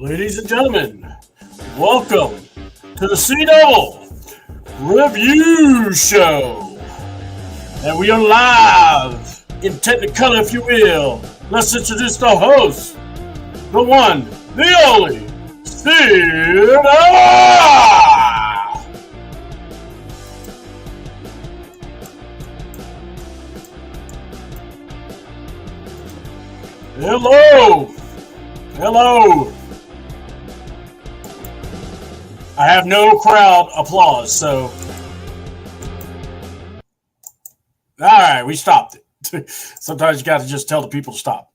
Ladies and gentlemen, welcome to the C-Double Review Show. And we are live in Technicolor, if you will. Let's introduce the host, the one, the only, C-Double! Hello. I have no crowd applause, so. All right, we stopped it. Sometimes you got to just tell the people to stop.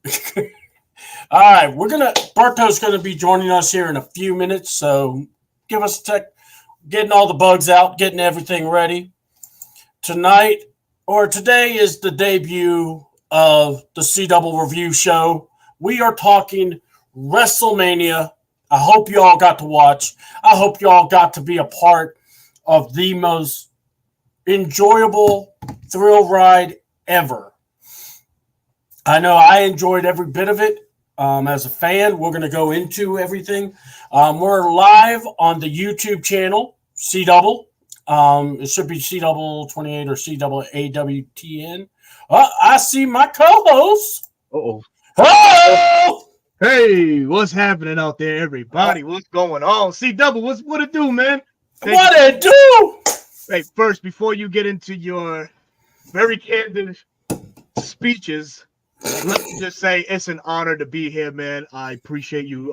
All right, Berto's going to be joining us here in a few minutes, so give us a check, getting all the bugs out, getting everything ready. Today is the debut of the C-Double Review Show. We are talking WrestleMania. I hope you all got to watch. I hope you all got to be a part of the most enjoyable thrill ride ever. I know I enjoyed every bit of it. As a fan, we're going to go into everything. We're live on the YouTube channel, C-Double. It should be C-Double 28 or C-Double AWTN. I see my co-host. Uh-oh. Oh! Hey, what's happening out there, everybody? What's going on? C-Double, what it do, man? What it do? Hey, first, before you get into your very candid speeches, let me just say it's an honor to be here, man. I appreciate you,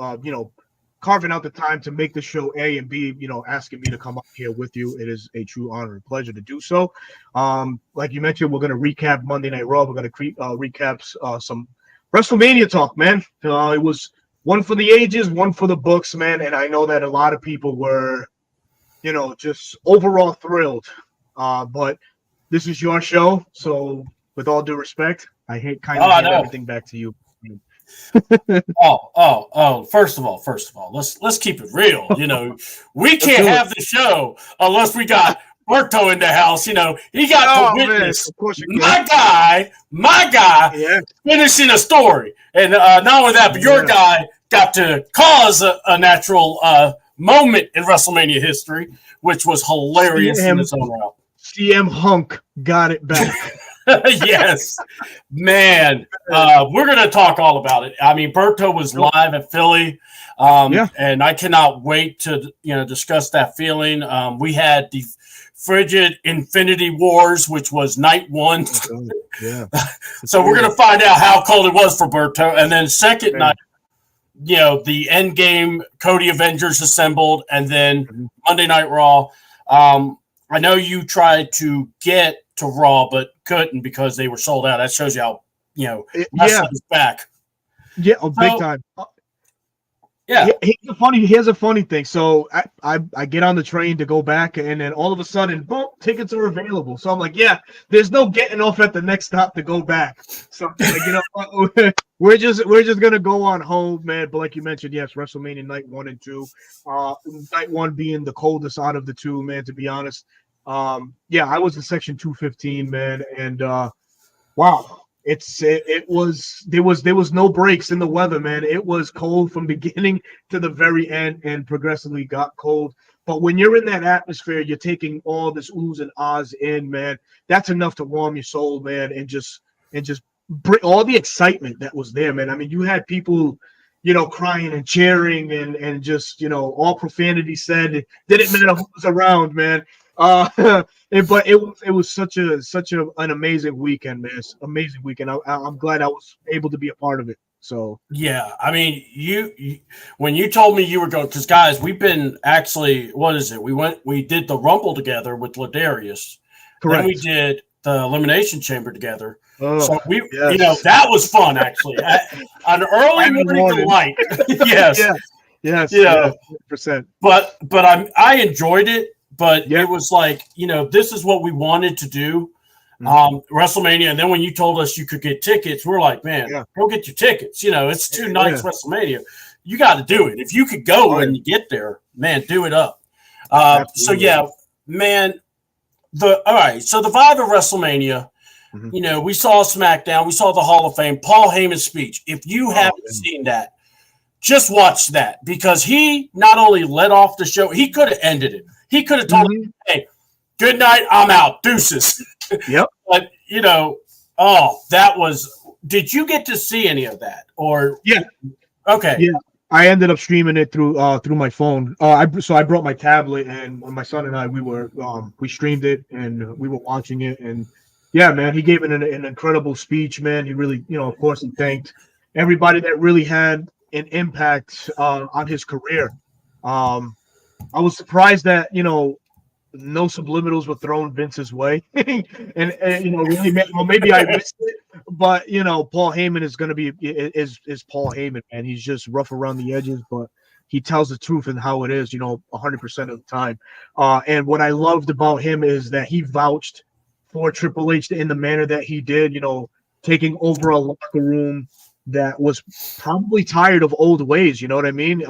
carving out the time to make the show A and B, asking me to come up here with you. It is a true honor and pleasure to do so. Like you mentioned, we're going to recap Monday Night Raw. We're going to recap some WrestleMania talk, man. It was one for the ages, one for the books, man. And I know that a lot of people were, just overall thrilled. But this is your show. So with all due respect, I hand everything back to you. First of all, let's keep it real. We can't have the show unless we got Berto in the house. He got to witness my guy finishing a story. And not only that, but your guy got to cause a natural moment in WrestleMania history, which was hilarious in its own route. CM Hunk got it back. Yes, man. We're going to talk all about it. I mean, Berto was live at Philly, and I cannot wait to discuss that feeling. We had the frigid Infinity Wars, which was night one. So we're going to find out how cold it was for Berto, and then second night, the end game, Cody Avengers assembled, and then Monday Night Raw. I know you tried to get to Raw, but couldn't because they were sold out. That shows you how, wrestling's back. Yeah, big time. Yeah. Here's a funny thing. So I get on the train to go back, and then all of a sudden, boom, tickets are available. So I'm like, there's no getting off at the next stop to go back. So we're just gonna go on home, man. But like you mentioned, yes, WrestleMania night 1 and 2. Night 1 being the coldest out of the two, man. To be honest. I was in section 215, man, and wow, there was no breaks in the weather, man. It was cold from beginning to the very end, and progressively got cold. But when you're in that atmosphere, you're taking all this oohs and ahs in, man. That's enough to warm your soul, man, and just bring all the excitement that was there, man. I mean, you had people, crying and cheering and just, all profanity said. It didn't matter who was around, man. But it was such an amazing weekend, man. Amazing weekend. I'm glad I was able to be a part of it. So yeah, I mean, you when you told me you were going, because guys, we've been actually, what is it? We did the Rumble together with Ladarius. Correct. Then we did the Elimination Chamber together. So that was fun actually. An early morning delight. Yes. Yes. 100%. But I enjoyed it. But it was like, this is what we wanted to do, WrestleMania. And then when you told us you could get tickets, we're like, man, go get your tickets. It's 2 nights WrestleMania. You got to do it. If you could go and you get there, man, do it up. Man. So the vibe of WrestleMania, we saw SmackDown, we saw the Hall of Fame, Paul Heyman's speech. If you haven't seen that, just watch that, because he not only led off the show, he could have ended it. He could have told him, hey, good night, I'm out, deuces. Yep. But, that was – did you get to see any of that? Or Yeah. Okay. Yeah. I ended up streaming it through my phone. I brought my tablet, and my son and I, we streamed it, and we were watching it. And yeah, man, he gave it an incredible speech, man. He really, of course, he thanked everybody that really had an impact on his career. I was surprised that, no subliminals were thrown Vince's way, and really, maybe I missed it, but Paul Heyman is going to be is Paul Heyman, man. He's just rough around the edges, but he tells the truth and how it is, 100% of the time. And what I loved about him is that he vouched for Triple H in the manner that he did, taking over a locker room that was probably tired of old ways. You know what I mean?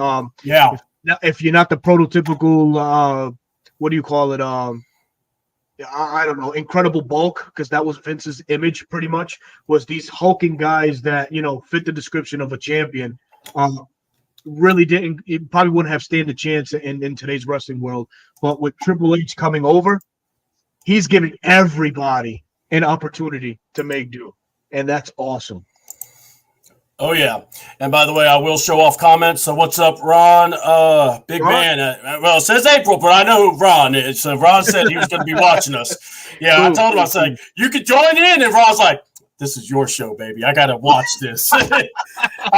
Yeah. If you're not the prototypical. What do you call it? I don't know, Incredible Bulk, because that was Vince's image pretty much, was these hulking guys that, fit the description of a champion. Really it probably wouldn't have stand a chance in today's wrestling world. But with Triple H coming over, he's giving everybody an opportunity to make do. And that's awesome. Oh, yeah. And by the way, I will show off comments. So what's up, Ron? Big Ron? Man. Well, it says April, but I know who Ron is. So Ron said he was going to be watching us. Yeah, I told him, I said, you could join in. And Ron's like, this is your show, baby. I got to watch this. I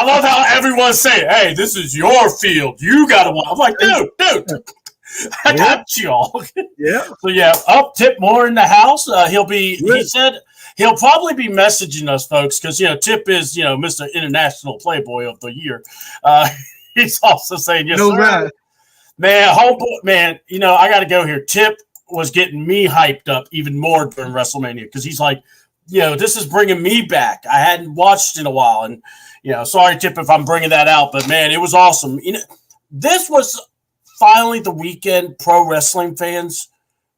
love how everyone's saying, hey, this is your field. You got to watch. I'm like, dude. I got you all. Yeah. So, yeah, Tip Moore in the house. He said he'll probably be messaging us, folks, because, Tip is, Mr. International Playboy of the Year. He's also saying, yes, sir. Man, homeboy, man, I got to go here. Tip was getting me hyped up even more during WrestleMania, because he's like, this is bringing me back. I hadn't watched in a while. And, sorry, Tip, if I'm bringing that out, but, man, it was awesome. This was finally the weekend pro wrestling fans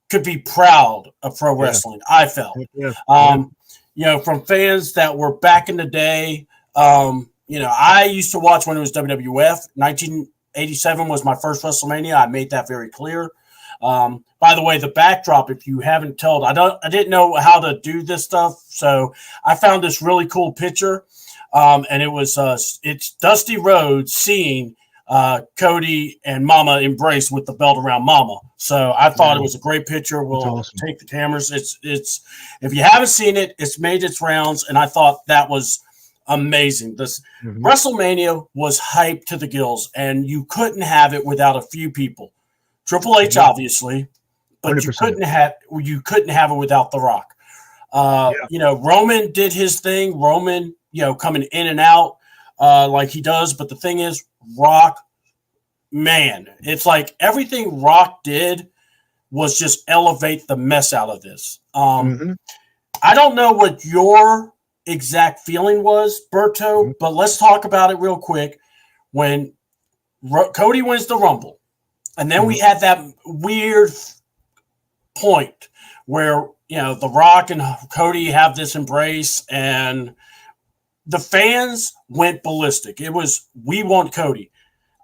could be proud of pro wrestling. I felt, from fans that were back in the day. I used to watch when it was WWF. 1987 was my first WrestleMania. I made that very clear. By the way, the backdrop, if you haven't told, I didn't know how to do this stuff, so I found this really cool picture, and it was it's Dusty Rhodes seeing Cody and Mama embrace with the belt around Mama. So I thought it was a great picture. We'll take the cameras. It's if you haven't seen it, it's made its rounds, and I thought that was amazing. This WrestleMania was hyped to the gills, and you couldn't have it without a few people. Triple H, obviously, but 100%. you couldn't have it without The Rock. Roman did his thing. Roman, coming in and out like he does. But the thing is, Rock, man, it's like everything Rock did was just elevate the mess out of this. I don't know what your exact feeling was, Berto, but let's talk about it real quick. When Cody wins the Rumble, and then we had that weird point where, The Rock and Cody have this embrace, and the fans went ballistic. It was, we want Cody.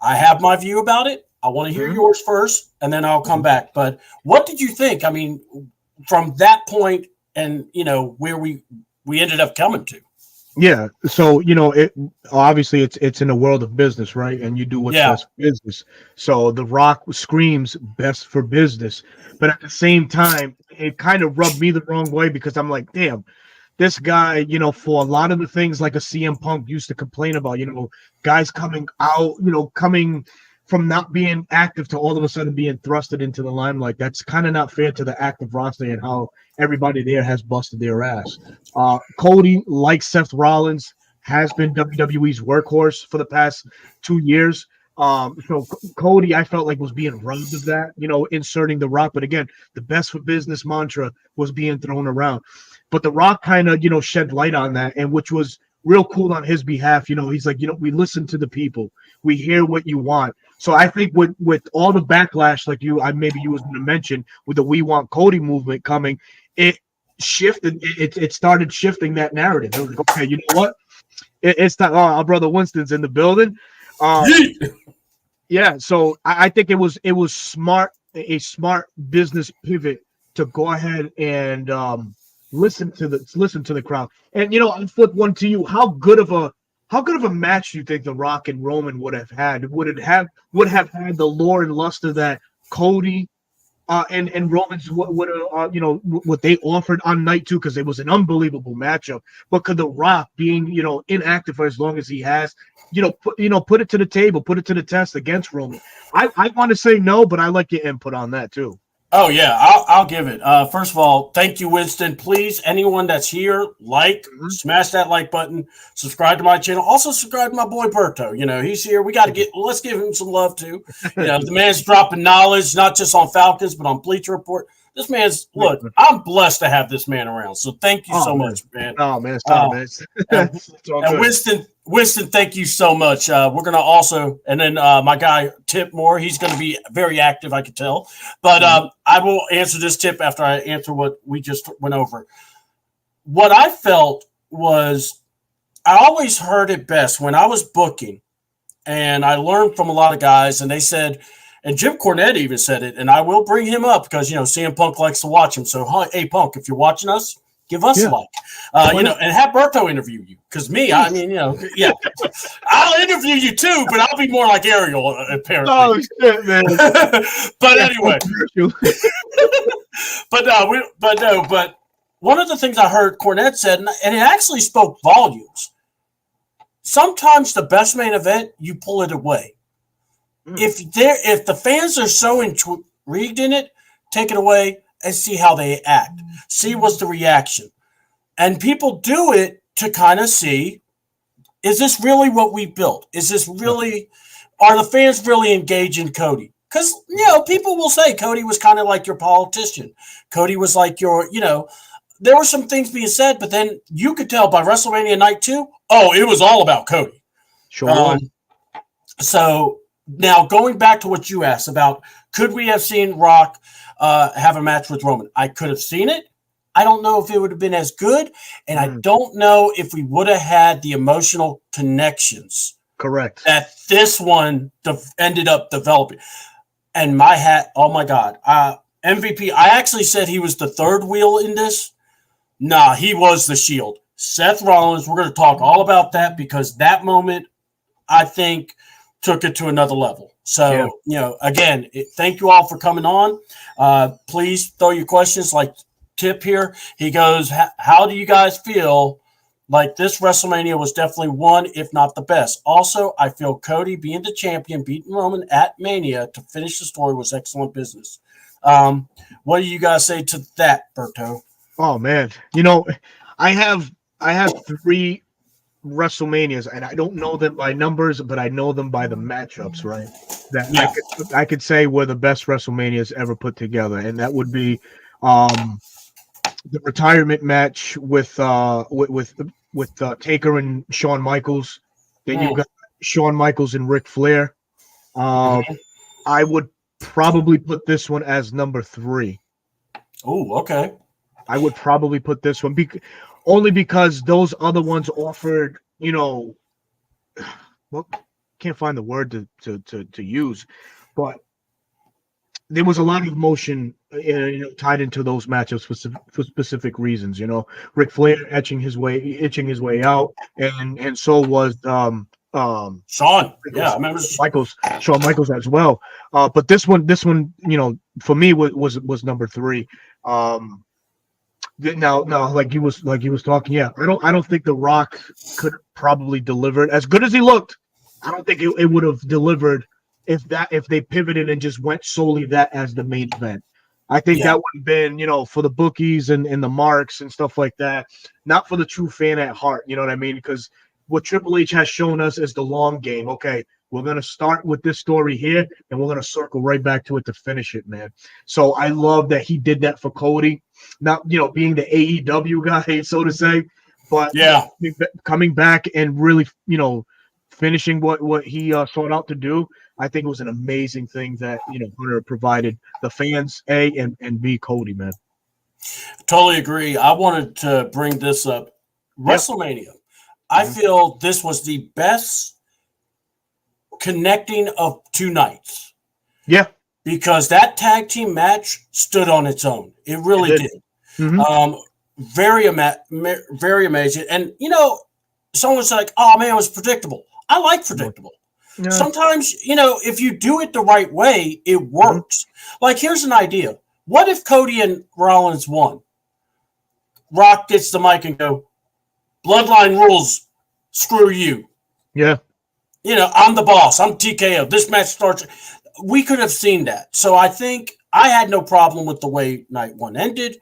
I have my view about it. I want to hear yours first, and then I'll come back. But what did you think? I mean, from that point and, where we ended up coming to. Yeah. So, obviously it's in the world of business, right? And you do what's best for business. So The Rock screams best for business. But at the same time, it kind of rubbed me the wrong way, because I'm like, damn, this guy, for a lot of the things like a CM Punk used to complain about, guys coming out, coming from not being active to all of a sudden being thrusted into the limelight. That's kind of not fair to the active roster and how everybody there has busted their ass. Cody, like Seth Rollins, has been WWE's workhorse for the past 2 years. So Cody, I felt like, was being robbed of that, inserting The Rock. But again, the best for business mantra was being thrown around. But The Rock kind of, shed light on that, and which was real cool on his behalf. He's like, we listen to the people. We hear what you want. So I think with all the backlash, like maybe you was going to mention, with the We Want Cody movement coming, it shifted. It started shifting that narrative. It was like, okay, you know what? It's not. Oh, our brother Winston's in the building. Yeet. Yeah, so I think it was smart, a smart business pivot to go ahead and listen to the crowd. And I'll flip one to you. How good of a match do you think The Rock and Roman would have had? Would have had the lore and luster that Cody and Roman's what they offered on night two, because it was an unbelievable matchup. But could The Rock, being inactive for as long as he has, put it to the table, put it to the test against Roman? I want to say no, but I like your input on that too. Oh yeah, I'll give it. First of all, thank you, Winston. Please, anyone that's here, smash that like button, subscribe to my channel. Also, subscribe to my boy Berto. He's here. Let's give him some love too. The man's dropping knowledge, not just on Falcons, but on Bleacher Report. This man's I'm blessed to have this man around. So thank you so much, man. Oh man, it's time, man. It's all and good. Winston, thank you so much. We're gonna also, and then my guy Tip Moore, he's gonna be very active, I can tell. But I will answer this tip after I answer what we just went over. What I felt was, I always heard it best when I was booking, and I learned from a lot of guys, and they said, and Jim Cornette even said it, and I will bring him up because CM Punk likes to watch him. So hey Punk, if you're watching us, give us a like. And have Berto interview you. Because me, I'll interview you too, but I'll be more like Ariel, apparently. Oh shit, man. But anyway. But one of the things I heard Cornette said, and it actually spoke volumes. Sometimes the best main event, you pull it away. If the fans are so intrigued in it, take it away and see how they act. See what's the reaction. And people do it to kind of see, is this really what we built? Is this really, are the fans really engaged in Cody? Because, people will say Cody was kind of like your politician. Cody was like your, there were some things being said, but then you could tell by WrestleMania night 2, it was all about Cody. Sure. So now going back to what you asked about, could we have seen Rock have a match with Roman? I could have seen it. I don't know if it would have been as good, and I don't know if we would have had the emotional connections. Correct. That this one ended up developing. And my hat, oh my God, MVP. I actually said he was the third wheel in this. Nah, he was the Shield. Seth Rollins. We're going to talk all about that because that moment, I think, took it to another level. So, again, thank you all for coming on. Please throw your questions like Tip here. He goes, how do you guys feel like this WrestleMania was definitely one, if not the best? Also, I feel Cody being the champion, beating Roman at Mania to finish the story was excellent business. What do you guys say to that, Berto? Oh, man. I have 3 WrestleManias, and I don't know them by numbers, but I know them by the matchups, right? That I could say were the best WrestleManias ever put together, and that would be the retirement match with Taker and Shawn Michaels. Then you got Shawn Michaels and Ric Flair. I would probably put this one as number 3. Oh, okay. I would probably put this one only because those other ones offered, can't find the word to use, but there was a lot of emotion tied into those matchups for specific reasons. Ric Flair itching his way out, and so was Shawn. I remember Shawn Michaels as well. But this one, for me was number 3. Now, like he was talking, I don't think The Rock could probably deliver it as good as he looked. I don't think it would have delivered if they pivoted and just went solely that as the main event. I think that would have been, for the bookies and the marks and stuff like that, not for the true fan at heart. You know what I mean? Because what Triple H has shown us is the long game. Okay, we're going to start with this story here, and we're going to circle right back to it to finish it, man. So I love that he did that for Cody. Not, being the AEW guy, so to say, but coming back and really, finishing what he sought out to do. I think it was an amazing thing that Hunter provided the fans, and B, Cody, man. Totally agree. I wanted to bring this up. WrestleMania. I feel this was the best. connecting of two nights. Yeah. Because that tag team match stood on its own. It really did. Mm-hmm. Very amazing. And, someone's like, oh, man, it was predictable. I like predictable. Yeah. Sometimes, if you do it the right way, it works. Like, here's an idea. What if Cody and Rollins won? Rock gets the mic and go, Bloodline rules, screw you. Yeah. I'm the boss. I'm TKO. This match starts. We could have seen that. So I think I had no problem with the way night one ended.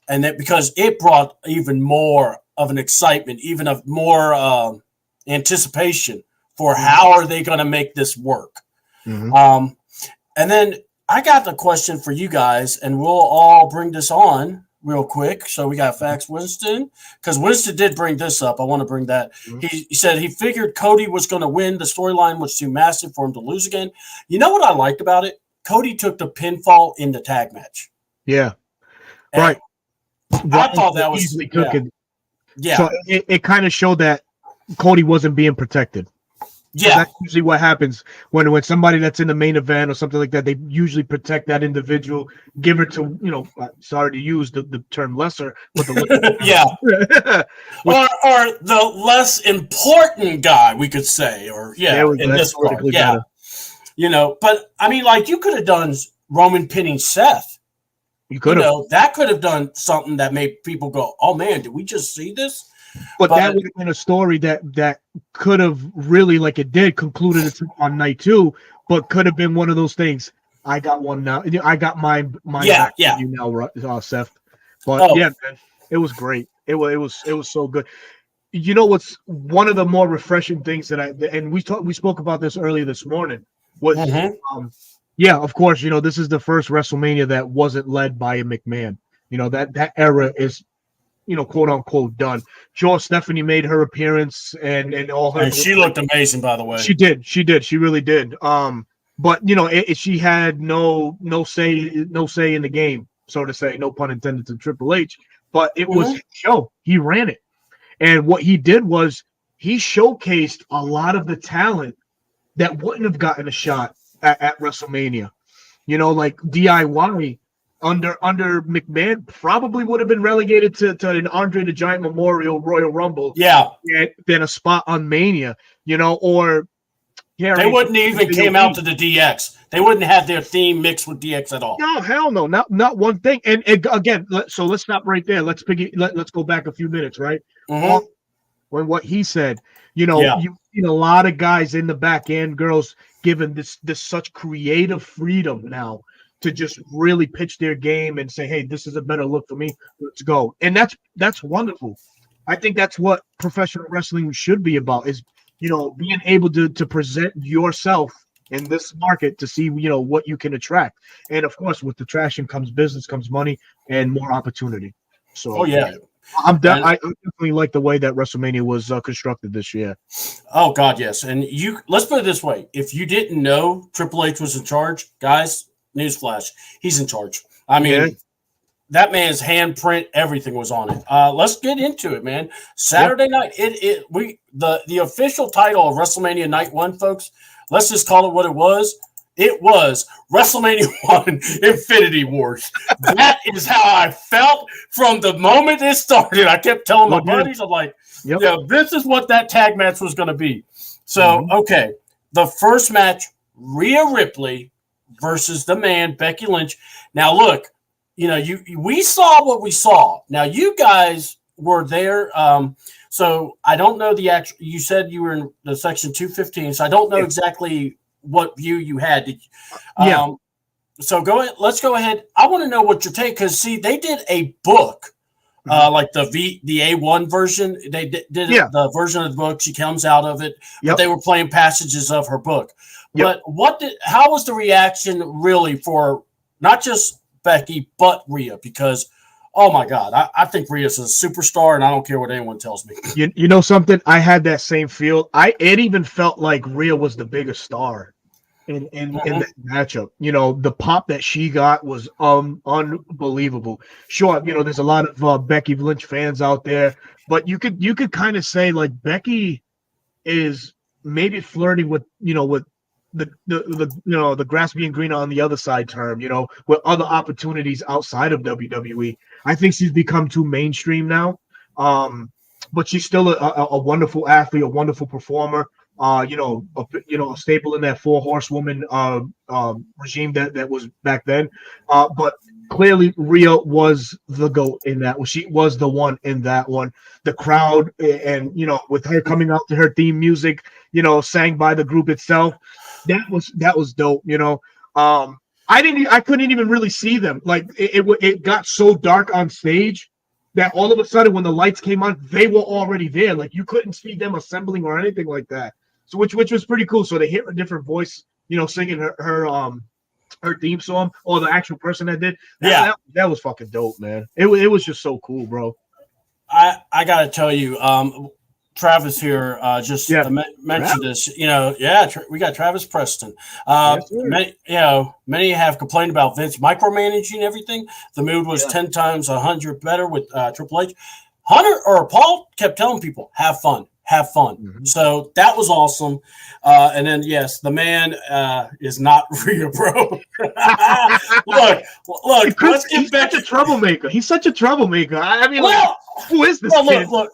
And that because it brought even more of an excitement, even of more anticipation for how are they going to make this work. Mm-hmm. And then I got the question for you guys, and we'll all bring this on real quick. So we got Fax Winston, because Winston did bring this up. I want to bring that. Mm-hmm. He said he figured Cody was going to win. The storyline was too massive for him to lose again. You know what I liked about it? Cody took the pinfall in the tag match. Yeah. And right. I thought that was easily took it. Yeah. So it kind of showed that Cody wasn't being protected. Yeah. So that's usually what happens when somebody that's in the main event or something like that, they usually protect that individual, give it to, sorry to use the term lesser, but the yeah. or the less important guy, we could say, or in this part. Yeah. But I mean, like, you could have done Roman pinning Seth. You could have. That could have done something that made people go, "Oh man, did we just see this?" But that would have been a story that could have really, like it did, concluded on night two. But could have been one of those things. I got one now. I got mine. Yeah. You now, Seth. But man, it was great. It was so good. What's one of the more refreshing things that we spoke about this earlier this morning was. Yeah, of course, this is the first WrestleMania that wasn't led by a McMahon. That era is, quote unquote done. Stephanie made her appearance and all her. And she looked amazing, by the way. She did. She really did. But she had no say in the game, so to say, no pun intended to Triple H. But it was his show. He ran it. And what he did was he showcased a lot of the talent that wouldn't have gotten a shot at WrestleMania. Like DIY under McMahon probably would have been relegated to an Andre the Giant Memorial Royal Rumble. Yeah. Than a spot on Mania, or they wouldn't even came out to the DX. They wouldn't have their theme mixed with DX at all. No, hell no, not one thing. And again, so let's stop right there. Let's go back a few minutes, right? Mm-hmm. When what he said, you've seen a lot of guys in the back end, girls given this such creative freedom now to just really pitch their game and say, hey, this is a better look for me. Let's go. And that's wonderful. I think that's what professional wrestling should be about, is, being able to present yourself in this market to see, what you can attract. And of course, with the traction comes business, comes money, and more opportunity. So, I definitely like the way that WrestleMania was constructed this year. Oh God, yes. And let's put it this way: if you didn't know Triple H was in charge, guys, newsflash, he's in charge. I mean, that man's handprint, everything was on it. Let's get into it, man. Saturday night, the official title of WrestleMania Night 1, folks. Let's just call it what it was. It was WrestleMania 1 Infinity Wars. That is how I felt from the moment it started. I kept telling my buddies, I'm like, this is what that tag match was going to be. So, okay, the first match, Rhea Ripley versus the man, Becky Lynch. Now, look, we saw what we saw. Now, you guys were there. So I don't know the actual. You said you were in the section 215, so I don't know exactly what view you had. So go ahead. Let's go ahead. I want to know what your take, because see, they did a book, like the A1 version. They did the version of the book. She comes out of it, but they were playing passages of her book. But how was the reaction really for not just Becky but Rhea? Because oh my God, I think Rhea's a superstar, and I don't care what anyone tells me. You know something? I had that same feel. It even felt like Rhea was the biggest star in that matchup. The pop that she got was unbelievable. Sure, there's a lot of Becky Lynch fans out there, but you could kind of say like Becky is maybe flirting with the grass being greener on the other side term, with other opportunities outside of WWE. I think she's become too mainstream now. But she's still a wonderful athlete, a wonderful performer. A staple in that four horsewoman regime that was back then. But clearly, Rhea was the GOAT in that. She was the one in that one. The crowd, and with her coming out to her theme music, sang by the group itself. That was dope. I couldn't even really see them. Like it got so dark on stage that all of a sudden when the lights came on, they were already there. Like you couldn't see them assembling or anything like that. So which was pretty cool. So to hear a different voice, singing her theme song, or the actual person that did, that was fucking dope, man. It was just so cool, bro. I gotta tell you, Travis here mentioned this. We got Travis Preston. Many have complained about Vince micromanaging everything. The mood was 10 times 100 better with Triple H. Hunter or Paul kept telling people, have fun. Mm-hmm. So that was awesome. And then, yes, the man is not Rhea, bro. look. Let's get back to troublemaker. He's such a troublemaker. I mean, who is this kid? Look.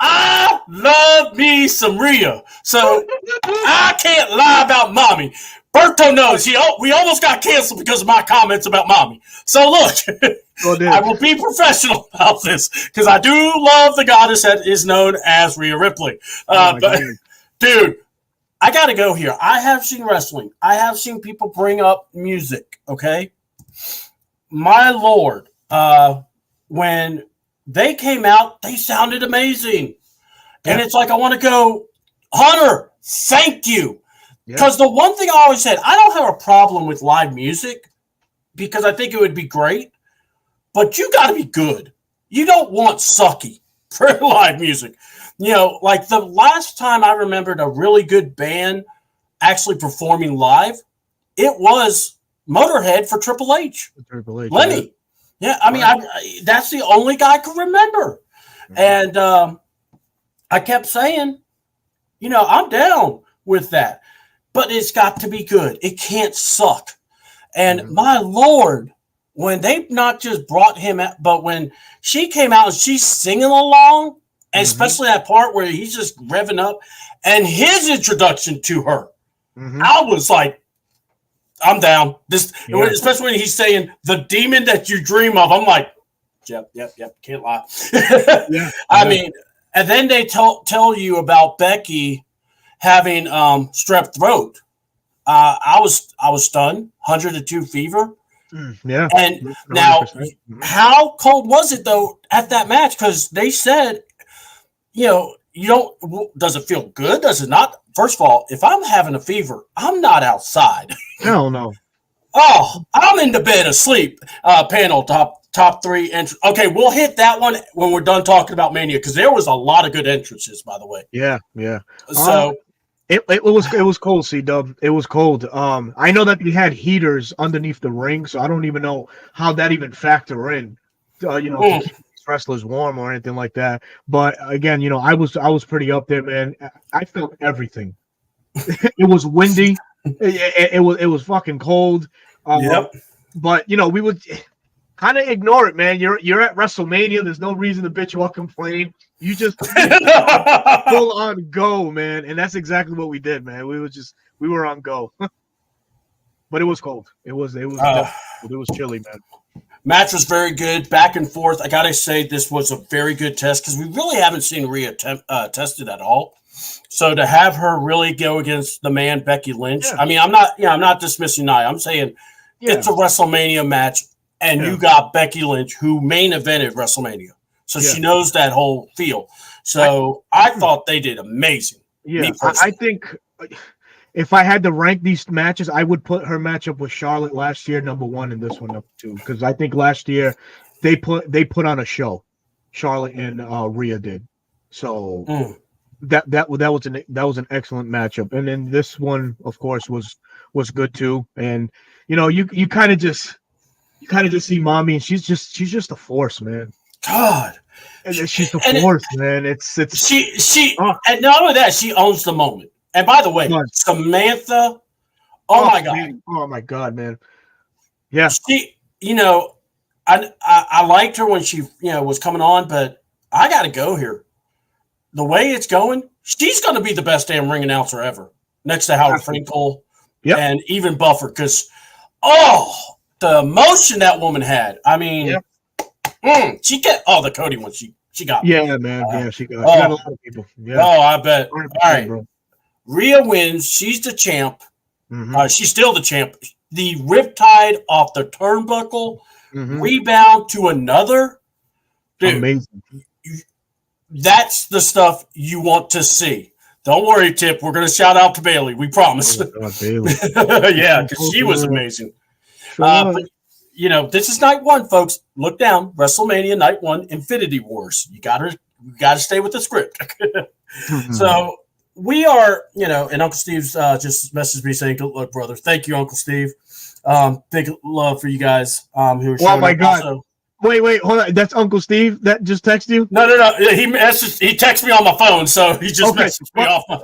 I love me some Rhea. So I can't lie about mommy. Berto knows we almost got canceled because of my comments about mommy. So look, I will be professional about this because I do love the goddess that is known as Rhea Ripley. But dude, I got to go here. I have seen wrestling. I have seen people bring up music. Okay, my lord, when they came out, they sounded amazing, and it's like I want to go, Hunter. Thank you. Because the one thing I always said, I don't have a problem with live music because I think it would be great, but you got to be good. You don't want sucky for live music. Like the last time I remembered a really good band actually performing live, it was Motorhead for Triple H. Lenny. Yeah, I mean, that's the only guy I can remember. Mm-hmm. And I kept saying, I'm down with that. But it's got to be good. It can't suck. And my Lord, when they not just brought him out, but when she came out and she's singing along, and especially that part where he's just revving up, and his introduction to her, I was like, I'm down. Especially when he's saying the demon that you dream of. I'm like, yep, can't lie. I mean, and then they tell you about Becky having strep throat. I was stunned. 102 fever. And now, how cold was it though at that match? Because they said, you don't. Does it feel good? Does it not? First of all, if I'm having a fever, I'm not outside. Hell no. Oh, I'm in the bed asleep. Panel top three entrance. Okay, we'll hit that one when we're done talking about Mania because there was a lot of good entrances, by the way. Yeah. So. It was cold, C-Dub. It was cold. I know that we had heaters underneath the ring, so I don't even know how that even factor in. To keep wrestlers warm or anything like that. But again, I was pretty up there, man. I felt everything. It was windy. It was fucking cold. But we would kind of ignore it, man. You're at WrestleMania. There's no reason to bitch or complain. You just full on go, man, and that's exactly what we did, man. We were on go, but it was cold. It was chilly, man. Match was very good, back and forth. I gotta say, this was a very good test because we really haven't seen Rhea tested at all. So to have her really go against the man Becky Lynch, I mean, I'm not dismissing Nia. I'm saying it's a WrestleMania match, and you got Becky Lynch who main evented WrestleMania. So she knows that whole feel. So I thought they did amazing. Yeah, I think if I had to rank these matches, I would put her matchup with Charlotte last year number one and this one number two. Because I think last year they put on a show. Charlotte and Rhea did. So that was an excellent matchup. And then this one, of course, was good too. And you kind of just see mommy, and she's just a force, man. God, and she's the force, man. It's she and not only that, she owns the moment. And by the way, Come on. Samantha, oh my God. Man. Oh my God, man. Yeah. She, I liked her when she, was coming on, but I got to go here. The way it's going, she's going to be the best damn ring announcer ever, next to Howard Finkel and even Buffer. Because, the emotion that woman had. I mean, she the Cody one. She got. Yeah, man. She got a lot of people. Yeah. Oh, I bet. All right, bro. Rhea wins. She's the champ. Mm-hmm. She's still the champ. The riptide off the turnbuckle, rebound to another. Dude, amazing. That's the stuff you want to see. Don't worry, Tip. We're going to shout out to Bailey. We promise. Oh God, Bailey. Yeah, because she was amazing. But, this is night one, folks. Look down. WrestleMania night one, Infinity Wars. You gotta stay with the script. So we are, and Uncle Steve's just messaged me saying, "Good luck, brother." Thank you, Uncle Steve. Big love for you guys. Who are oh my God. Also. Wait, hold on. That's Uncle Steve that just texted you? No. He texted me on my phone, so he just messaged me off my.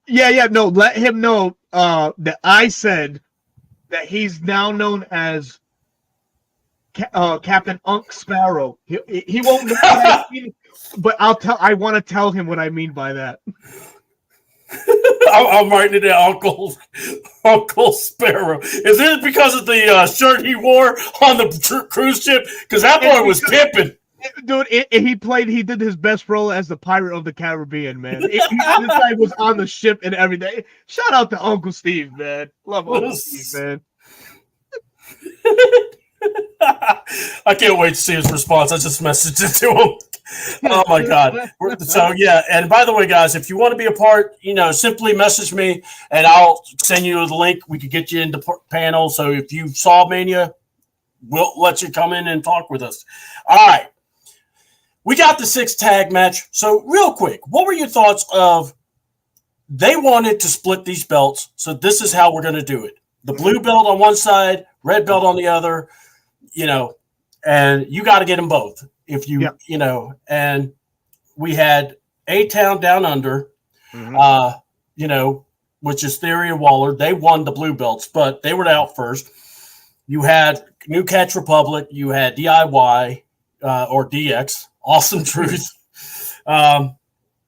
Yeah. No, let him know that I said that he's now known as Captain Unc Sparrow. He won't know what I mean, but I want to tell him what I mean by that. I'm writing it down, Uncle Sparrow. Is it because of the shirt he wore on the cruise ship? Because that boy was pimping. Dude, he did his best role as the Pirate of the Caribbean, man. This guy was on the ship and everything. Shout out to Uncle Steve, man. Love Uncle Steve, man. I can't wait to see his response. I just messaged it to him. Oh my God. So yeah, and by the way, guys, if you want to be a part, simply message me and I'll send you the link. We could get you into panel. So if you saw Mania, we'll let you come in and talk with us. All right. We got the 6 tag match. So real quick, what were your thoughts of they wanted to split these belts, so this is how we're going to do it. The blue belt on one side, red belt on the other, and you got to get them both. If you, and we had A-Town Down Under, which is Theory and Waller. They won the blue belts, but they were out first. You had New Catch Republic. You had DIY or DX, Awesome Truth. I'm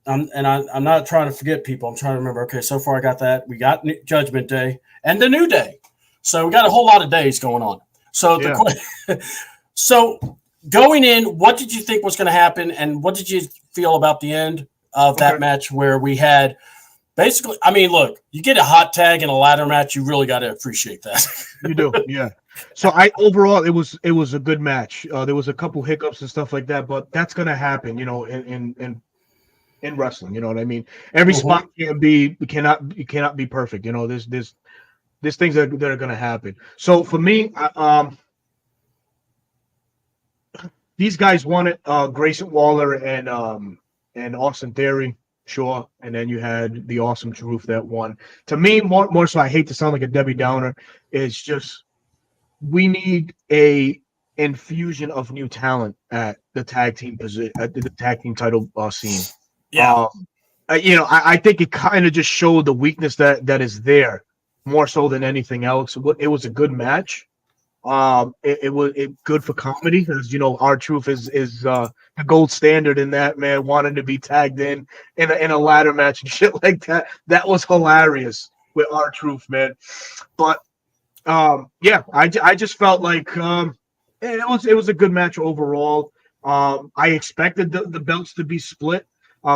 not trying to forget people. I'm trying to remember. Okay, so far I got that. We got Judgment Day and the New Day. So we got a whole lot of days going on. So so going in, what did you think was going to happen, and what did you feel about the end of that match where we had basically, I mean, look, you get a hot tag in a ladder match, you really got to appreciate that. You do, yeah. So overall, it was a good match. There was a couple hiccups and stuff like that, but that's going to happen, in wrestling. You know what I mean? Every spot cannot be perfect. There's things that are going to happen. So for me, these guys won it. Grayson Waller and Austin Theory, sure. And then you had the Awesome Truth that won. To me, more so, I hate to sound like a Debbie Downer. It's just we need a infusion of new talent at the tag team position, at the tag team title scene. Yeah. I think it kind of just showed the weakness that is there more so than anything else. It was a good match. It was good for comedy, as R-Truth is the gold standard in that, man, wanting to be tagged in a ladder match and shit like that. That was hilarious with R-Truth, man. But I just felt like it was a good match overall. I expected the belts to be split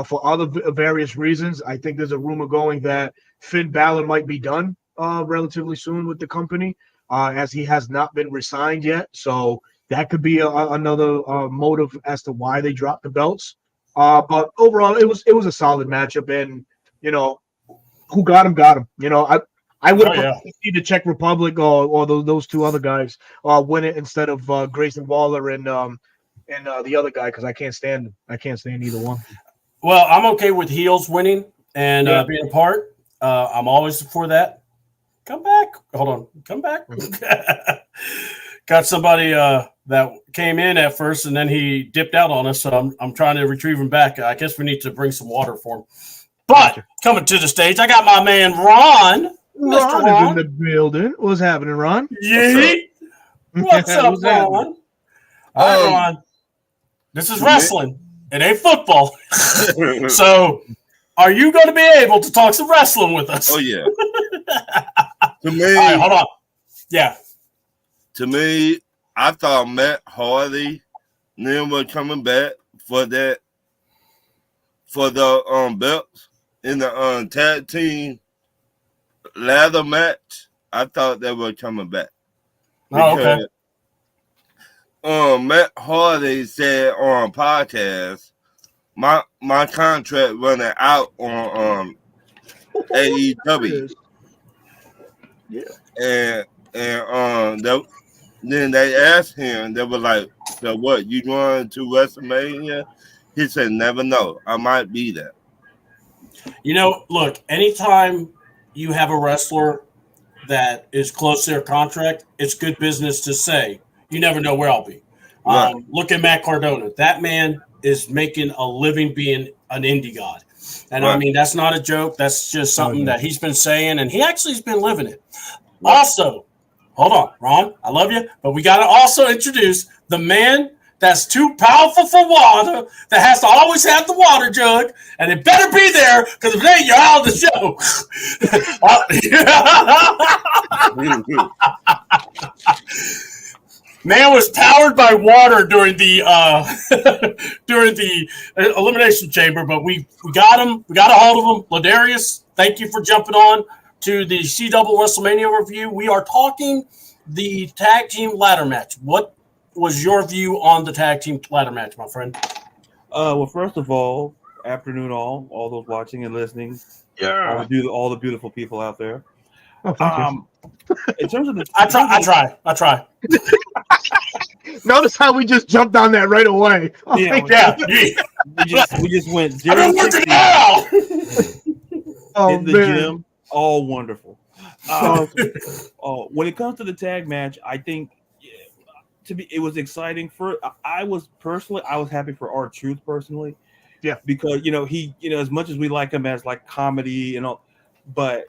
for other various reasons. I think there's a rumor going that Finn Balor might be done relatively soon with the company. As he has not been re-signed yet. So that could be another motive as to why they dropped the belts. But overall, it was a solid matchup, and who got him. I would have the Czech Republic or those two other guys win it instead of Grayson Waller and the other guy, because I can't stand him. I can't stand either one. Well, I'm okay with heels winning and being a part. I'm always for that. Come back. Hold on. Come back. Got somebody that came in at first and then he dipped out on us. So I'm trying to retrieve him back. I guess we need to bring some water for him. But coming to the stage, I got my man Ron. Ron is in the building. What's happening, Ron? Yeah. What's up, Ron? All right, Ron. This is wrestling. It ain't football. So, are you going to be able to talk some wrestling with us? Oh, yeah. To me, all right, hold on. Yeah. To me, I thought Matt Hardy then was coming back for the belts in the tag team ladder match. I thought they were coming back. Because, Matt Hardy said on podcast, my contract running out on AEW. Yeah. And then they asked him, they were like, so what, you going to WrestleMania? He said, never know. I might be there. You know, look, anytime you have a wrestler that is close to their contract, it's good business to say, you never know where I'll be. Right. Look at Matt Cardona. That man is making a living being an indie god. And right. I mean, that's not a joke. That's just something that he's been saying, and he actually has been living it. Right. Also, hold on, Ron, I love you, but we got to also introduce the man that's too powerful for water, that has to always have the water jug, and it better be there, because if it ain't, you're out of the show. Man was powered by water during the elimination chamber, but we got him. We got a hold of him. Ladarius, thank you for jumping on to the CW WrestleMania review. We are talking the tag team ladder match. What was your view on the tag team ladder match, my friend? Well, first of all, afternoon all those watching and listening. Yeah. All the beautiful people out there. Oh, thank you. In terms of the, I try. Notice how we just jumped on that right away. Oh, yeah. We just went 0 I've been working out. in the gym. All wonderful. When it comes to the tag match, I think it was exciting I was happy for R-Truth personally. Yeah. Because he as much as we like him as like comedy and all, but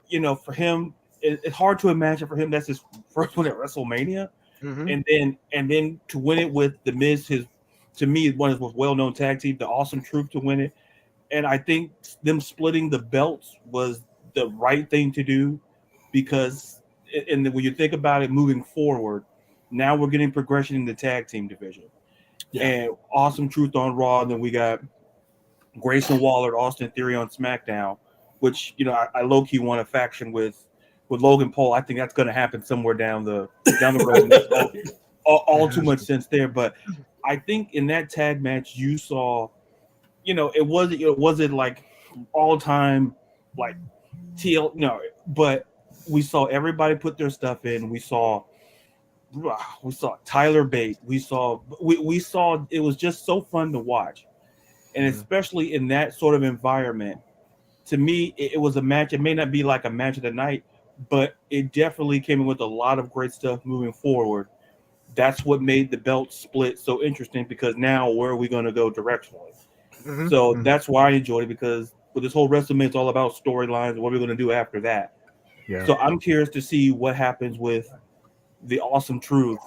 for him it's hard to imagine for him that's his first one at WrestleMania. Mm-hmm. And then to win it with the Miz, to me one of his most well-known tag team, the Awesome Truth, to win it. And I think them splitting the belts was the right thing to do, because when you think about it moving forward, now we're getting progression in the tag team division. Yeah. And Awesome Truth on Raw, and then we got Grayson Waller, Austin Theory on SmackDown, which I low-key want a faction with Logan Paul. I think that's going to happen somewhere down the road. all too much sense there, but I think in that tag match you saw, it wasn't like all time like TL. No, but we saw everybody put their stuff in. We saw Tyler Bate. We saw it was just so fun to watch, and especially in that sort of environment. To me, it was a match. It may not be like a match of the night, but it definitely came in with a lot of great stuff moving forward. That's what made the belt split so interesting, because now where are we going to go directionally? Mm-hmm. So that's why I enjoyed it, because with this whole WrestleMania, it's all about storylines. What are we going to do after that? Yeah. So I'm curious to see what happens with the Awesome Truth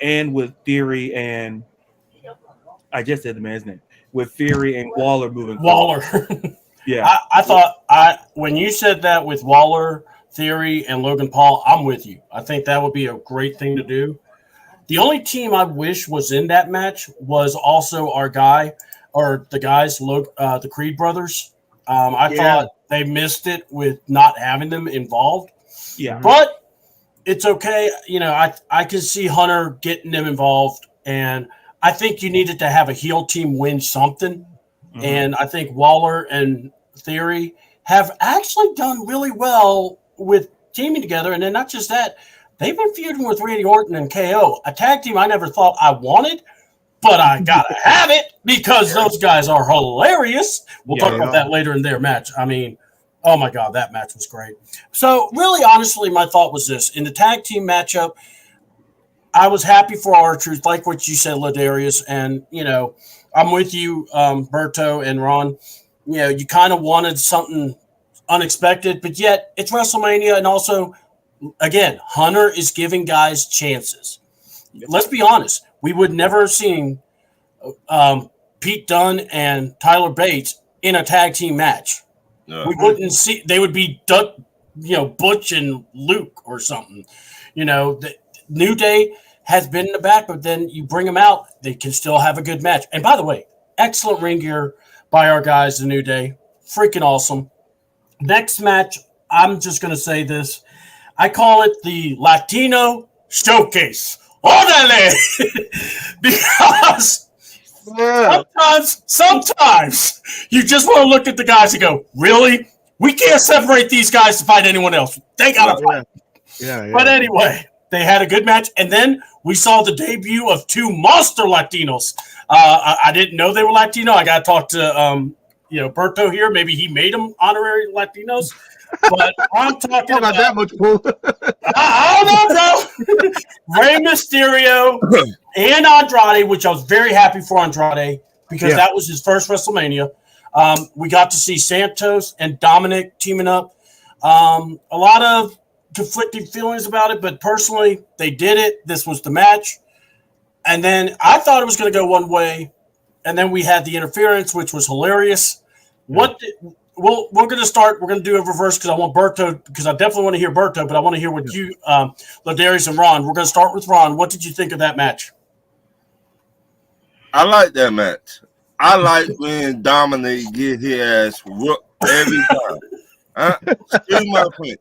and with Theory, and I just said the man's name, with Theory and Waller moving forward. Yeah, I thought when you said that with Waller, Theory, and Logan Paul, I'm with you. I think that would be a great thing to do. The only team I wish was in that match was also our guy, or the guys, the Creed brothers. I thought they missed it with not having them involved. Yeah, but it's okay. I can see Hunter getting them involved, and I think you needed to have a heel team win something. Mm-hmm. And I think Waller and Theory have actually done really well with teaming together. And then not just that, they've been feuding with Randy Orton and KO, a tag team I never thought I wanted, but I got to have it because those guys are hilarious. We'll talk about that later in their match. I mean, oh my God, that match was great. So really, honestly, my thought was this. In the tag team matchup, I was happy for R-Truth, like what you said, Ladarius, and, I'm with you, Berto and Ron. you kind of wanted something unexpected, but yet it's WrestleMania, and also, again, Hunter is giving guys chances. Let's be honest, we would never have seen Pete Dunne and Tyler Bates in a tag team match. Yeah. We wouldn't see. They would be Butch and Luke or something. The New Day has been in the back, but then you bring them out, they can still have a good match. And by the way, excellent ring gear by our guys, the New Day. Freaking awesome. Next match, I'm just going to say this. I call it the Latino Showcase. Orale! Because sometimes you just want to look at the guys and go, really? We can't separate these guys to fight anyone else. They got to fight. Yeah. But anyway, they had a good match. And then we saw the debut of two monster Latinos. I didn't know they were Latino. I got to talk to Berto here. Maybe he made them honorary Latinos. But I'm talking about that much pull. I don't know, bro. Rey Mysterio and Andrade, which I was very happy for Andrade because that was his first WrestleMania. We got to see Santos and Dominic teaming up. A lot of conflicting feelings about it, but personally, they did it. This was the match. And then I thought it was going to go one way, and then we had the interference, which was hilarious. We're going to start. We're going to do a reverse because I want Berto, because I definitely want to hear Berto, but I want to hear what you, Ladarius and Ron. We're going to start with Ron. What did you think of that match? I like that match. I like when Dominic get his ass whooped every time. Excuse my French.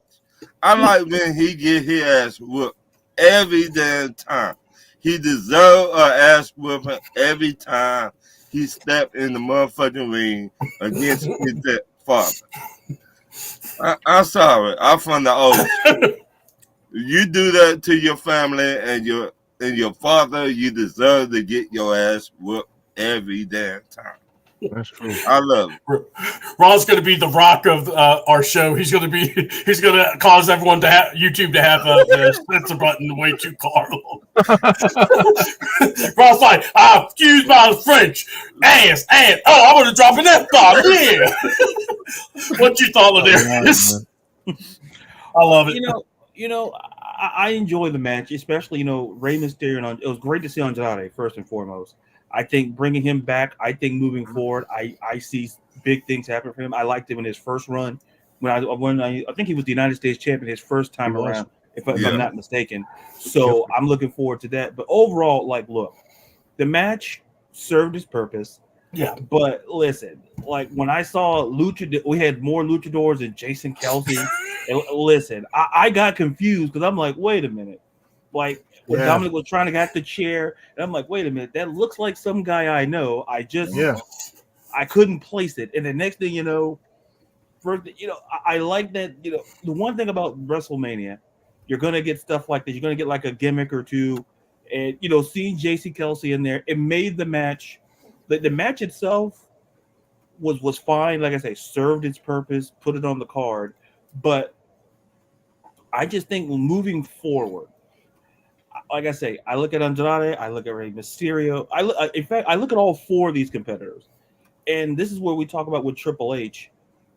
I like when he get his ass whooped every damn time. He deserves an ass whooping every time he stepped in the motherfucking ring against his father. I'm sorry. I'm from the old school. You do that to your family and your father, you deserve to get your ass whooped every damn time. That's true. I love it. Ron's going to be the Rock of our show. He's going to cause everyone to have YouTube to have the censor button way too Carlo. Ron's like, excuse my French, ass. Oh, I'm going to drop an F-bomb. Yeah. What you thought of there? I love it. I enjoy the match, especially Rey Mysterio. It was great to see Andrade first and foremost. I think bringing him back, moving forward, I see big things happen for him. I liked him in his first run when I think he was the United States champion his first time around, if I'm not mistaken. So I'm looking forward to that. But overall, look, the match served its purpose. Yeah. But listen, when I saw we had more luchadors than Jason Kelsey. And listen, I got confused because I'm like, wait a minute, when Dominic was trying to get the chair, and I'm like, wait a minute, that looks like some guy I know. I couldn't place it. And the next thing I like that, the one thing about WrestleMania, you're gonna get stuff like this. You're gonna get a gimmick or two. And seeing JC Kelsey in there, it made the match. The match itself was fine. Like I say, served its purpose, put it on the card. But I just think moving forward, like I say, I look at Andrade, I look at Rey Mysterio. In fact, I look at all four of these competitors, and this is where we talk about with Triple H.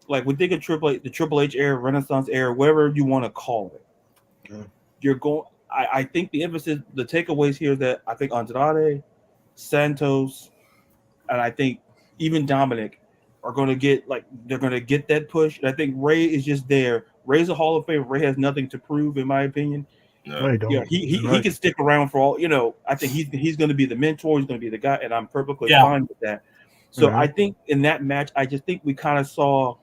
We think of Triple H, the Triple H era, Renaissance era, whatever you want to call it. Okay. You're going. I think the emphasis, the takeaways here is that I think Andrade, Santos, and I think even Dominic are going to get they're going to get that push. And I think Rey is just there. Rey's a Hall of Fame. Rey has nothing to prove, in my opinion. No, he can stick around for all. I think he's going to be the mentor. He's going to be the guy, and I'm perfectly fine with that. So I think in that match, I just think we kind of saw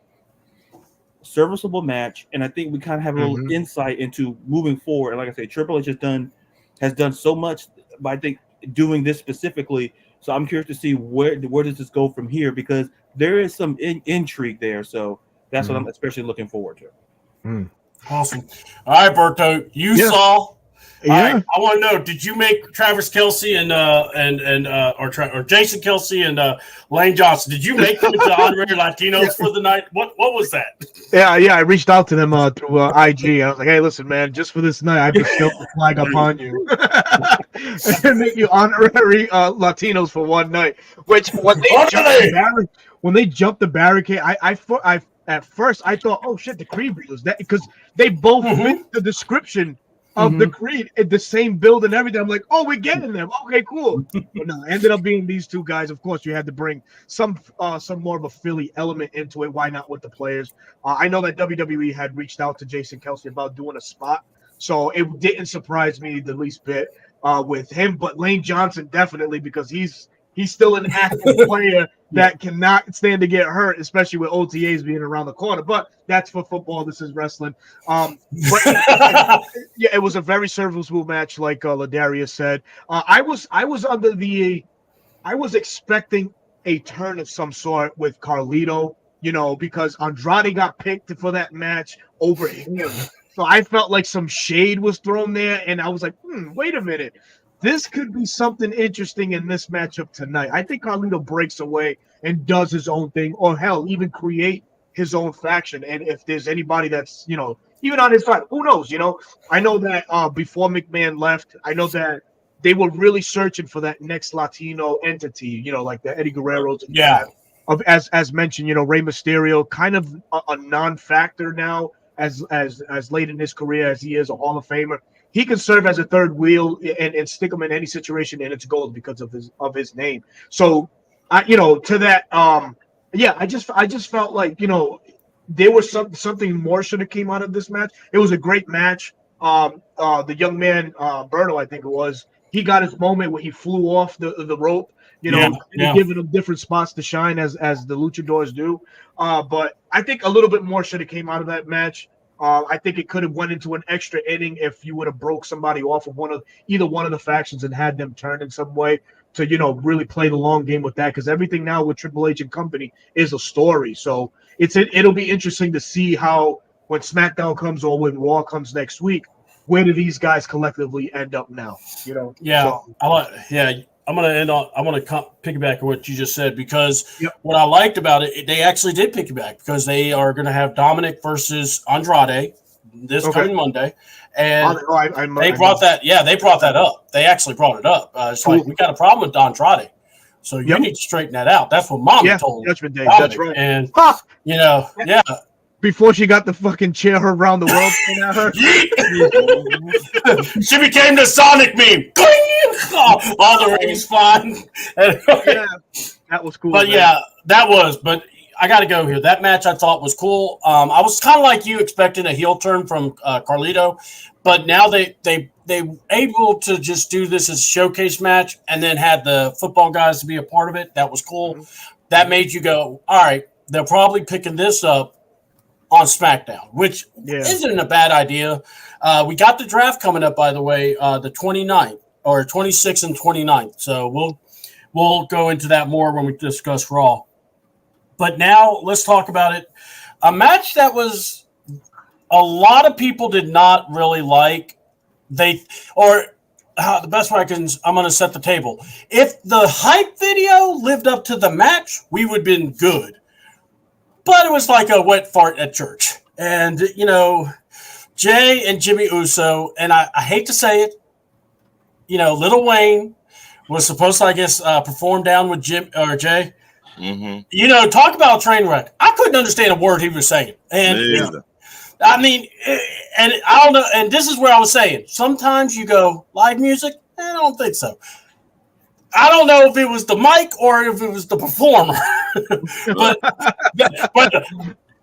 a serviceable match, and I think we kind of have a little insight into moving forward. And like I say, Triple H has done so much, but I think doing this specifically. So I'm curious to see where does this go from here, because there is some intrigue there. So that's what I'm especially looking forward to. Awesome. All right, Berto, you saw. Yeah. All right, I want to know: did you make Travis Kelsey or Jason Kelsey and Lane Johnson? Did you make them into honorary Latinos for the night? What was that? Yeah. I reached out to them through IG. I was like, "Hey, listen, man, just for this night, I bestowed the flag upon you." and make you honorary Latinos for one night. Which when they jumped the barricade, I at first I thought, oh shit, the Creed Brothers, that because they both fit the description of the Creed in the same build and everything. I'm like, oh, we're getting them. Okay, cool. But no, it ended up being these two guys. Of course, you had to bring some more of a Philly element into it. Why not with the players? I know that WWE had reached out to Jason Kelsey about doing a spot, so it didn't surprise me the least bit with him. But Lane Johnson definitely, because he's still an active player that cannot stand to get hurt, especially with OTAs being around the corner. But that's for football. This is wrestling. But yeah, it was a very serviceable match, like Ladarius said. I was expecting a turn of some sort with Carlito, because Andrade got picked for that match over him. So I felt like some shade was thrown there, and I was like, wait a minute. This could be something interesting in this matchup tonight. I think Carlito breaks away and does his own thing, or hell, even create his own faction. And if there's anybody that's, even on his side, who knows? I know that before McMahon left, I know that they were really searching for that next Latino entity, like the Eddie Guerreros. Yeah. As mentioned, Rey Mysterio, kind of a non-factor now, as late in his career as he is a Hall of Famer. He can serve as a third wheel and stick him in any situation, and it's gold because of his name. So, to that, I just felt like there was something more should have came out of this match. It was a great match. The young man Berto, I think it was, he got his moment where he flew off the rope. Giving him different spots to shine as the luchadors do. But I think a little bit more should have came out of that match. I think it could have went into an extra inning if you would have broke somebody off of either one of the factions and had them turn in some way to, really play the long game with that. Because everything now with Triple H and company is a story. So it'll be interesting to see how when SmackDown comes or when Raw comes next week, where do these guys collectively end up now? Yeah, so. I'm going to end on. I want to piggyback on what you just said because what I liked about it, they actually did piggyback because they are going to have Dominic versus Andrade this coming Monday, and they brought that. Yeah, they brought that up. They actually brought it up. It's like we got a problem with Andrade, so you need to straighten that out. That's what Mama told Judgment Day. Dominic. That's right. And before she got the fucking chair around the world thrown at her. She became the Sonic meme. All the rings flying. That was cool. But that was. But I got to go here. That match I thought was cool. I was kind of like you, expecting a heel turn from Carlito, but now they able to just do this as a showcase match and then had the football guys to be a part of it. That was cool. Mm-hmm. That made you go, all right, they're probably picking this up on SmackDown, which isn't a bad idea. We got the draft coming up, by the way, the 29th or 26th and 29th. So we'll go into that more when we discuss Raw. But now let's talk about it. A match that was a lot of people did not really like. The best way I'm going to set the table. If the hype video lived up to the match, we would have been good. But it was like a wet fart at church. And, Jay and Jimmy Uso, and I hate to say it, Lil Wayne was supposed to, I guess, perform down with Jay. Mm-hmm. Talk about a train wreck. I couldn't understand a word he was saying. And I mean, and I don't know, and this is where I was saying, sometimes you go, live music? I don't think so. I don't know if it was the mic or if it was the performer. but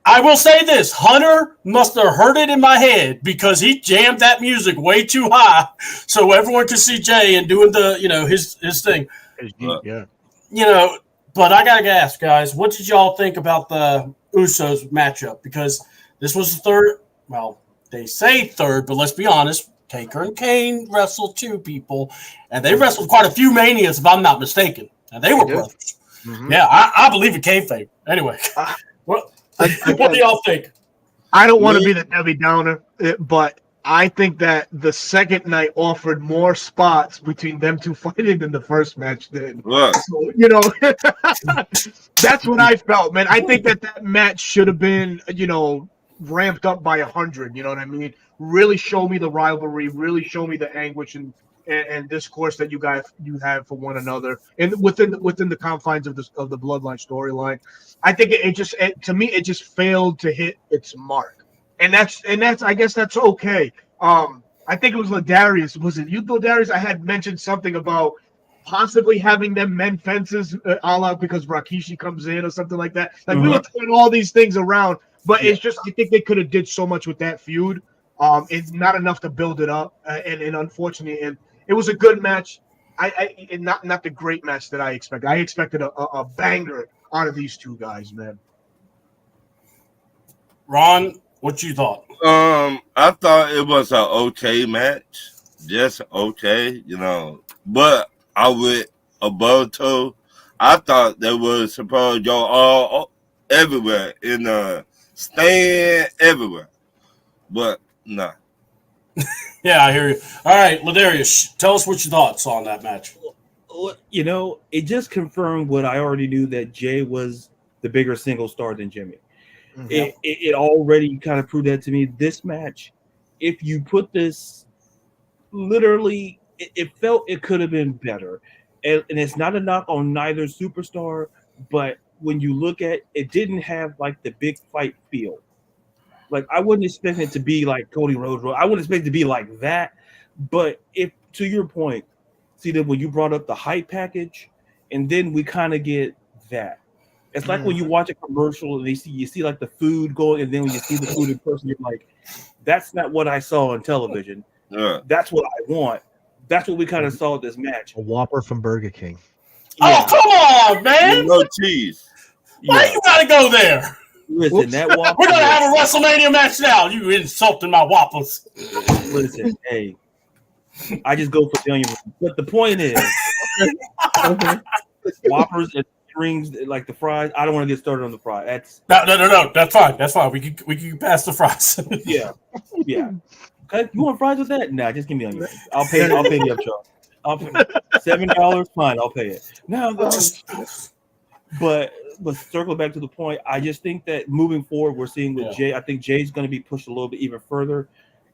I will say this, Hunter must have heard it in my head because he jammed that music way too high so everyone could see Jay and doing the, his thing. But I got to ask, guys, what did y'all think about the Usos matchup? Because this was the third, well, they say third, but let's be honest, Taker and Kane wrestled two people, and they wrestled quite a few Manias, if I'm not mistaken. And they were brothers. Mm-hmm. Yeah, I believe in kayfabe. Anyway, what do y'all think? I don't want to be the Debbie Downer, but I think that the second night offered more spots between them two fighting than the first match did. Right. So, that's what I felt, man. I think that match should have been, ramped up by 100. You know what I mean? Really show me the rivalry. Really show me the anguish in and discourse that you have for one another, and within the confines of the bloodline storyline. I think to me it just failed to hit its mark, and that's I guess that's okay. I think it was Ladarius. Was it you, Ladarius? I had mentioned something about possibly having them mend fences all out because Rikishi comes in or something like that. Like we were throwing all these things around, but it's just I think they could have did so much with that feud. It's not enough to build it up, and unfortunately, and it was a good match. Not the great match that I expected. I expected a banger out of these two guys, man. Ron, what you thought? I thought it was an okay match, just okay, But I went Berto. I thought they were supposed to go all everywhere stand everywhere, but no. Yeah, I hear you. All right, Ladarius, tell us what your thoughts on that match. It just confirmed what I already knew, that Jay was the bigger single star than Jimmy. Mm-hmm. It already kind of proved that to me. This match, if you put this, literally, it felt it could have been better. And it's not a knock on neither superstar, but when you look at it, didn't have like the big fight feel. Like I wouldn't expect it to be like Cody Rhodes. I wouldn't expect it to be like that. But if, to your point, see that when you brought up the hype package, and then we kind of get that. It's like when you watch a commercial and you see like the food going, and then when you see the food in person, you're like, that's not what I saw on television. Yeah. That's what I want. That's what we kind of saw at this match. A Whopper from Burger King. Yeah. Oh, come on, man. No cheese. Why you gotta go there? Listen, that Whopper. We're gonna have a WrestleMania match now. You insulting my Whoppers. Listen, hey, I just go for the onion. But the point is, Whoppers and rings like the fries. I don't want to get started on the fries. No. That's fine. That's fine. We can pass the fries. Yeah. Okay, you want fries with that? Nah, just give me onion. I'll pay the upcharge. I'll pay $7. Fine, I'll pay it. No, but circle back to the point. I just think that moving forward, we're seeing with Jay. I think Jay's going to be pushed a little bit even further.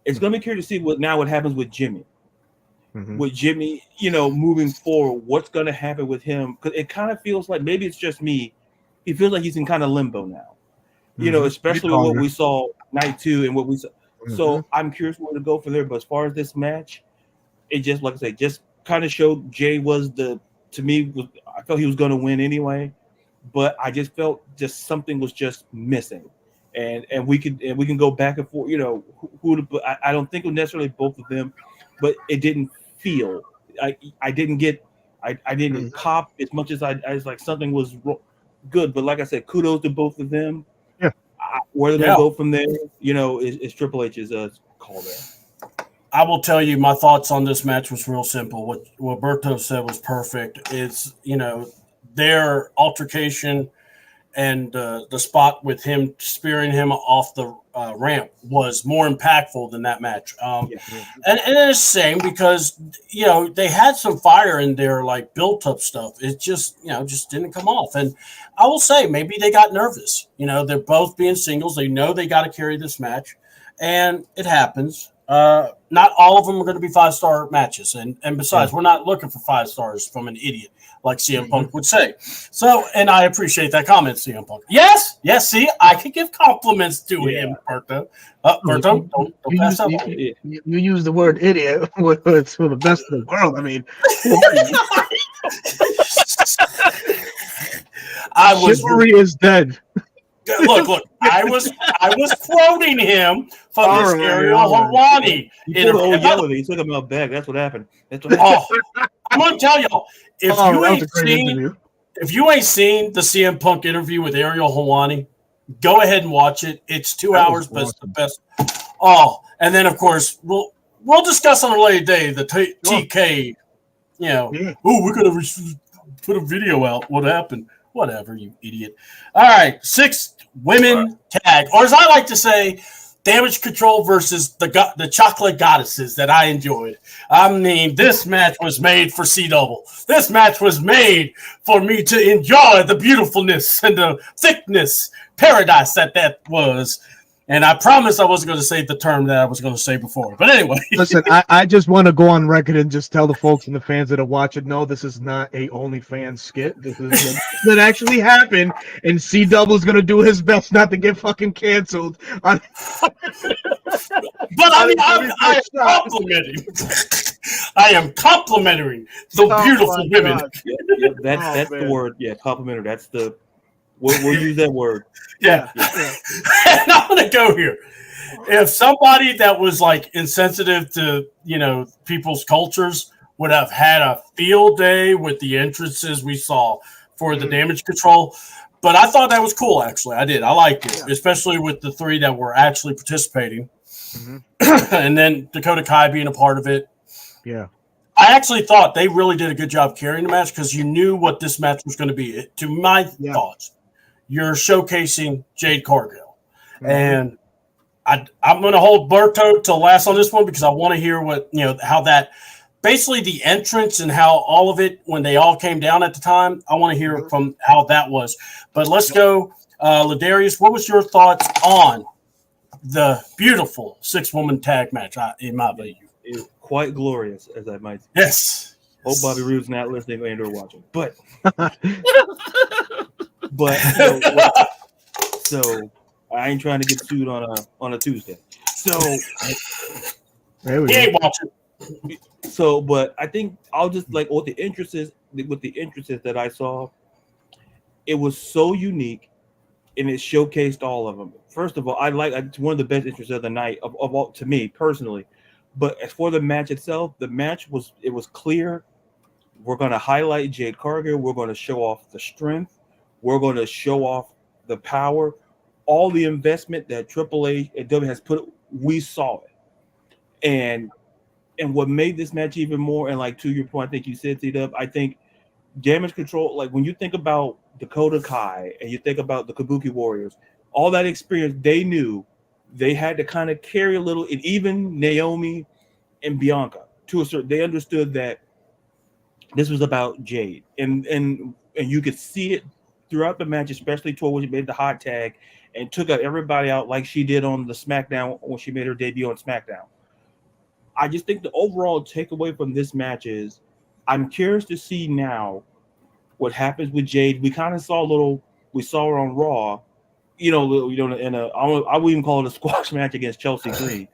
It's going to be curious to see what happens with Jimmy. Mm-hmm. With Jimmy, moving forward, what's going to happen with him? Because it kind of feels like, maybe it's just me, he feels like he's in kind of limbo now. Especially with what we saw night 2 and what we saw. Mm-hmm. So I'm curious where to go from there. But as far as this match, it just, like I say, just kind of showed Jay was I felt he was going to win anyway. But I just felt just something was just missing, and we can go back and forth. I don't think it was necessarily both of them, but it didn't feel. I didn't pop as much as I was like something was good. But like I said, kudos to both of them. Yeah. Where they're gonna go from there, is Triple H's call there. I will tell you my thoughts on this match was real simple. What Berto said was perfect. It's their altercation and the spot with him spearing him off the ramp was more impactful than that match. And it's the same because, they had some fire in their like built up stuff. It just didn't come off. And I will say maybe they got nervous. They're both being singles. They know they got to carry this match, and it happens. Not all of them are going to be 5-star matches. And besides, we're not looking for 5 stars from an idiot like CM Punk would say. So, and I appreciate that comment, CM Punk. Yes, see, I can give compliments to him, Berto. Berto, don't pass up. You use the word idiot for the best of the world. I mean, chivalry is dead. Look. I was quoting him from this Ariel Helwani. He took him out back. That's what happened. I'm gonna tell y'all, if you ain't seen the CM Punk interview with Ariel Helwani, go ahead and watch it. It's 2 hours, but it's the best. And then of course we'll discuss on a later day the TK. We're gonna put a video out. What happened? Whatever, you idiot. All right, 6 women tag, or as I like to say, Damage Control versus the Chocolate Goddesses that I enjoyed. I mean, this match was made for C-Double. This match was made for me to enjoy the beautifulness and the thickness, paradise that was. And I promised I wasn't going to say the term that I was going to say before. But anyway. Listen, I just want to go on record and just tell the folks and the fans that are watching, no, this is not a OnlyFans skit. This is that actually happened, and C-Double is going to do his best not to get fucking canceled. But I mean, I am complimenting. I am complimenting the beautiful women. Yeah, that's the word. Yeah, complimentary. That's the. We'll use that word. Yeah. And I'm gonna go here. If somebody that was like insensitive to people's cultures would have had a field day with the entrances we saw for the damage control, but I thought that was cool. Actually, I did. I liked it, especially with the 3 that were actually participating, and then Dakota Kai being a part of it. Yeah. I actually thought they really did a good job carrying the match because you knew what this match was going to be. To my thoughts, you're showcasing Jade Cargill. And I'm going to hold Berto to last on this one because I want to hear how that basically the entrance and how all of it, when they all came down at the time, I want to hear from how that was. But let's go. Ladarius, what was your thoughts on the beautiful 6-woman tag match, in my opinion? It was quite glorious, as I might say. Yes. Hope Bobby Roode's not listening and or watching. But so I ain't trying to get sued on a Tuesday. So he ain't watching. So, but I think I'll just like with the interests that I saw, it was so unique, and it showcased all of them. First of all, it's one of the best interests of the night of all to me personally. But as for the match itself, the match was clear. We're going to highlight Jade Cargill. We're going to show off the strength. We're going to show off the power. All the investment that Triple H and W has put, we saw it. And what made this match even more, and like to your point, I think you said, T-Dub, I think damage control, like when you think about Dakota Kai and you think about the Kabuki Warriors, all that experience, they knew they had to kind of carry a little, and even Naomi and Bianca, to a certain, they understood that this was about Jade. And you could see it throughout the match, especially toward when she made the hot tag and took out everybody out like she did on the SmackDown when she made her debut on SmackDown. I just think the overall takeaway from this match is I'm curious to see now what happens with Jade. We kind of saw we saw her on Raw, in I wouldn't even call it a squash match against Chelsea Green.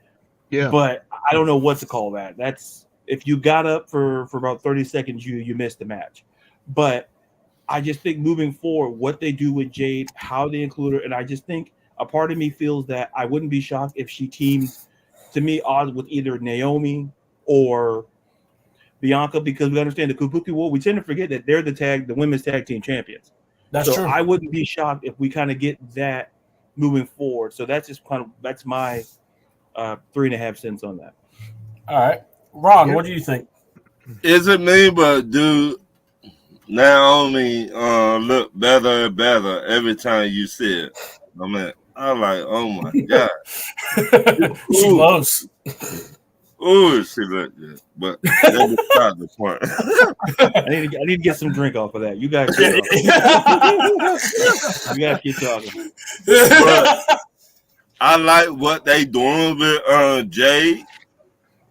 Yeah. But I don't know what to call that. That's if you got up for about 30 seconds, you missed the match. But I just think moving forward, what they do with Jade, how they include her, and I just think a part of me feels that I wouldn't be shocked if she teams, to me, odds with either Naomi or Bianca, because we understand the Kabuki War. We tend to forget that they're the women's tag team champions. That's true. I wouldn't be shocked if we kind of get that moving forward. So that's just that's my 3.5 cents on that. All right, Ron, what do you think? Is it me, but do Naomi look better and better every time you see it? I mean, I'm like, oh my god, She loves. Ooh, she looked good, but that's not the point. I need to get some drink off of that. You guys keep talking. But I like what they doing with Jade.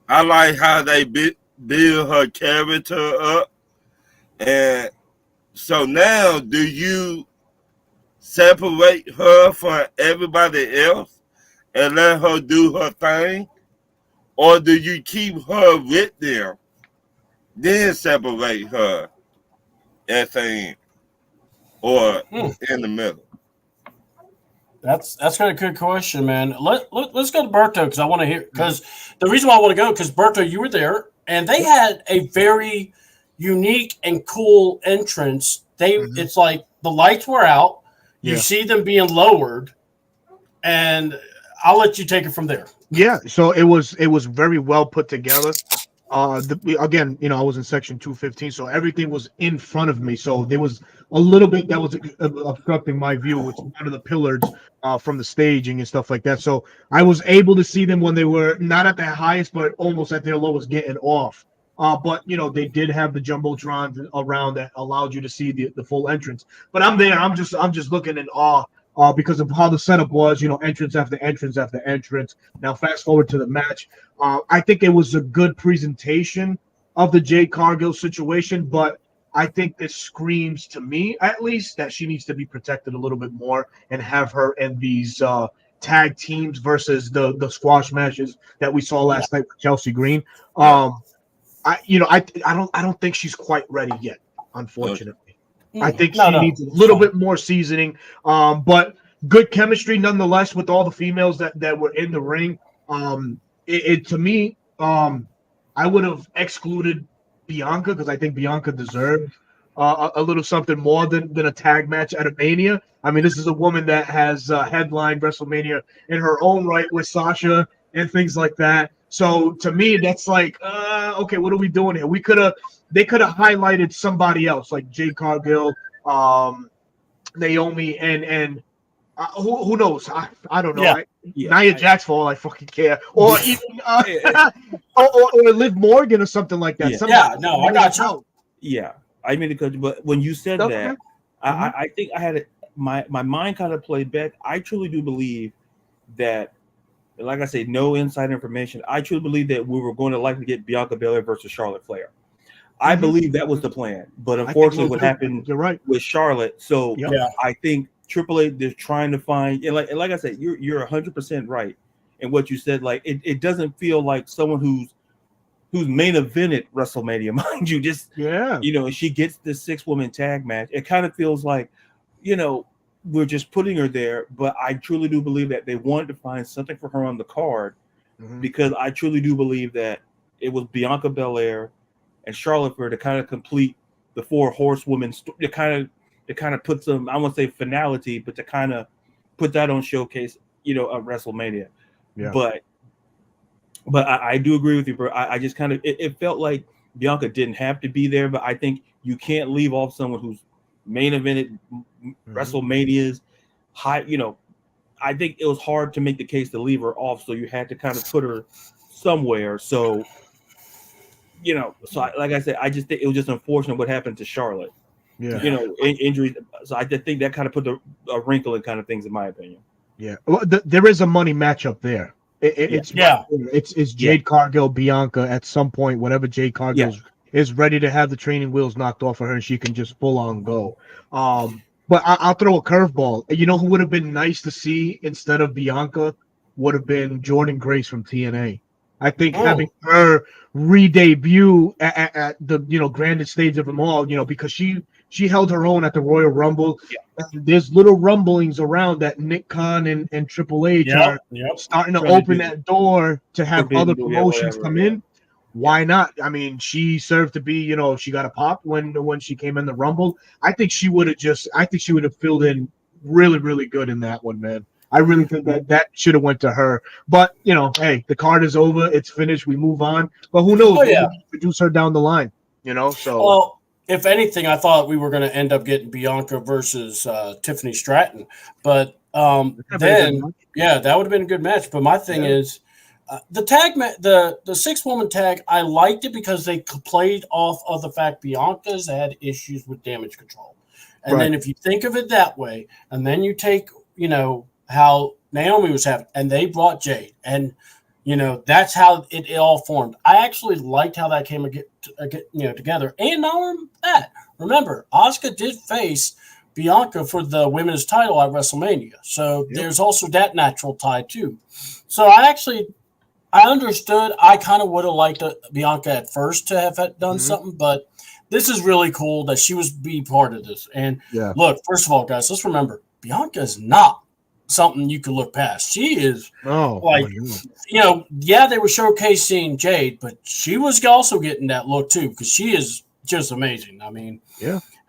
I like how they build her character up. And so now, do you separate her from everybody else and let her do her thing? Or do you keep her with them, then separate her at the end or in the middle? That's a good question, man. Let's go to Berto because I want to hear. Because the reason why I want to go because Berto, you were there, and they had a very unique and cool entrance. It's like the lights were out. You see them being lowered, and I'll let you take it from there. Yeah, so it was very well put together. Again, I was in section 215, so everything was in front of me. So there was a little bit that was obstructing my view, which is one of the pillars from the staging and stuff like that. So I was able to see them when they were not at their highest, but almost at their lowest, getting off. But they did have the jumbotron around that allowed you to see the full entrance. But I'm there. I'm just looking in awe because of how the setup was, entrance after entrance after entrance. Now, fast forward to the match. I think it was a good presentation of the Jade Cargill situation, but I think this screams to me, at least, that she needs to be protected a little bit more and have her in these tag teams versus the squash matches that we saw last night with Chelsea Green. I don't think she's quite ready yet, unfortunately. I think she needs a little bit more seasoning. But good chemistry nonetheless with all the females that were in the ring. To me, I would have excluded Bianca because I think Bianca deserved a little something more than a tag match at a Mania. I mean, this is a woman that has headlined WrestleMania in her own right with Sasha and things like that. So to me, that's like, okay, what are we doing here? They could have highlighted somebody else like Jade Cargill, Naomi, and who knows? I don't know. Nia Jax, for all I fucking care, or even or Liv Morgan or something like that. I got you. Yeah, I mean, but when you said that, I think I had my mind kind of played back. I truly do believe that. Like I said, no inside information. I truly believe that we were going to likely get Bianca Belair versus Charlotte Flair. I believe that was the plan, but unfortunately, what happened with Charlotte. So I think Triple H is trying to find, and like I said, you're 100% right in what you said. Like it doesn't feel like someone who's main evented WrestleMania, mind you. Just and she gets the 6-woman tag match. It kind of feels like, we're just putting her there, but I truly do believe that they wanted to find something for her on the card because I truly do believe that it was Bianca Belair and Charlotte Flair to kind of complete the 4 horsewomen to kind of put some, I won't say finality, but to kind of put that on showcase, of WrestleMania. Yeah. But I do agree with you, bro. I just kind of it felt like Bianca didn't have to be there, but I think you can't leave off someone who's main evented WrestleManias high. I think it was hard to make the case to leave her off, so you had to kind of put her somewhere. So, like I said, I just think it was just unfortunate what happened to Charlotte. Yeah, injuries. So I just think that kind of put a wrinkle in kind of things, in my opinion. Yeah, well, there is a money matchup there. It's Jade Cargill, Bianca at some point, whenever Jade Cargill is ready to have the training wheels knocked off of her, and she can just full on go. But I'll throw a curveball. Who would have been nice to see instead of Bianca would have been Jordynne Grace from TNA. I think having her re-debut at the grandest stage of them all, because she held her own at the Royal Rumble. Yeah. And there's little rumblings around that Nick Khan and Triple H are starting to open that door to have other promotions come in. Why not? I mean, she served to be, she got a pop when she came in the Rumble. I think she would have filled in really, really good in that one, man. I really think that should have went to her. But, hey, the card is over. It's finished. We move on. But who knows? Maybe introduce her down the line, so. Well, if anything, I thought we were going to end up getting Bianca versus Tiffany Stratton. But that would have been a good match. But my thing is, the tag the 6-woman tag, I liked it because they played off of the fact Bianca's had issues with damage control. And then if you think of it that way, and then you take, how Naomi was having, and they brought Jade, and, that's how it all formed. I actually liked how that came together. And not only that, remember, Asuka did face Bianca for the women's title at WrestleMania. So there's also that natural tie too. So I understood. I kind of would have liked Bianca at first to have done something, but this is really cool that she was be part of this. And look, first of all, guys, let's remember, Bianca is not something you can look past. She is they were showcasing Jade, but she was also getting that look too, because she is just amazing. I mean,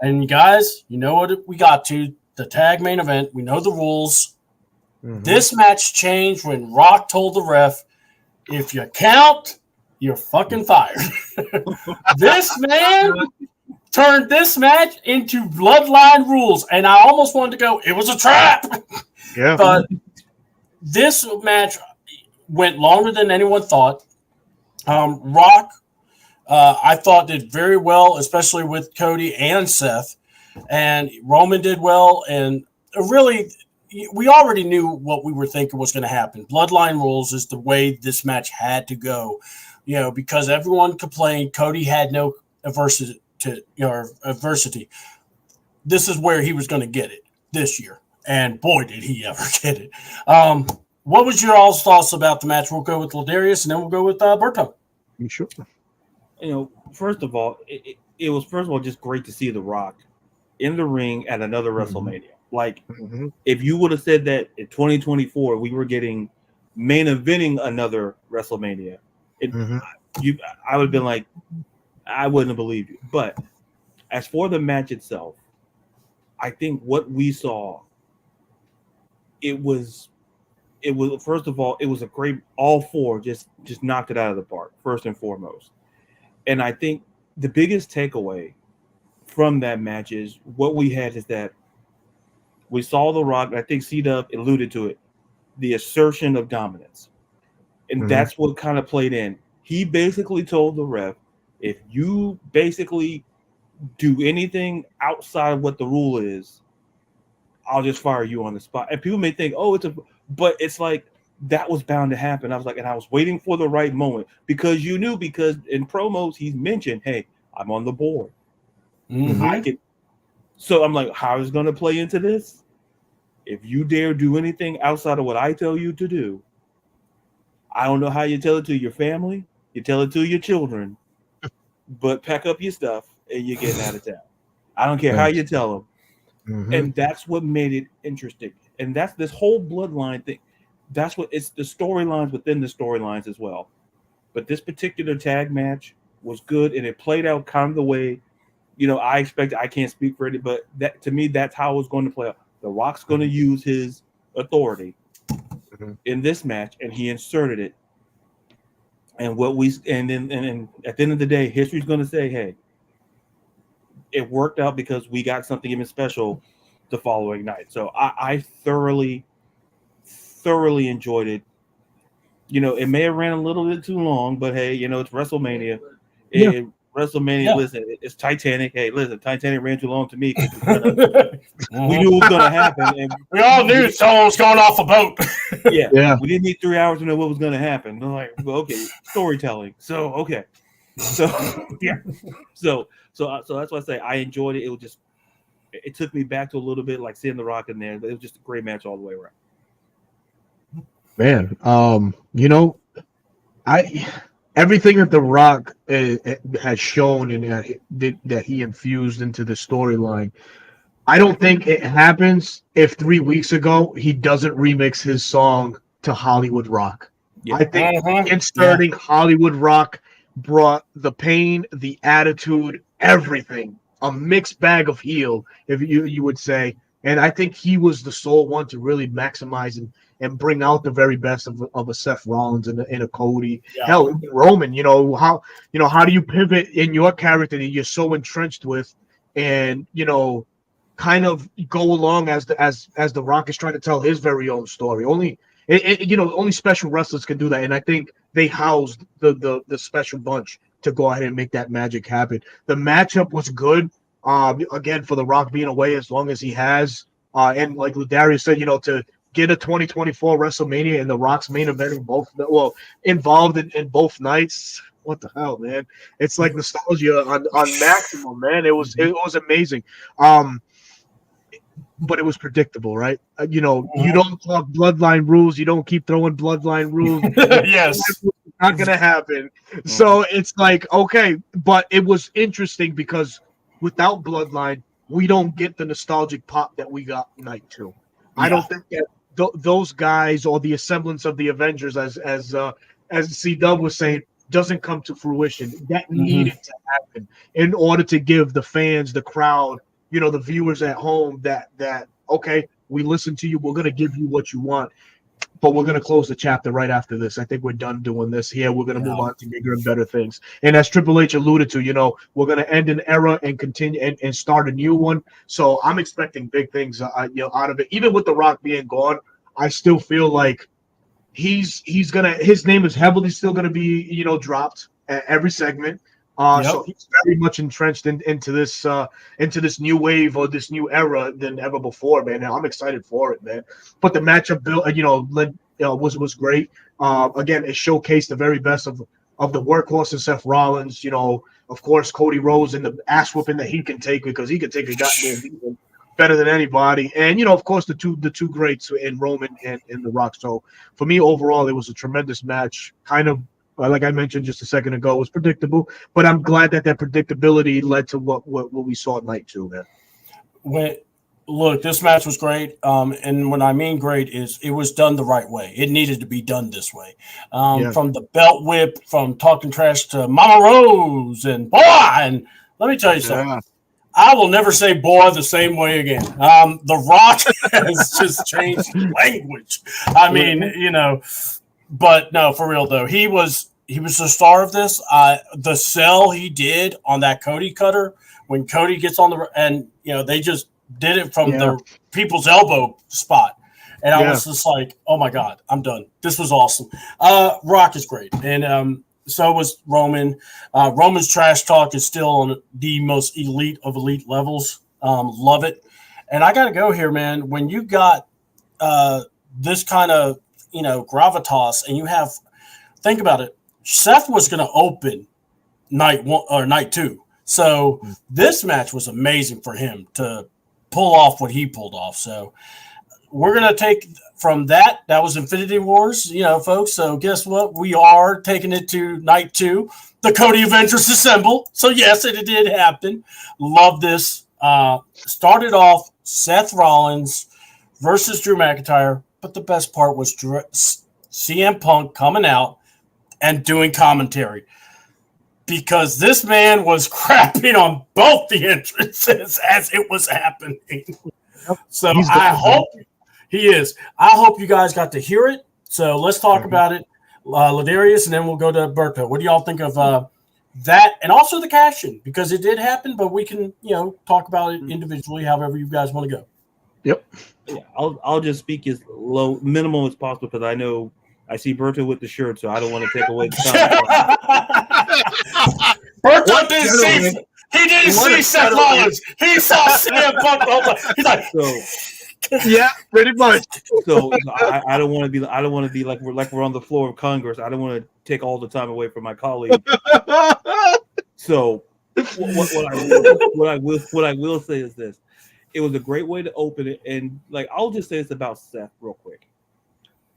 and guys, you know what we got to the tag main event. We know the rules. This match changed when Rock told the ref, if you count, you're fucking fired. This man turned this match into bloodline rules, and I almost wanted to go, it was a trap. Yeah. But this match went longer than anyone thought. Rock, I thought, did very well, especially with Cody and Seth. And Roman did well. And really, we already knew what we were thinking was going to happen. Bloodline rules is the way this match had to go, because everyone complained Cody had no adversity. This is where he was going to get it this year, and boy, did he ever get it. What was your all's thoughts about the match? We'll go with Ladarius, and then we'll go with Berto. You sure? First of all, it was just great to see The Rock in the ring at another WrestleMania. Like, if you would have said that in 2024 we were getting main eventing another WrestleMania, I would have been like, I wouldn't have believed you. But as for the match itself, I think what we saw, it was first of all, it was a great, all four just knocked it out of the park, first and foremost. And I think the biggest takeaway from that match is what we had is that we saw The Rock, and I think C-Dub alluded to it, the assertion of dominance. And that's what kind of played in. He basically told the ref, if you basically do anything outside of what the rule is, I'll just fire you on the spot. And people may think, but it's like, that was bound to happen. I was like, and I was waiting for the right moment because in promos, he's mentioned, hey, I'm on the board. So I'm like, how is it going to play into this? If you dare do anything outside of what I tell you to do, I don't know how you tell it to your family, you tell it to your children, but pack up your stuff and you're getting out of town. I don't care how you tell them. And that's what made it interesting. And that's this whole bloodline thing. That's what it's the storylines within the storylines as well. But this particular tag match was good, and it played out kind of the way, I expected. I can't speak for it, but that to me, that's how it was going to play out. The Rock's going to use his authority in this match, and he inserted it. And then at the end of the day, history's going to say, hey, it worked out because we got something even special the following night. So I thoroughly enjoyed it. It may have ran a little bit too long, but hey, it's WrestleMania. WrestleMania, listen, it's Titanic. Hey, listen, Titanic ran too long to me. We knew it was going to happen. And we all knew someone was going off a boat. We didn't need 3 hours to know what was going to happen. They're like, well, okay, storytelling. So, okay. So, So that's why I say I enjoyed it. It was just, it took me back to a little bit like seeing The Rock in there. It was just a great match all the way around. Man, everything that The Rock has shown and that he infused into the storyline, I don't think it happens if 3 weeks ago he doesn't remix his song to Hollywood Rock. I think inserting Hollywood Rock brought the pain, the attitude, everything, a mixed bag of heel, if you would say. And I think he was the sole one to really maximize and bring out the very best of a Seth Rollins and a Cody. Hell, Roman, how do you pivot in your character that you're so entrenched with and, kind of go along as the Rock is trying to tell his very own story. Only special wrestlers can do that. And I think they housed the special bunch to go ahead and make that magic happen. The matchup was good. Again, for The Rock being away as long as he has, and like Darius said, to get a 2024 WrestleMania and The Rock's main event involved in both nights. What the hell, man? It's like nostalgia on maximum, man. It was amazing. But it was predictable, right? You don't talk bloodline rules. You don't keep throwing bloodline rules. Yes. Not going to happen. So it's like, okay, but it was interesting because without bloodline, we don't get the nostalgic pop that we got night two. I don't think that those guys or the semblance of the Avengers, as C-Dub was saying, doesn't come to fruition. That needed to happen in order to give the fans, the crowd, the viewers at home that okay, we listen to you. We're going to give you what you want, but we're going to close the chapter right after this. I think we're done doing this here. We're going to move on to bigger and better things. And as Triple H alluded to, we're going to end an era and continue and start a new one. So I'm expecting big things, out of it. Even with The Rock being gone, I still feel like his name is heavily still going to be, dropped at every segment. So he's very much entrenched into this new wave or this new era than ever before, man. And I'm excited for it, man. But the matchup built, was great. Again, it showcased the very best of the workhorse and Seth Rollins. Of course, Cody Rhodes and the ass whooping that he can take, because he can take a goddamn beating better than anybody. And of course, the two greats in Roman and The Rock. So for me, overall, it was a tremendous match. Kind of like I mentioned just a second ago, it was predictable, but I'm glad that predictability led to what we saw at night 2, man. Look, this match was great. And when I mean great is it was done the right way. It needed to be done this way. From the belt whip, from talking trash to Mama Rose and boy. And let me tell you something. I will never say boy the same way again. The Rock has just changed language. I mean, but no, for real though, he was the star of this. The sell he did on that Cody cutter when Cody gets on they just did it from the people's elbow spot. And I was just like, oh my God, I'm done. This was awesome. Rock is great. And so was Roman. Roman's trash talk is still on the most elite of elite levels. Love it. And I got to go here, man. When you got this kind of, gravitas, and you have, think about it, Seth was going to open night 1 or night 2. So this match was amazing for him to pull off what he pulled off. So we're going to take from that. That was Infinity Wars, folks. So guess what? We are taking it to night 2. The Cody Avengers assemble. So yes, it did happen. Love this. Started off Seth Rollins versus Drew McIntyre. But the best part was CM Punk coming out and doing commentary, because this man was crapping on both the entrances as it was happening. So I hope he is. I hope you guys got to hear it. So let's talk about it, Ladarius, and then we'll go to Berto. What do y'all think of that, and also the cash-in, because it did happen, but we can talk about it individually, however you guys want to go. Yep. Yeah, I'll just speak as minimal as possible, because I know I see Berto with the shirt, so I don't want to take away the time. Berto didn't see. He didn't see Seth Rollins. He saw CM Punk. He's like, yeah, pretty much. So I don't want to be like we're on the floor of Congress. I don't want to take all the time away from my colleague. So what I will say is this: it was a great way to open it, and I'll just say this about Seth real quick.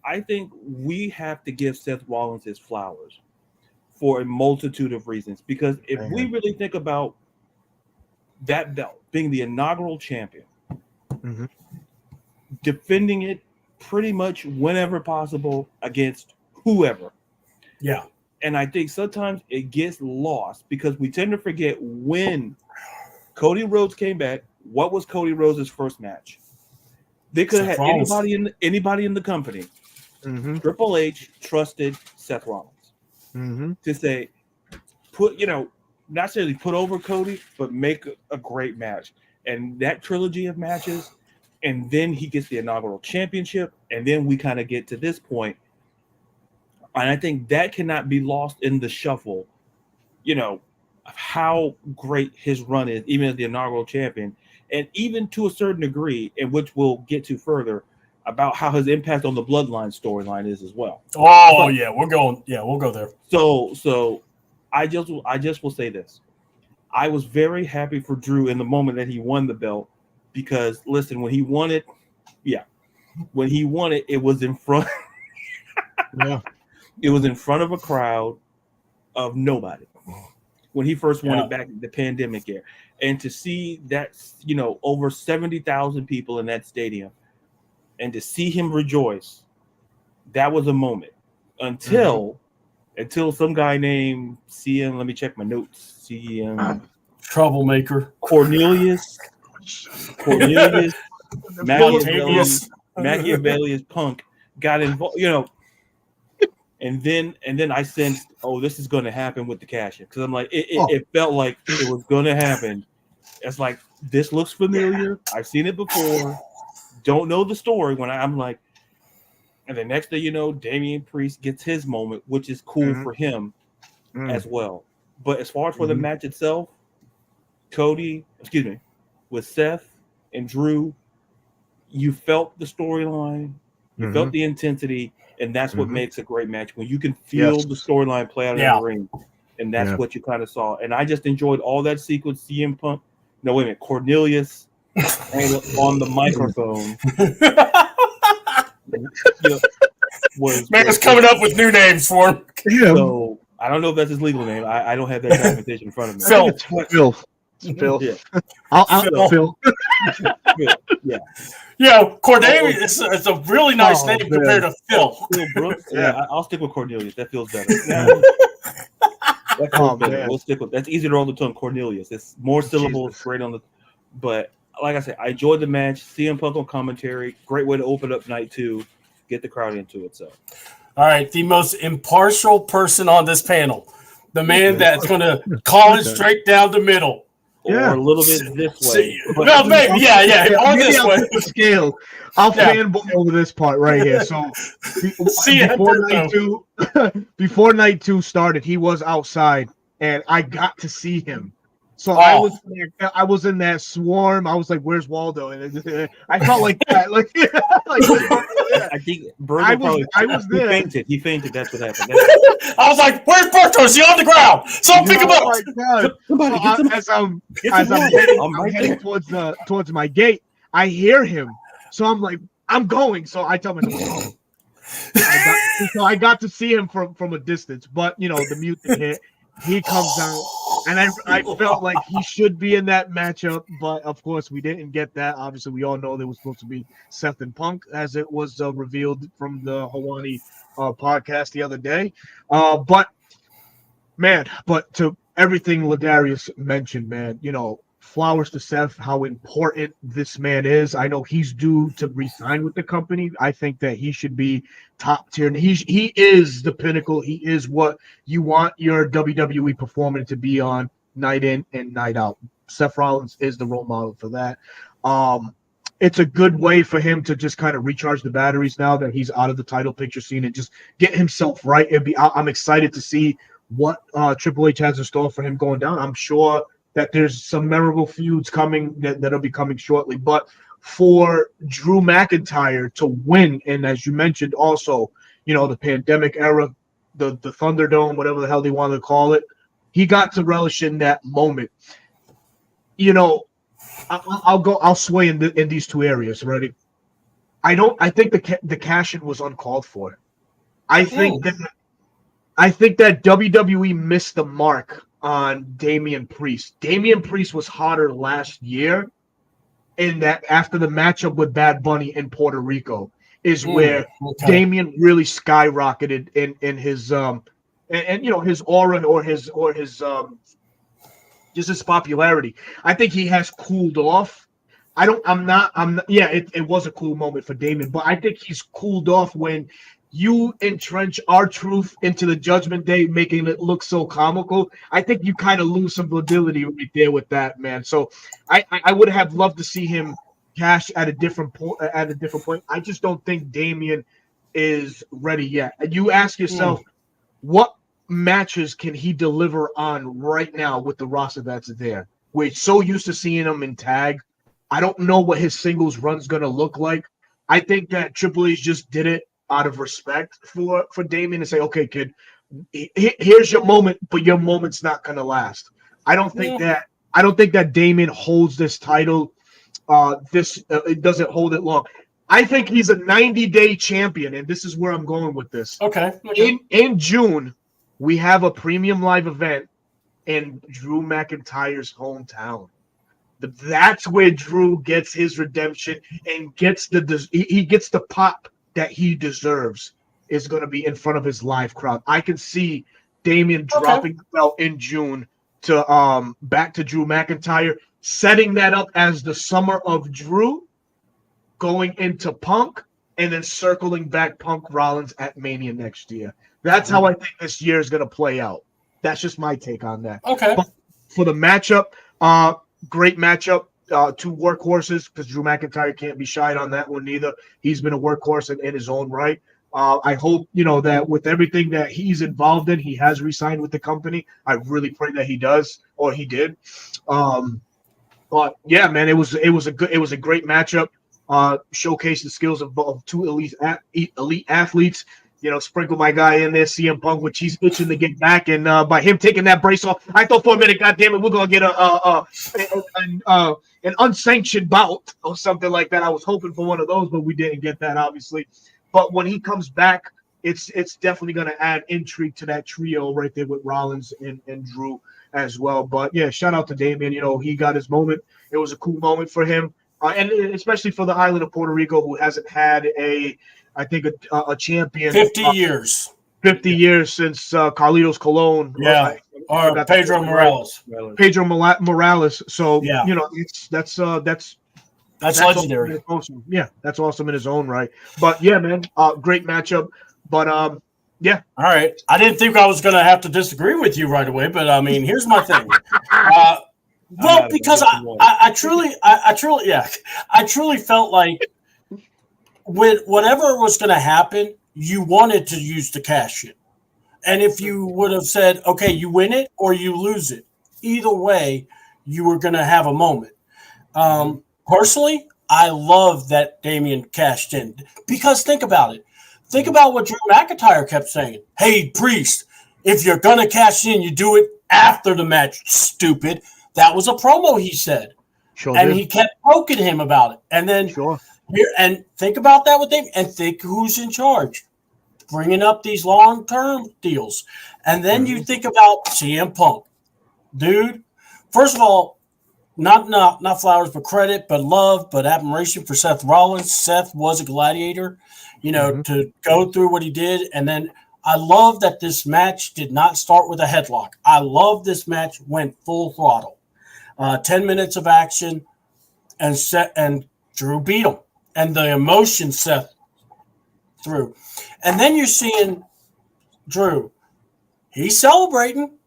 I think we have to give Seth Rollins his flowers for a multitude of reasons, because if we really think about that belt being the inaugural champion, defending it pretty much whenever possible against whoever. Yeah. And I think sometimes it gets lost because we tend to forget when Cody Rhodes came back. What was Cody Rhodes' first match? They could have had anybody in the company. Triple H trusted Seth Rollins to say, not necessarily put over Cody, but make a great match. And that trilogy of matches, and then he gets the inaugural championship, and then we kind of get to this point. And I think that cannot be lost in the shuffle, of how great his run is, even as the inaugural champion, and even to a certain degree, in which we'll get to further, about how his impact on the Bloodline storyline is as well. Oh, yeah, we'll go there. So I just will say this. I was very happy for Drew in the moment that he won the belt, because listen, when he won it, it was in front. It was in front of a crowd of nobody. When he first won it back in the pandemic year, and to see that, over 70,000 people in that stadium, and to see him rejoice, that was a moment. Until some guy named CM, let me check my notes. CM Troublemaker Cornelius Machiavelli's Punk got involved, and then I sensed, this is going to happen with the cash-in, because I'm like, it felt like it was going to happen. It's like, this looks familiar. I've seen it before. Don't know the story. When I'm like, and the next thing you know, Damian Priest gets his moment, which is cool for him as well. But as far as for the match itself, with Seth and Drew, you felt the storyline, you felt the intensity, and that's what makes a great match when you can feel the storyline play out in the ring, and that's what you kind of saw. And I just enjoyed all that sequence. CM Punk, no, wait a minute, Cornelius on the microphone. Man's coming up with new names for him. So I don't know if that's his legal name. I don't have that documentation in front of me. Phil. Yeah. I'll Phil. Yeah. Yeah, Cornelius is a really nice name compared to Phil. Phil Brooks. Yeah, I'll stick with Cornelius. That feels better. We'll stick with that's easier on the tongue. Cornelius. It's more syllables, great on the. But like I said, I enjoyed the match. CM Punk on commentary, great way to open up night 2, get the crowd into it. So, all right, the most impartial person on this panel, the man that's going to call it straight down the middle. Or a little bit this way. Well, maybe, or this way. Scale. I'll fanboy over this part right here. So before night two started, he was outside, and I got to see him. So I was in that swarm. I was like, "Where's Waldo?" And I felt like that. I think Berto I was there. He fainted. That's what happened. I was like, "Where's Berto? Is he on the ground? Someone pick him up!" Oh my God. I'm heading towards my gate, I hear him. So I'm like, I'm going. So I tell myself, I got to see him from a distance. But the music hit. He comes out, and I felt like he should be in that matchup, but of course we didn't get that. Obviously, we all know there was supposed to be Seth and Punk, as it was revealed from the Hawani podcast the other day. But to everything Ladarius mentioned, man, flowers to Seth, how important this man is. I know he's due to resign with the company. I think that he should be top tier. And he is the pinnacle. He is what you want your WWE performer to be on night in and night out. Seth Rollins is the role model for that. It's a good way for him to just kind of recharge the batteries now that he's out of the title picture scene and just get himself right. I'm excited to see what Triple H has in store for him going down. I'm sure that there's some memorable feuds coming that'll be coming shortly. But for Drew McIntyre to win, and as you mentioned also, the pandemic era, the Thunderdome, whatever the hell they wanted to call it, he got to relish in that moment. I'll sway in these two areas. Ready? I think the cash-in was uncalled for. I think that WWE missed the mark on Damian Priest. Damian Priest was hotter last year, in that after the matchup with Bad Bunny in Puerto Rico is where Damian really skyrocketed in his his aura or his just his popularity. I think he has cooled off. It was a cool moment for Damian, but I think he's cooled off when you entrench R-Truth into the Judgment Day, making it look so comical. I think you kind of lose some validity right there with that, man. So I would have loved to see him cash at a different point. I just don't think Damian is ready yet. And you ask yourself, what matches can he deliver on right now with the roster that's there? We're so used to seeing him in tag. I don't know what his singles run's going to look like. I think that Triple H just did it out of respect for Damian to say, okay, kid, here's your moment, but your moment's not going to last. I don't think that Damian holds this title. It doesn't hold it long. I think he's a 90-day champion, and this is where I'm going with this. Okay. In June, we have a premium live event in Drew McIntyre's hometown. That's where Drew gets his redemption and gets the pop that he deserves, is going to be in front of his live crowd. I can see Damian dropping the belt in June to back to Drew McIntyre, setting that up as the summer of Drew, going into Punk, and then circling back Punk Rollins at Mania next year. That's how I think this year is going to play out. That's just my take on that. Okay. But for the matchup, great matchup. Two workhorses, because Drew McIntyre can't be shied on that one either. He's been a workhorse in his own right. I hope, that with everything that he's involved in, he has re-signed with the company. I really pray that he does, or he did. But yeah, man, it was a great matchup. Showcased the skills of two elite athletes. Sprinkle my guy in there, CM Punk, which he's itching to get back, and by him taking that brace off, I thought for a minute, God damn it, we're gonna get an unsanctioned bout or something like that. I was hoping for one of those, but we didn't get that, obviously. But when he comes back, it's definitely going to add intrigue to that trio right there with Rollins and Drew as well. But yeah, shout out to Damian. He got his moment. It was a cool moment for him, and especially for the island of Puerto Rico, who hasn't had a champion 50 years. 50 years since Carlitos Colon. Yeah, or Pedro Morales. Pedro Morales. So yeah, that's legendary. Awesome. Yeah, that's awesome in his own right. But yeah, man, great matchup. But yeah. All right. I didn't think I was going to have to disagree with you right away, but I mean, here's my thing. Well, because I truly felt like whatever was going to happen, you wanted to use the cash in. And if you would have said, okay, you win it or you lose it, either way, you were going to have a moment. Personally, I love that Damian cashed in because think about it. Think about what Drew McIntyre kept saying. Hey, Priest, if you're going to cash in, you do it after the match, stupid. That was a promo he said. Sure and did. He kept poking him about it. And then and think about that with Damian and think who's in charge. Bringing up these long-term deals. And then you think about CM Punk. Dude, first of all, not flowers, but credit, but love, but admiration for Seth Rollins. Seth was a gladiator, to go through what he did. And then I love that this match did not start with a headlock. I love this match went full throttle. 10 minutes of action, and Drew beat him. And the emotion Seth through. And then you're seeing Drew. He's celebrating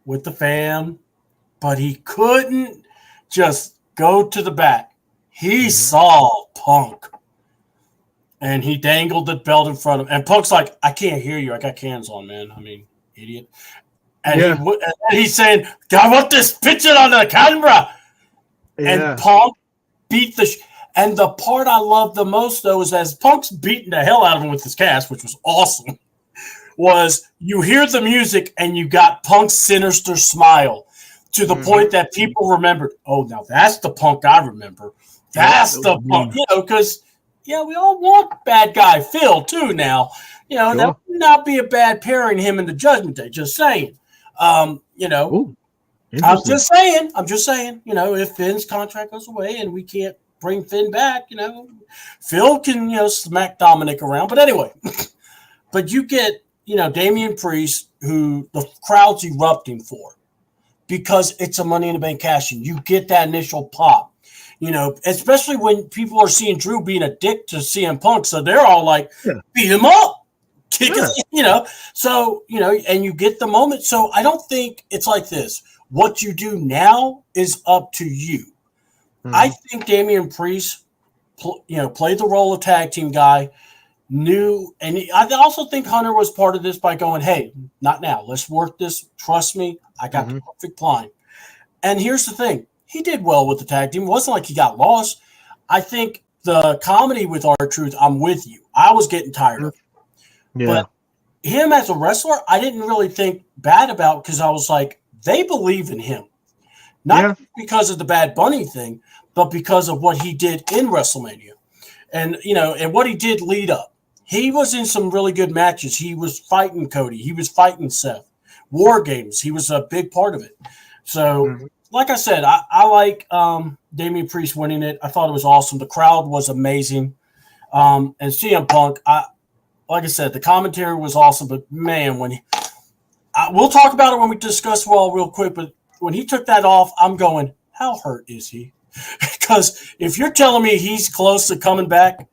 with the fam, but he couldn't just go to the back. He saw Punk. And he dangled the belt in front of him. And Punk's like, I can't hear you. I got cans on, man. I mean, idiot. And he's saying, I want this picture on the camera. Yeah. And Punk beat and the part I love the most, though, is as Punk's beating the hell out of him with his cast, which was awesome, was you hear the music and you got Punk's sinister smile to the point that people remembered, oh, now that's the Punk I remember. That's the Punk, because, we all want bad guy Phil, too, now. That would not be a bad pairing, him and the Judgment Day, just saying. I'm just saying, if Finn's contract goes away and we can't bring Finn back, Phil can, smack Dominic around. But anyway, but you get, Damian Priest, who the crowd's erupting for because it's a Money in the Bank cash-in. You get that initial pop, especially when people are seeing Drew being a dick to CM Punk. So they're all like, beat him up, kick it, So, and you get the moment. So I don't think it's like this. What you do now is up to you. I think Damian Priest, played the role of tag team guy, I also think Hunter was part of this by going, hey, not now. Let's work this. Trust me, I got the perfect plan. And here's the thing. He did well with the tag team. It wasn't like he got lost. I think the comedy with R-Truth, I'm with you. I was getting tired of it. Yeah. But him as a wrestler, I didn't really think bad about because I was like, they believe in him. Not because of the Bad Bunny thing, but because of what he did in WrestleMania. And, and what he did lead up. He was in some really good matches. He was fighting Cody. He was fighting Seth. War Games. He was a big part of it. So, like I said, I like Damian Priest winning it. I thought it was awesome. The crowd was amazing. And CM Punk, like I said, the commentary was awesome. But, man, we'll talk about it when we discuss Raw real quick. But when he took that off, I'm going, how hurt is he? Because if you're telling me he's close to coming back,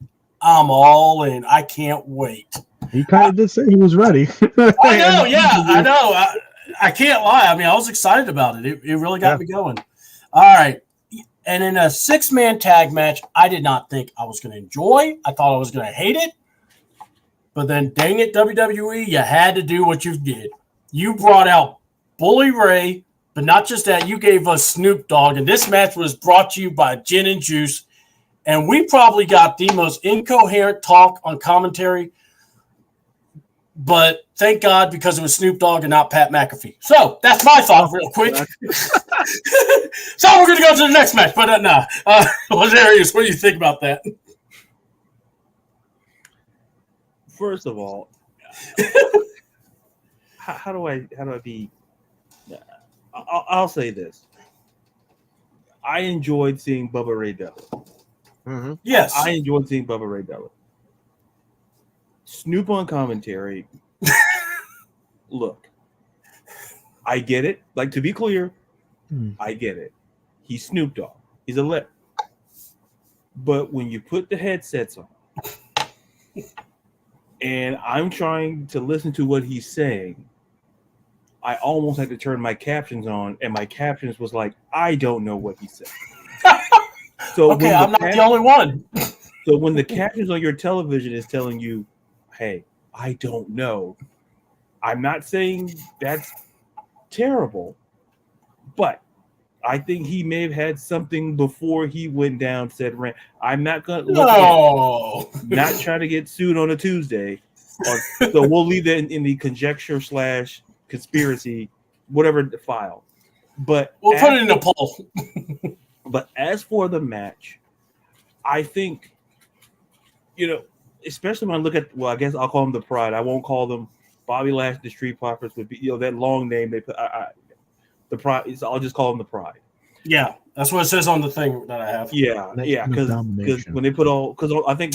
I'm all in. I can't wait. He kind of did say he was ready. I know, I know. I can't lie. I mean, I was excited about it. It really got me going. All right. And in a 6-man tag match, I did not think I was going to enjoy. I thought I was going to hate it. But then, dang it, WWE, you had to do what you did. You brought out Bully Ray, but not just that, you gave us Snoop Dogg. And this match was brought to you by Gin and Juice. And we probably got the most incoherent talk on commentary. But thank God, because it was Snoop Dogg and not Pat McAfee. So that's my thought real quick. So we're going to go to the next match. But Darius, what do you think about that? First of all, how do I be? I'll say this. I enjoyed seeing Bubba Ray Dudley. Mm-hmm. Yes. I enjoyed seeing Bubba Ray Dudley. Snoop on commentary. Look, I get it. Like, to be clear, I get it. He's Snoop Dogg. He's a lip. But when you put the headsets on and I'm trying to listen to what he's saying, I almost had to turn my captions on, and my captions was like, I don't know what he said. So okay, I'm not the only one. So when the captions on your television is telling you, hey, I don't know, I'm not saying that's terrible, but I think he may have had something before he went down said rant. I'm not going to not trying to get sued on a Tuesday. So we'll leave that in the conjecture / conspiracy, whatever file. But we'll put it in a poll. But as for the match, I think, especially when I look at, well, I guess I'll call them the Pride. I won't call them Bobby Lashley, the Street Profits would be, that long name they put. The Pride. I'll just call them the Pride. Yeah, that's what it says on the thing that I have. Yeah, because when they put I think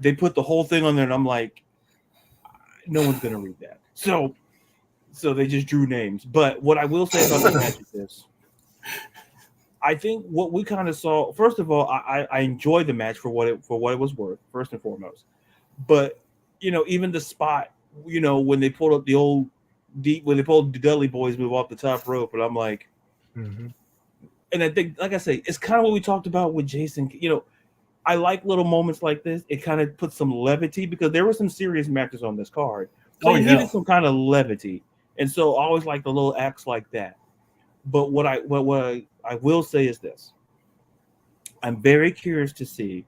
they put the whole thing on there, and I'm like, no one's gonna read that. So they just drew names. But what I will say about the match is this. I think what we kind of saw, first of all, I enjoyed the match for what it was worth, first and foremost. But even the spot, when they pulled up when they pulled the Dudley Boys move off the top rope, and I'm like, and I think, like I say, it's kind of what we talked about with Jason. I like little moments like this. It kind of puts some levity, because there were some serious matches on this card, so you needed some kind of levity, and so I always like the little acts like that. But what I will say is this: I'm very curious to see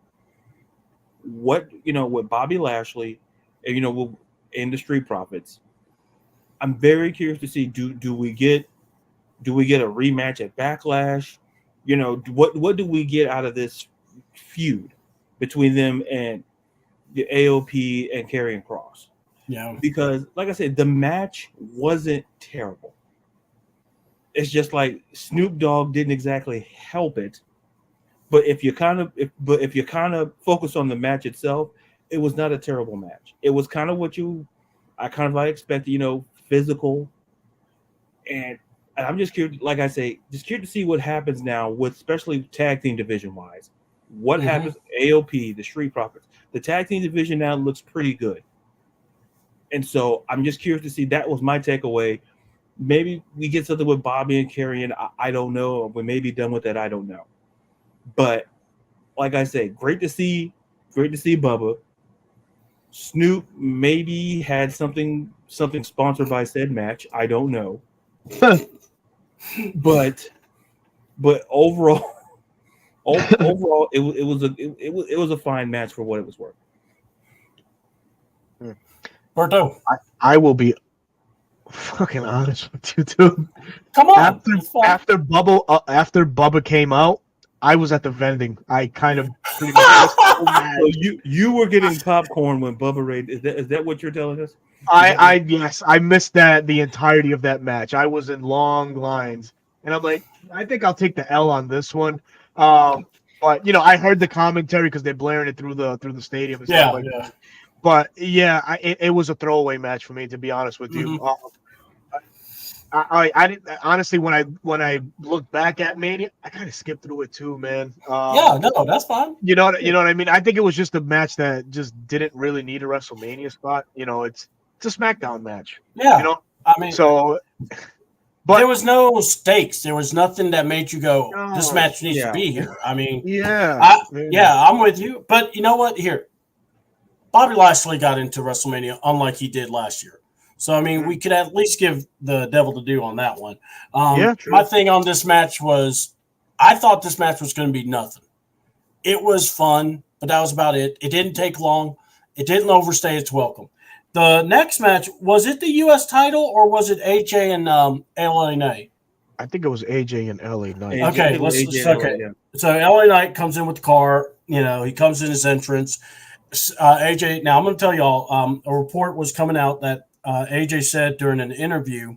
what with Bobby Lashley, and in the Street Profits. I'm very curious to see do we get a rematch at Backlash? What do we get out of this feud between them and the AOP and Karrion Kross? Yeah, because like I said, the match wasn't terrible. It's just like Snoop Dogg didn't exactly help it, but if you kind of focus on the match itself, it was not a terrible match. It was kind of what I expected, physical, and I'm just curious. Like I say, just curious to see what happens now with, especially tag team division wise. What happens? AOP, the Street Profits, the tag team division now looks pretty good, and so I'm just curious to see. That was my takeaway. Maybe we get something with Bobby and Karrion. I don't know. We may be done with that. I don't know. But like I say, great to see Bubba. Snoop maybe had something sponsored by said match. I don't know. but overall, it was a fine match for what it was worth. Berto, I will be fucking honest with you, dude. come on. After Bubba came out, I was at the vending. I kind of pretty much so mad. So you were getting popcorn when Bubba Ray. Is that what you're telling us? Yes, I missed the entirety of that match. I was in long lines, and I'm like, I think I'll take the L on this one. But I heard the commentary because they're blaring it through the stadium and stuff like that. But yeah, it was a throwaway match for me, to be honest with you. I didn't honestly, when I look back at Mania, I kind of skipped through it too, man. That's fine. You know what I mean? I think it was just a match that just didn't really need a WrestleMania spot. It's a SmackDown match. Yeah. I mean, but there was no stakes. There was nothing that made you go, this match needs to be here. I mean, I'm with you. But you know what? Here, Bobby Lashley got into WrestleMania unlike he did last year. So, I mean, we could at least give the devil the due on that one. True. My thing on this match was I thought this match was going to be nothing. It was fun, but that was about it. It didn't take long. It didn't overstay its welcome. The next match, was it the U.S. title or was it AJ and LA Knight? I think it was AJ and LA Knight. Okay, So LA Knight comes in with the car. He comes in his entrance. AJ, now I'm going to tell y'all, a report was coming out that AJ said during an interview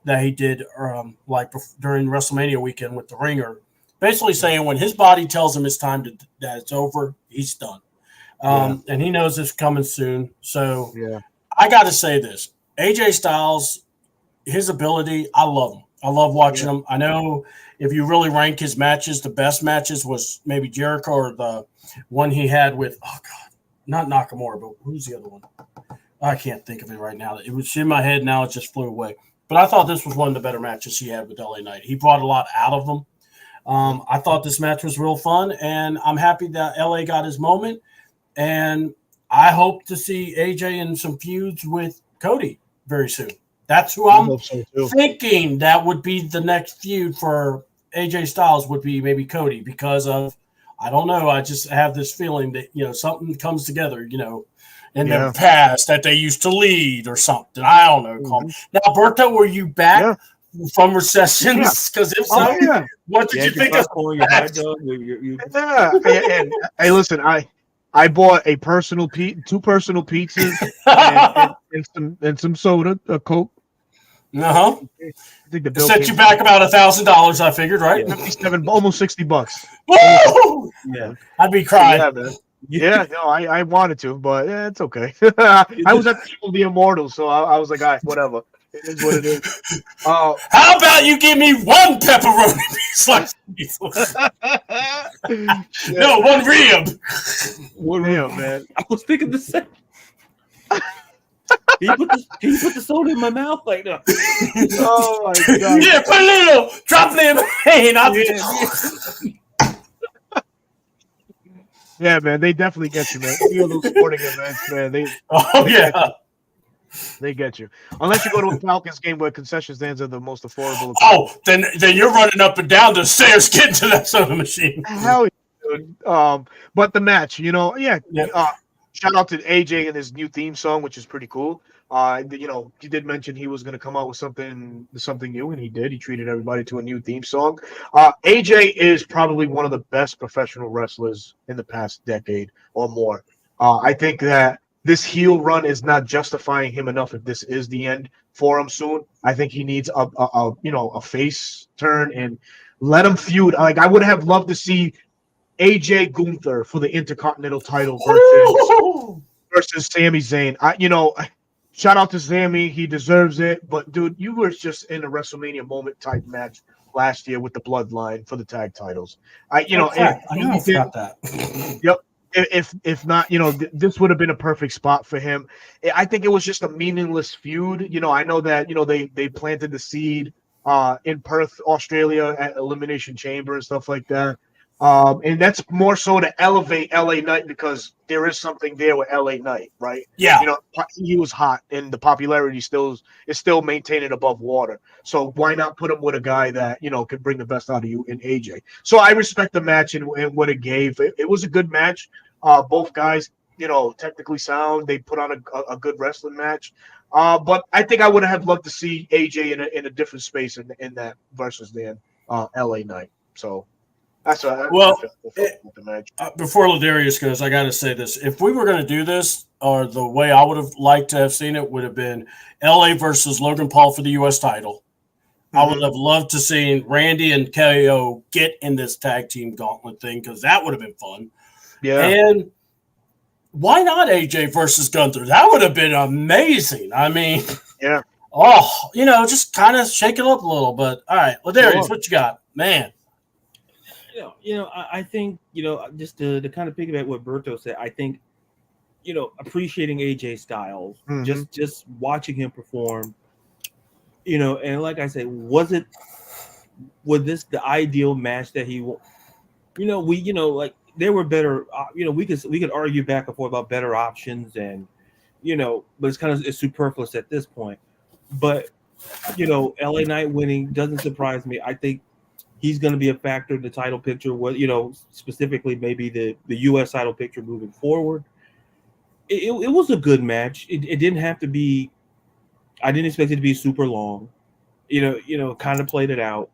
that he did during WrestleMania weekend with the Ringer, basically saying when his body tells him it's time that it's over, he's done. And he knows it's coming soon. So I got to say this. AJ Styles, his ability, I love him. I love watching him. I know if you really rank his matches, the best matches was maybe Jericho or the one he had with, not Nakamura, but who's the other one? I can't think of it right now. It was in my head. Now it just flew away. But I thought this was one of the better matches he had with LA Knight. He brought a lot out of them. I thought this match was real fun, and I'm happy that LA got his moment. And I hope to see AJ in some feuds with Cody very soon. That's who I'm thinking that would be the next feud for AJ Styles would be maybe Cody because of, I don't know. I just have this feeling that, something comes together, in their past that they used to lead or something. I don't know. Now, Berto, were you back from recessions? Because if so, what did you think of that? And hey, listen, I bought two personal pizzas and some soda, a Coke. I think the bill set you back about $1,000. I figured, right? 57, almost $60. Woo! Yeah, I'd be crying. Yeah, man. Yeah, no, I wanted to, but it's okay. I was at the show of the Immortals, so I was like, all right, whatever. It is what it is. How about you give me one pepperoni slice? No, one rib. One rib, man. I was thinking the same. Can you put the soda in my mouth like that? Oh my god! Yeah, put a little, drop it in. Yeah, man, they definitely get you, man. You know those sporting events, man. They get you. Unless you go to a Falcons game where concession stands are the most affordable. Oh, then you're running up and down the stairs getting to that soda machine. Hell yeah, dude. But the match, shout out to AJ and his new theme song, which is pretty cool. He did mention he was going to come out with something new, and he did. He treated everybody to a new theme song. AJ is probably one of the best professional wrestlers in the past decade or more. I think that this heel run is not justifying him enough if this is the end for him soon. I think he needs a face turn and let him feud. Like, I would have loved to see AJ Gunther for the Intercontinental title versus Sami Zayn. Shout out to Sami. He deserves it. But, dude, you were just in a WrestleMania moment type match last year with the Bloodline for the tag titles. I know I forgot that. Yep. If not, this would have been a perfect spot for him. I think it was just a meaningless feud. I know that, they planted the seed in Perth, Australia at Elimination Chamber and stuff like that. And that's more so to elevate LA Knight because there is something there with LA Knight, right? Yeah. He was hot and the popularity is still maintained above water. So why not put him with a guy that, could bring the best out of you in AJ? So I respect the match and what it gave. It was a good match. Both guys, technically sound. They put on a good wrestling match. But I think I would have loved to see AJ in a different space in that versus the LA Knight. So that's the match. Before Ladarius goes, I got to say this. If we were going to do this, or the way I would have liked to have seen it would have been LA versus Logan Paul for the U.S. title. I would have loved to see Randy and KO get in this tag team gauntlet thing because that would have been fun. Yeah. And why not AJ versus Gunther? That would have been amazing. I mean, yeah. Just kind of shake it up a little. But all right, Ladarius, what you got, man? I think, just to kind of piggyback what Berto said, I think, appreciating AJ Styles, just watching him perform, and like I said, was this the ideal match that he, there were better. We could argue back and forth about better options, and but it's superfluous at this point. But LA Knight winning doesn't surprise me. I think he's going to be a factor in the title picture. What specifically maybe the U.S. title picture moving forward. It was a good match. It didn't have to be. I didn't expect it to be super long. Kind of played it out.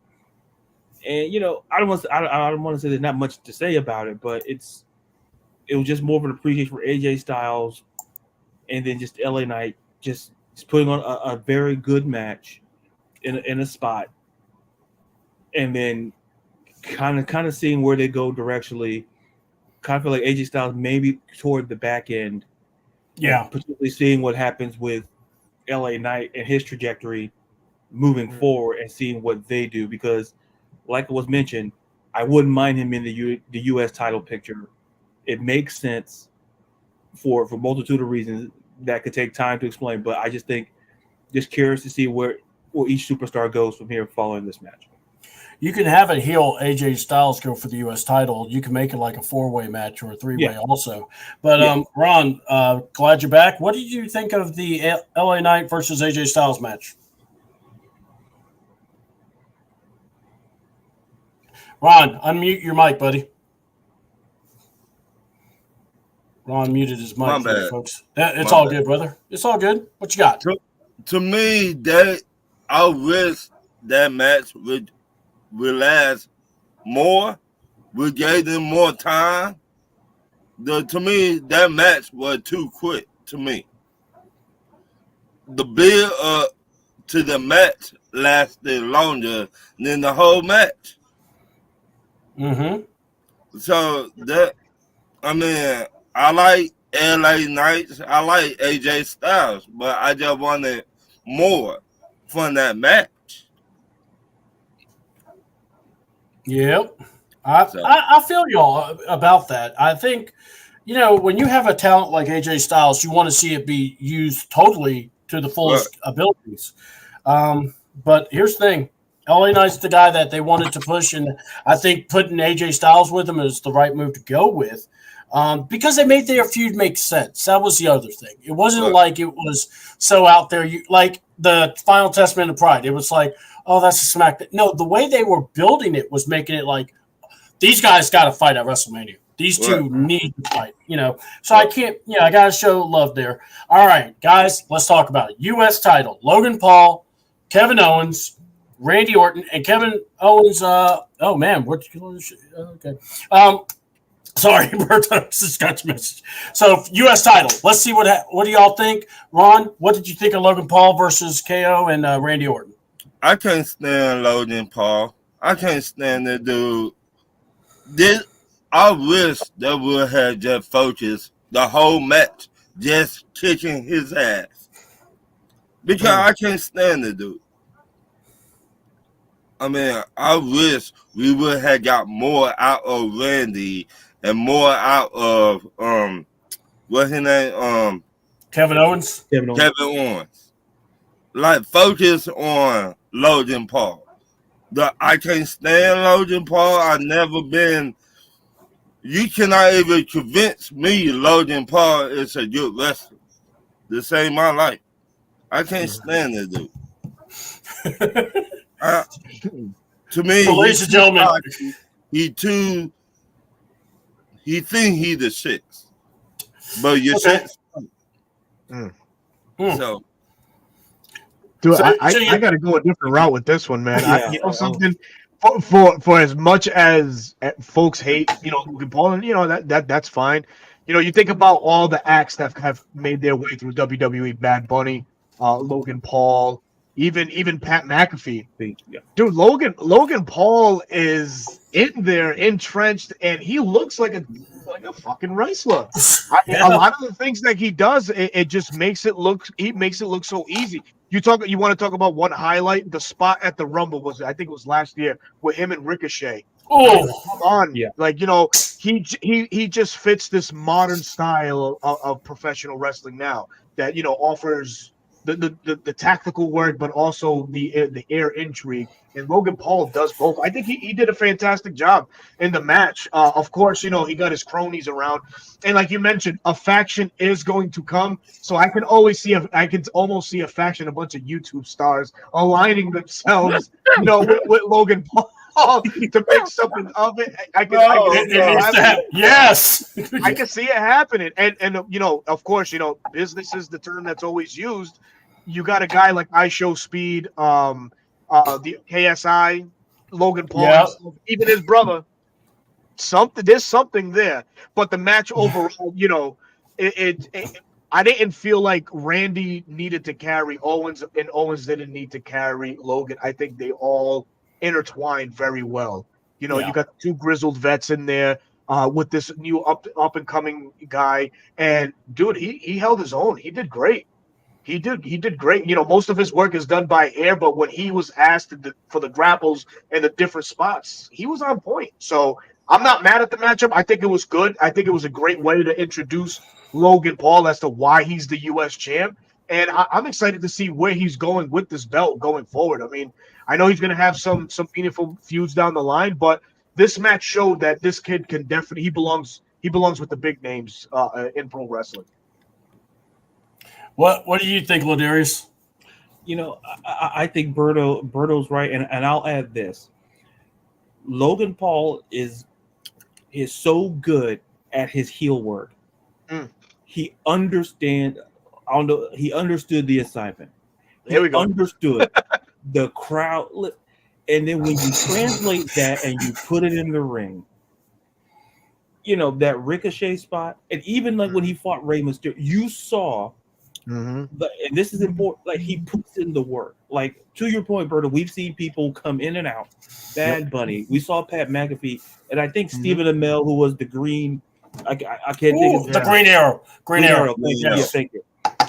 And I don't want to say there's not much to say about it, but it was just more of an appreciation for AJ Styles, and then just LA Knight just putting on a very good match in a spot, and then kind of seeing where they go directionally. Kind of feel like AJ Styles maybe toward the back end, particularly seeing what happens with LA Knight and his trajectory moving forward, and seeing what they do, because like it was mentioned, I wouldn't mind him in the U.S. title picture. It makes sense for a multitude of reasons that could take time to explain, but I just think, just curious to see where each superstar goes from here following this match. You can have a heel AJ Styles go for the U.S. title. You can make it like a 4-way match or a 3-way also. But Ron, glad you're back. What did you think of the LA Knight versus AJ Styles match? Ron, unmute your mic, buddy. Ron muted his mic, folks. It's all good, brother. It's all good. What you got? To me, I wish that match would last more. We gave them more time. To me, that match was too quick. To me, the build up to the match lasted longer than the whole match. So I like LA Knights. I like AJ Styles, but I just wanted more from that match. Yep. I feel y'all about that. I think, when you have a talent like AJ Styles, you want to see it be used totally to the fullest abilities. But here's the thing. LA Knight's the guy that they wanted to push, and I think putting AJ Styles with him is the right move to go with, because they made their feud make sense. That was the other thing. It wasn't like it was so out there. Like the Final Testament of Pride. It was like, oh, that's a smack. No, the way they were building it was making it like, these guys got to fight at WrestleMania. These two need to fight, So I can't, I got to show love there. All right, guys, let's talk about it. U.S. title, Logan Paul, Kevin Owens, Randy Orton, and Kevin Owens. Oh man, okay. Sorry, Berto, just got your message. So U.S. title. Let's see what do y'all think, Ron? What did you think of Logan Paul versus KO and Randy Orton? I can't stand Logan Paul. I can't stand that dude. I wish they would have just focused the whole match just kicking his ass, because I can't stand the dude. I wish we would have got more out of Randy and more out of what's his name? Kevin Owens. Kevin Owens. Like, focus on Logan Paul. I can't stand Logan Paul. I've never been. You cannot even convince me Logan Paul is a good wrestler. To save my life, I can't stand that dude. To me, so, ladies and gentlemen, he think he the six, but you're six. So, dude, I got to go a different route with this one, man. Something for as much as folks hate, Logan Paul, and that's fine. You think about all the acts that have made their way through WWE: Bad Bunny, Logan Paul. Even Pat McAfee. Dude, Logan Paul is in there entrenched, and he looks like a fucking wrestler. A lot of the things that he does, it just makes it look. He makes it look so easy. You want to talk about one highlight? The spot at the Rumble I think it was last year with him and Ricochet. Oh, come on! Yeah. He just fits this modern style of professional wrestling now that offers the tactical work, but also the air intrigue. And Logan Paul does both. I think he did a fantastic job in the match. Of course, he got his cronies around, and like you mentioned, a faction is going to come. So I can almost see a faction, a bunch of YouTube stars aligning themselves, with Logan Paul. To make something of it. I can yes. I can see it happening. And of course, business is the term that's always used. You got a guy like iShowSpeed, the KSI, Logan Paul, himself, even his brother. There's something there. But the match overall, I didn't feel like Randy needed to carry Owens, and Owens didn't need to carry Logan. I think they all intertwined very well. You got two grizzled vets in there with this new up and coming guy, and dude, he held his own. He did great. He did great. Most of his work is done by air, but when he was asked for the grapples and the different spots, he was on point. So I'm not mad at the matchup. I think it was good. I think it was a great way to introduce Logan Paul as to why he's the U.S. champ. And I'm excited to see where he's going with this belt going forward. I mean, I know he's going to have some meaningful feuds down the line, but this match showed that this kid can definitely he belongs with the big names in pro wrestling. What do you think, Ladarius? I think Berto's right, and I'll add this. Logan Paul is so good at his heel work. He understood the assignment. There we go. Understood the crowd, and then when you translate that and you put it in the ring, that Ricochet spot, and even like when he fought Rey Mysterio, you saw. And this is important. Like he puts in the work. Like to your point, Berto, we've seen people come in and out. Bad Bunny. We saw Pat McAfee, and I think Stephen Amell, who was the green. I can't think of the Green Arrow. Green Arrow. Yes. Thank you.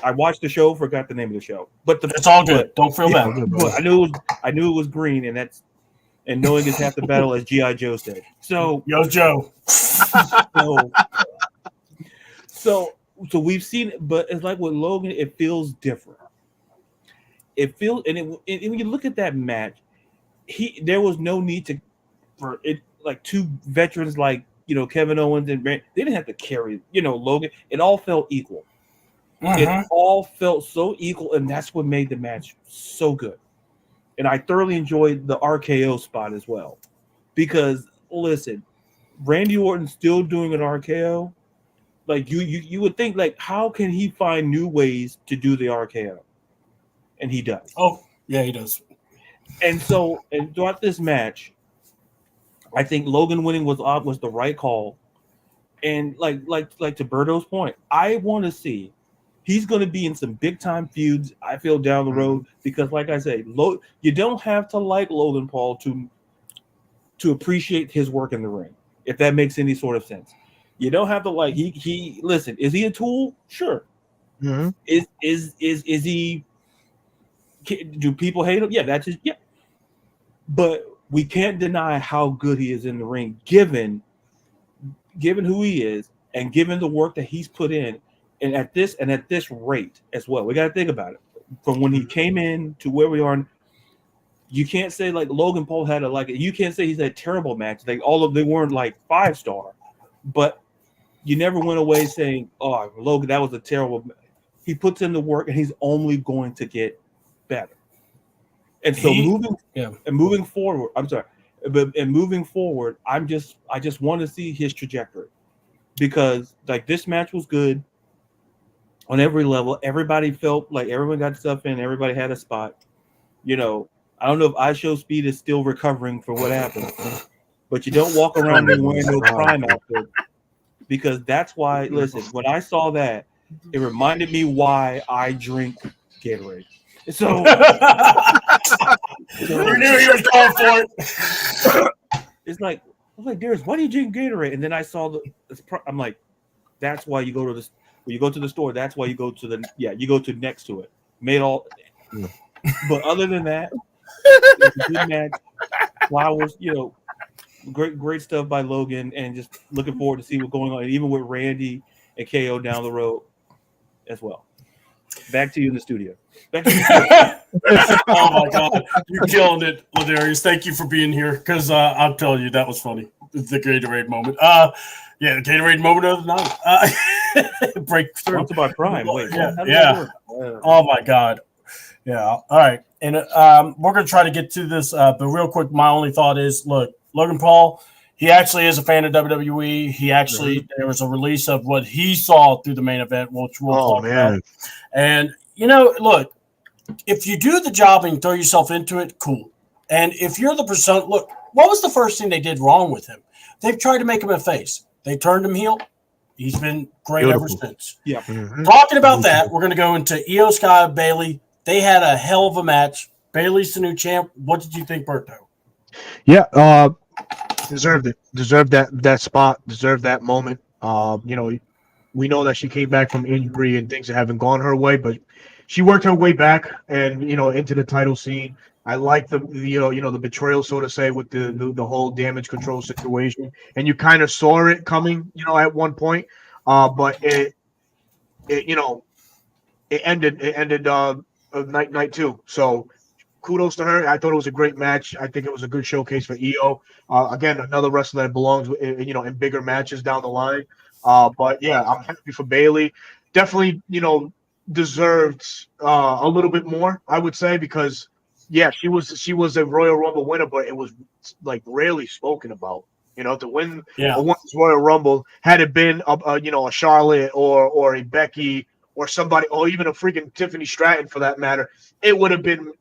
I watched the show, forgot the name of the show, but it's all good. Don't feel bad. I knew it was green, and knowing is half the battle, as G.I. Joe said. So Yo, Joe. So we've seen it, but it's like with Logan, it feels different. It feels, and when you look at that match, there was no need for it. Like two veterans, like Kevin Owens and Brand, they didn't have to carry Logan. It all felt equal. It all felt so equal, and that's what made the match so good. And I thoroughly enjoyed the RKO spot as well, because listen, Randy Orton still doing an RKO. Like you would think, like, how can he find new ways to do the RKO? And he does. Oh, yeah, he does. And throughout this match, I think Logan winning was the right call. And like to Berto's point, I want to see he's going to be in some big time feuds. I feel down the road, because, like I say, you don't have to like Logan Paul to appreciate his work in the ring, if that makes any sort of sense. You don't have to like he listen. Is he a tool? Sure. Is he? Do people hate him? Yeah, that's his. Yeah. But we can't deny how good he is in the ring, given who he is, and given the work that he's put in, and at this rate as well. We got to think about it from when he came in to where we are. You can't say like Logan Paul had you can't say he's had a terrible match. They weren't like 5-star, but you never went away saying, "Oh, Logan, that was a terrible." He puts in the work, and he's only going to get better. And so moving forward, I just want to see his trajectory, because like this match was good on every level. Everybody felt like everyone got stuff in. Everybody had a spot. I don't know if iShowSpeed is still recovering for what happened, but you don't walk around wearing no Prime outfit. Because that's why, listen, when I saw that, it reminded me why I drink Gatorade. So you knew he was going for it. It's like, I was like, Darius, why do you drink Gatorade? And then I saw I'm like, that's why you go to this. When you go to the store, that's why you go to you go to next to it. Made all, but other than that, it's a good match. Flowers, great stuff by Logan, and just looking forward to see what's going on, and even with Randy and KO down the road as well. Back to you in the studio. Back to you. Oh my God, you're killing it, Ladarius. Thank you for being here because I'm telling you that was funny. The Gatorade moment. Yeah, the Gatorade moment of the night. Breakthrough. Sponsored by Prime. Wait, Yeah, how does yeah. that work? Oh my God. Yeah. All right. And we're going to try to get to this. But real quick, my only thought is, look, Logan Paul, he actually is a fan of WWE. He actually, there was a release of what he saw through the main event, which we'll talk about. And, look, if you do the job and throw yourself into it, cool. And if you're the person, look, what was the first thing they did wrong with him? They've tried to make him a face. They turned him heel. He's been great ever since. Yeah. Talking about that, we're going to go into Io Sky Bailey. They had a hell of a match. Bailey's the new champ. What did you think, Berto? Yeah, deserved it. Deserved that spot. Deserved that moment. We know that she came back from injury and things that haven't gone her way, but she worked her way back and into the title scene. I like the betrayal, so to say, with the whole damage control situation, and you kind of saw it coming, at one point, but it ended night two. So kudos to her. I thought it was a great match. I think it was a good showcase for Io. Again, another wrestler that belongs, in bigger matches down the line. But yeah, I'm happy for Bailey. Definitely, deserved a little bit more, I would say, because yeah, she was a Royal Rumble winner, but it was like rarely spoken about. To win a Women's Royal Rumble, had it been a Charlotte or a Becky or somebody, or even a freaking Tiffany Stratton for that matter, it would have been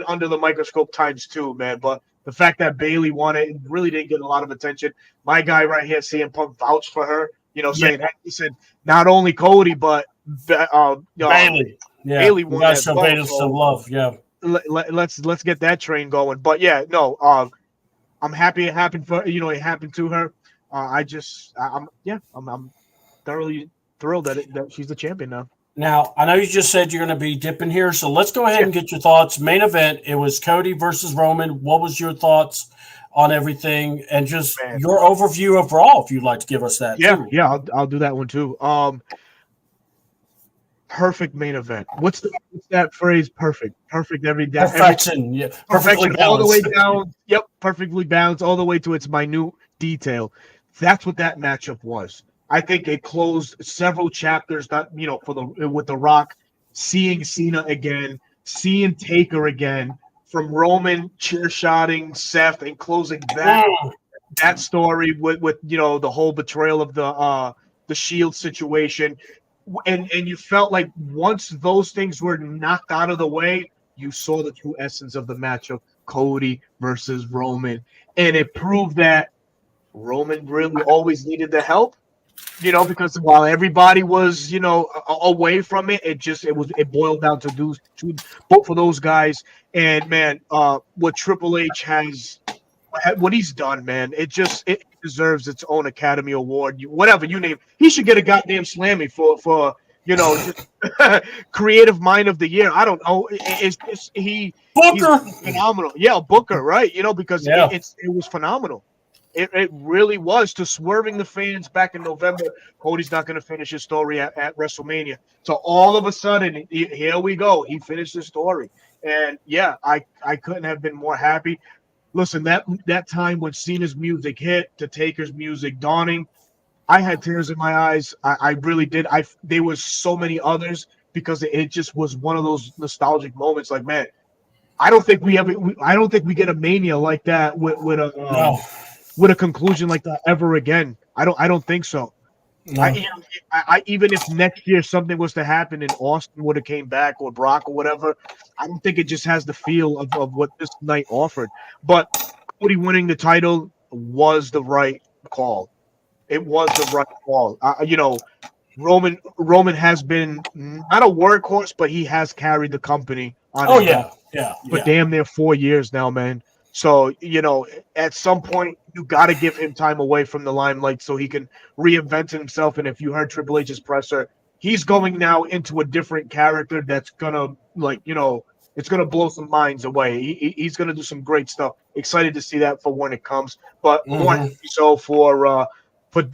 under the microscope times two, man. But the fact that Bailey won it really didn't get a lot of attention. My guy right here, CM Punk, vouched for her. Saying that he said not only Cody but Bailey. Yeah, Bailey won guys as show well, Bailey some love. Yeah. Let's get that train going. But yeah, no, I'm happy it happened it happened to her. I'm thoroughly thrilled that she's the champion now. Now, I know you just said you're going to be dipping here, so let's go ahead and get your thoughts. Main event, it was Cody versus Roman. What was your thoughts on everything and just your overview overall, if you'd like to give us that? Yeah, I'll do that one too. Perfect main event. What's that phrase? Perfect every day. Perfection, yeah. Perfectly balanced. All the way down. Yep, perfectly balanced all the way to its minute detail. That's what that matchup was. I think it closed several chapters. With The Rock, seeing Cena again, seeing Taker again, from Roman cheer-shotting Seth and closing that story with the whole betrayal of the Shield situation. And you felt like once those things were knocked out of the way, you saw the true essence of the matchup, Cody versus Roman. And it proved that Roman really always needed the help, because while everybody was, away from it, it boiled down to both of those guys. And man, what Triple H what he's done, man, it deserves its own Academy Award. Whatever you name, he should get a goddamn Slammy for creative mind of the year. I don't know. He's phenomenal. Yeah, Booker, right? Because it was phenomenal. It really was, to swerving the fans back in November. Cody's not going to finish his story at WrestleMania. So all of a sudden, here we go. He finished his story. And yeah, I couldn't have been more happy. Listen, that time when Cena's music hit to Taker's music dawning, I had tears in my eyes. I really did. There was so many others because it just was one of those nostalgic moments. Like, man, I don't think we get a Mania like that with a conclusion like that ever again. I don't think so. No. I even if next year something was to happen and Austin would have came back or Brock or whatever, I don't think it just has the feel of what this night offered. But Cody winning the title was the right call. It was the right call. Roman has been not a workhorse, but he has carried the company on. For damn near 4 years now, man. So, at some point, you got to give him time away from the limelight so he can reinvent himself. And if you heard Triple H's presser, he's going now into a different character that's going to, it's going to blow some minds away. He's going to do some great stuff. Excited to see that for when it comes. But more so for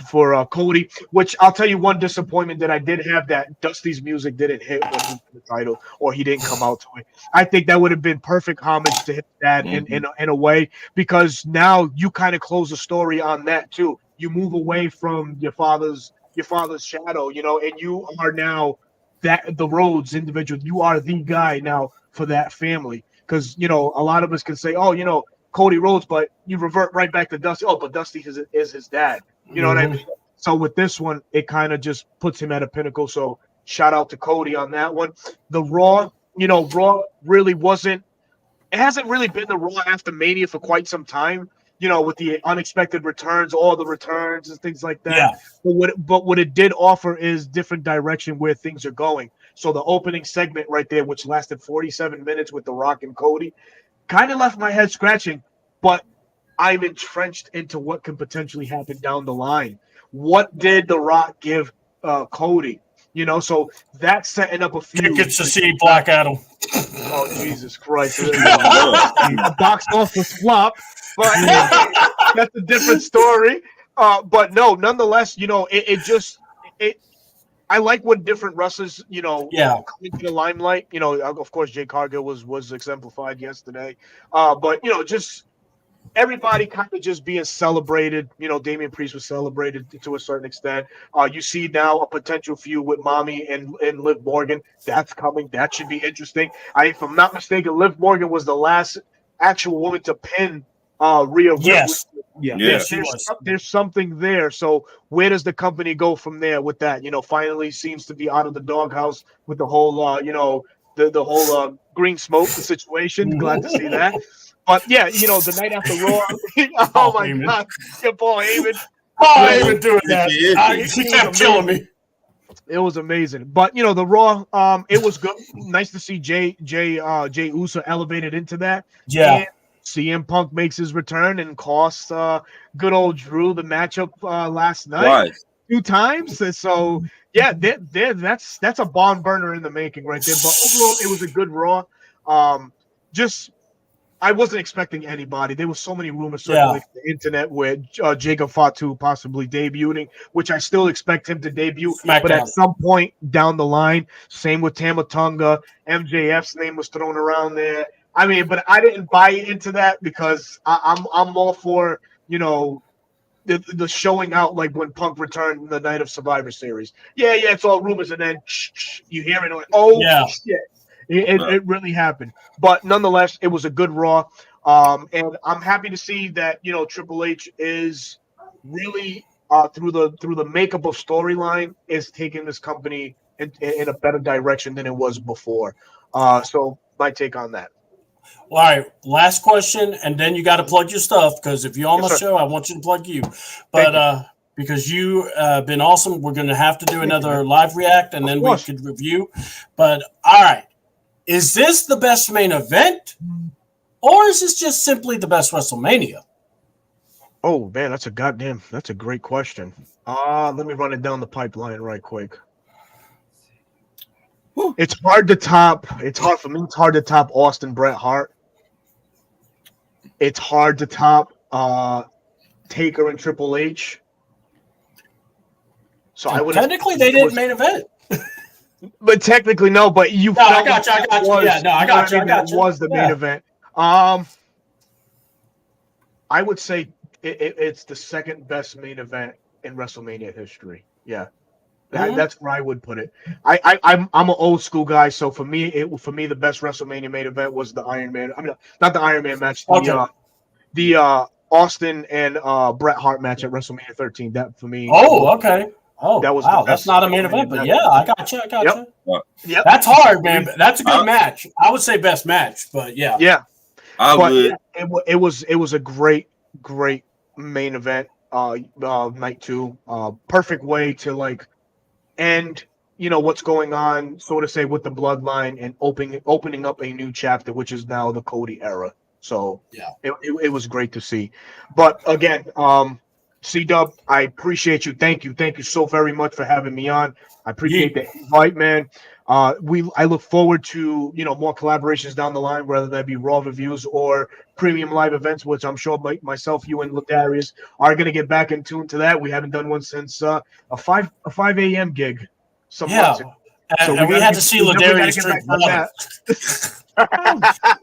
for Cody. Which I'll tell you one disappointment that I did have, that Dusty's music didn't hit when he won the title, or he didn't come out to it. I think that would have been perfect homage to his dad in a way, because now you kind of close the story on that too. You move away from your father's shadow, and you are now that the Rhodes individual. You are the guy now for that family, because a lot of us can say, oh, Cody Rhodes, but you revert right back to Dusty. Oh, but Dusty is his dad. You know what I mean? So with this one, it kind of just puts him at a pinnacle. So shout out to Cody on that one. The Raw, Raw really wasn't. It hasn't really been the Raw after Mania for quite some time. With the unexpected returns, all the returns and things like that. Yeah. But what it did offer is different direction where things are going. So the opening segment right there, which lasted 47 minutes with The Rock and Cody, kind of left my head scratching, but I'm entrenched into what can potentially happen down the line. What did The Rock give Cody? So that's setting up a few. Tickets to see Black Adam. Oh, Jesus Christ. A box office flop, but that's a different story. But no, nonetheless, I like when different wrestlers, come into the limelight. Of course, Jay Cargill was exemplified yesterday. But just everybody kind of just being celebrated. Damian Priest was celebrated to a certain extent. You see now a potential feud with Mommy and Liv Morgan. That's coming. That should be interesting. If I'm not mistaken, Liv Morgan was the last actual woman to pin Rhea Ripley. Yes. Yeah, there's something there. So where does the company go from there with that? Finally seems to be out of the doghouse with the whole, the whole green smoke situation. Glad to see that. But yeah, the night after Raw. Oh my God, Paul Heyman. Paul Heyman doing that. He kept killing me. It was amazing. But the Raw, it was good. Nice to see Jay Uso elevated into that. Yeah. And CM Punk makes his return and costs good old Drew the matchup last night 2 times. And so yeah, that's a barn burner in the making right there. But overall, it was a good Raw. I wasn't expecting anybody. There were so many rumors circulating the internet where Jacob Fatu possibly debuting, which I still expect him to debut. SmackDown. But at some point down the line, same with Tama Tonga, MJF's name was thrown around there. I mean, but I didn't buy into that because I'm all for the showing out, like when Punk returned the night of Survivor Series. Yeah, it's all rumors, and then you hear it like, shit. It really happened. But nonetheless, it was a good Raw. And I'm happy to see that, Triple H is really through the makeup of storyline is taking this company in a better direction than it was before. So my take on that. All right, last question, and then you got to plug your stuff, because if you're on my show, I want you to plug you. But because you been awesome, we're going to have to do another live react, and then we could review. But all right. Is this the best main event, or is this just simply the best WrestleMania? Oh man, that's a great question. Let me run it down the pipeline right quick. It's hard to top. It's hard for me. It's hard to top Austin Bret Hart. It's hard to top Taker and Triple H. So I would technically they didn't main event. But technically, no. But you. No, I got you. Yeah, no, I got you. That was the main event. I would say it's the second best main event in WrestleMania history. Yeah, that's where I would put it. I'm an old school guy, so for me, the best WrestleMania main event was the Iron Man. I mean, not the Iron Man match. The Austin and Bret Hart match at WrestleMania 13. That for me. Oh, okay. Oh, that was that's not a main event, but yeah, I got you. Yep. That's hard, man. But that's a good match. I would say best match, but yeah. Yeah. It was a great main event. Night 2. Perfect way to end what's going on, so to say, with the bloodline and opening up a new chapter, which is now the Cody era. So yeah, it was great to see. But again, C-Dub, I appreciate you. Thank you so very much for having me on. I appreciate the invite, man. I look forward to more collaborations down the line, whether that be Raw reviews or premium live events, which I'm sure myself, you, and Ladarius are going to get back in tune to that. We haven't done one since a 5 a.m. gig some months ago. So and we had to see Ladarius drink water.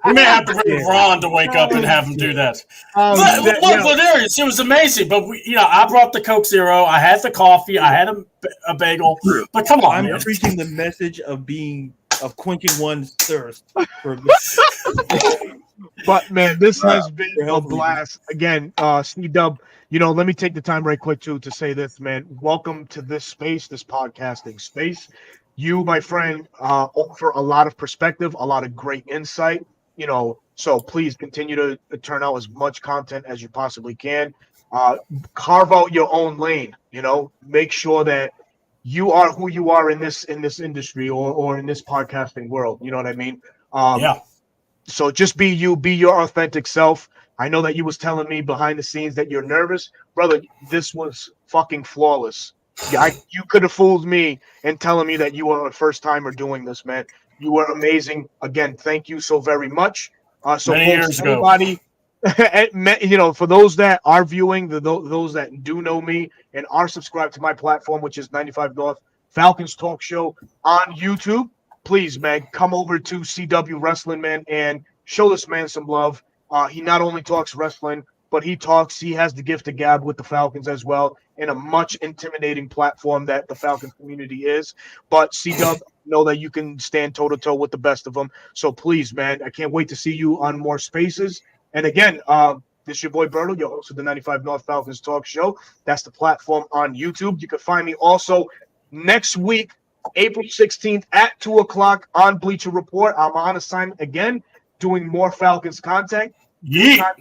We may have to bring Ron to wake up and have him do that. Look, Ladarius, it was amazing. But I brought the Coke Zero. I had the coffee. I had a bagel. But come on, I'm preaching the message of quenching one's thirst. But man, this has been a blast. Again, C-Dub, let me take the time right quick to say this, man. Welcome to this space, this podcasting space. You, my friend, offer a lot of perspective, a lot of great insight, so please continue to turn out as much content as you possibly can. Carve out your own lane, make sure that you are who you are in this industry or in this podcasting world. You know what I mean? So just be you, be your authentic self. I know that you was telling me behind the scenes that you're nervous. Brother, this was fucking flawless. Yeah, you could have fooled me in telling me that you were a first timer doing this, man. You were amazing. Again, thank you so very much. So folks, anybody, for those that are viewing, those that do know me and are subscribed to my platform, which is 95 North Falcons Talk Show on YouTube, please, man, come over to CW Wrestling, man, and show this man some love. He not only talks wrestling, but he has the gift of gab with the Falcons as well, in a much intimidating platform that the Falcons community is. But C-Dub, know that you can stand toe-to-toe with the best of them. So please, man, I can't wait to see you on more spaces. And again, this is your boy Berto, your host of the 95 North Falcons Talk Show. That's the platform on YouTube. You can find me also next week, April 16th at 2 o'clock on Bleacher Report. I'm on assignment again, doing more Falcons content. Yeah,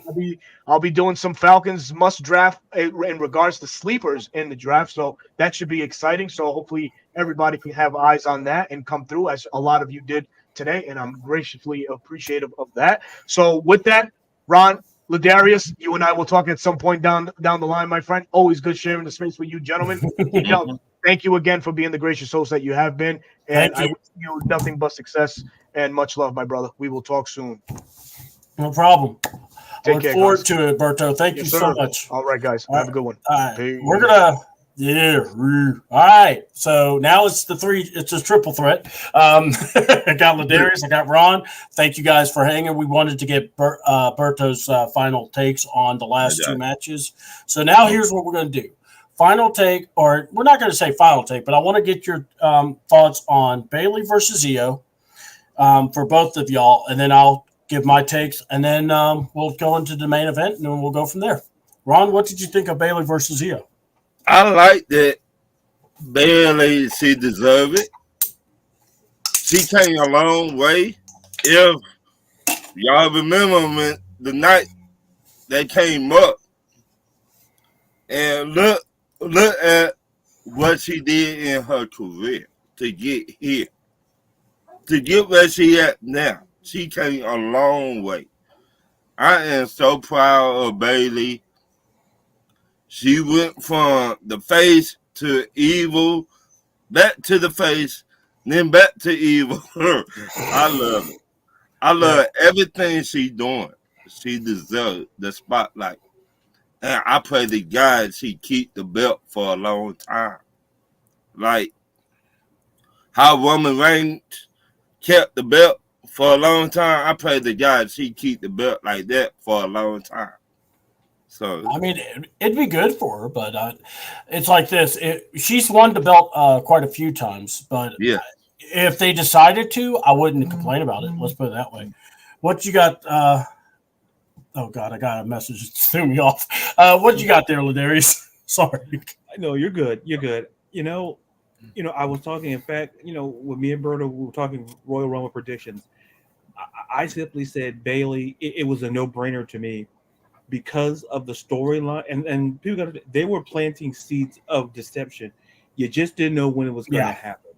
I'll be doing some Falcons must draft in regards to sleepers in the draft, so that should be exciting. So hopefully everybody can have eyes on that and come through, as a lot of you did today, and I'm graciously appreciative of that. So with that, Ron, Ladarius, you and I will talk at some point down the line, my friend. Always good sharing the space with you, gentlemen. Thank you again for being the gracious host that you have been, and I wish you nothing but success and much love, my brother. We will talk soon. No problem. Take care, forward to it, Berto. Thank you so much. All right, guys. Have a good one. All right. We're gonna all right. So now it's a triple threat. I got Ladarius, I got Ron. Thank you guys for hanging. We wanted to get Berto's final takes on the last two matches. So now here's what we're gonna do. Final take, or we're not gonna say final take, but I want to get your thoughts on Bayley versus Io for both of y'all, and then I'll give my takes, and then we'll go into the main event, and then we'll go from there. Ron, what did you think of Bayley versus Io? I like that Bayley, she deserved it. She came a long way. If y'all remember when the night they came up, and look at what she did in her career to get here, to get where she at now. She came a long way. I am so proud of Bayley. She went from the face to evil, back to the face, then back to evil. I love it. I love everything she's doing. She deserves the spotlight. And I pray to God she keep the belt for a long time. Like how Roman Reigns kept the belt for a long time. I pray to God she keep the belt like that for a long time. So I mean, it'd be good for her, but it's like this. She's won the belt quite a few times, but if they decided to, I wouldn't complain about it. Let's put it that way. What you got? Oh God, I got a message that threw me off. What you got there, Ladarius? Sorry. No, you're good. You're good. I was talking. In fact, with me and Berto, we were talking Royal Rumble predictions. I simply said Bayley. It was a no-brainer to me because of the storyline, and people they were planting seeds of deception. You just didn't know when it was going to happen.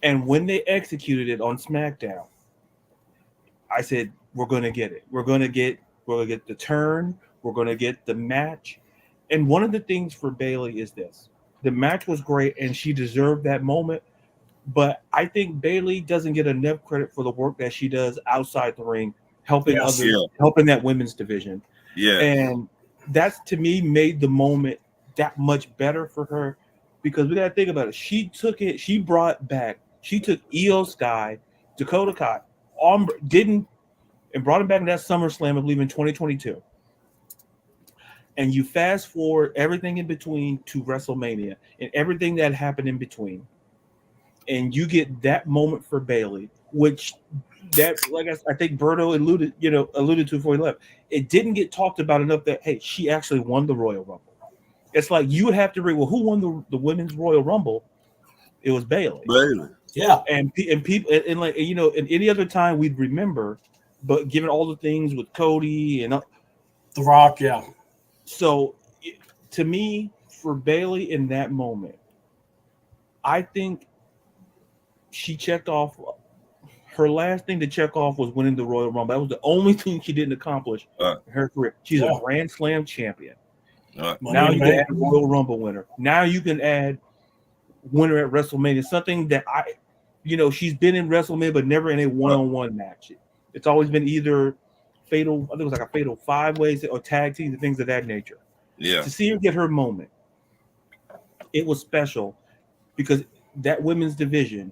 And when they executed it on SmackDown, I said, "We're going to get it. We're going to get the turn. We're going to get the match." And one of the things for Bayley is this: the match was great, and she deserved that moment. But I think Bayley doesn't get enough credit for the work that she does outside the ring, helping others, helping that women's division. Yeah. And that's, to me, made the moment that much better for her, because we got to think about it. She took Io Sky, Dakota Kai, and brought him back in that SummerSlam, I believe, in 2022. And you fast forward everything in between to WrestleMania and everything that happened in between, and you get that moment for Bayley, which like I think Berto alluded to before he left. It didn't get talked about enough that, hey, she actually won the Royal Rumble. It's like you would have to read, well, who won the women's Royal Rumble? It was Bayley. Yeah. And people and like, you know, in any other time we'd remember, but given all the things with Cody and The Rock, yeah. So to me, for Bayley in that moment, I think she checked off. Her last thing to check off was winning the Royal Rumble. That was the only thing she didn't accomplish in her career. She's a Grand Slam champion. Now you can add Royal Rumble winner. Now you can add winner at WrestleMania. Something that she's been in WrestleMania, but never in a one-on-one match. It's always been either fatal. I think it was like a fatal 5-ways or tag teams and things of that nature. Yeah. To see her get her moment, it was special because that women's division,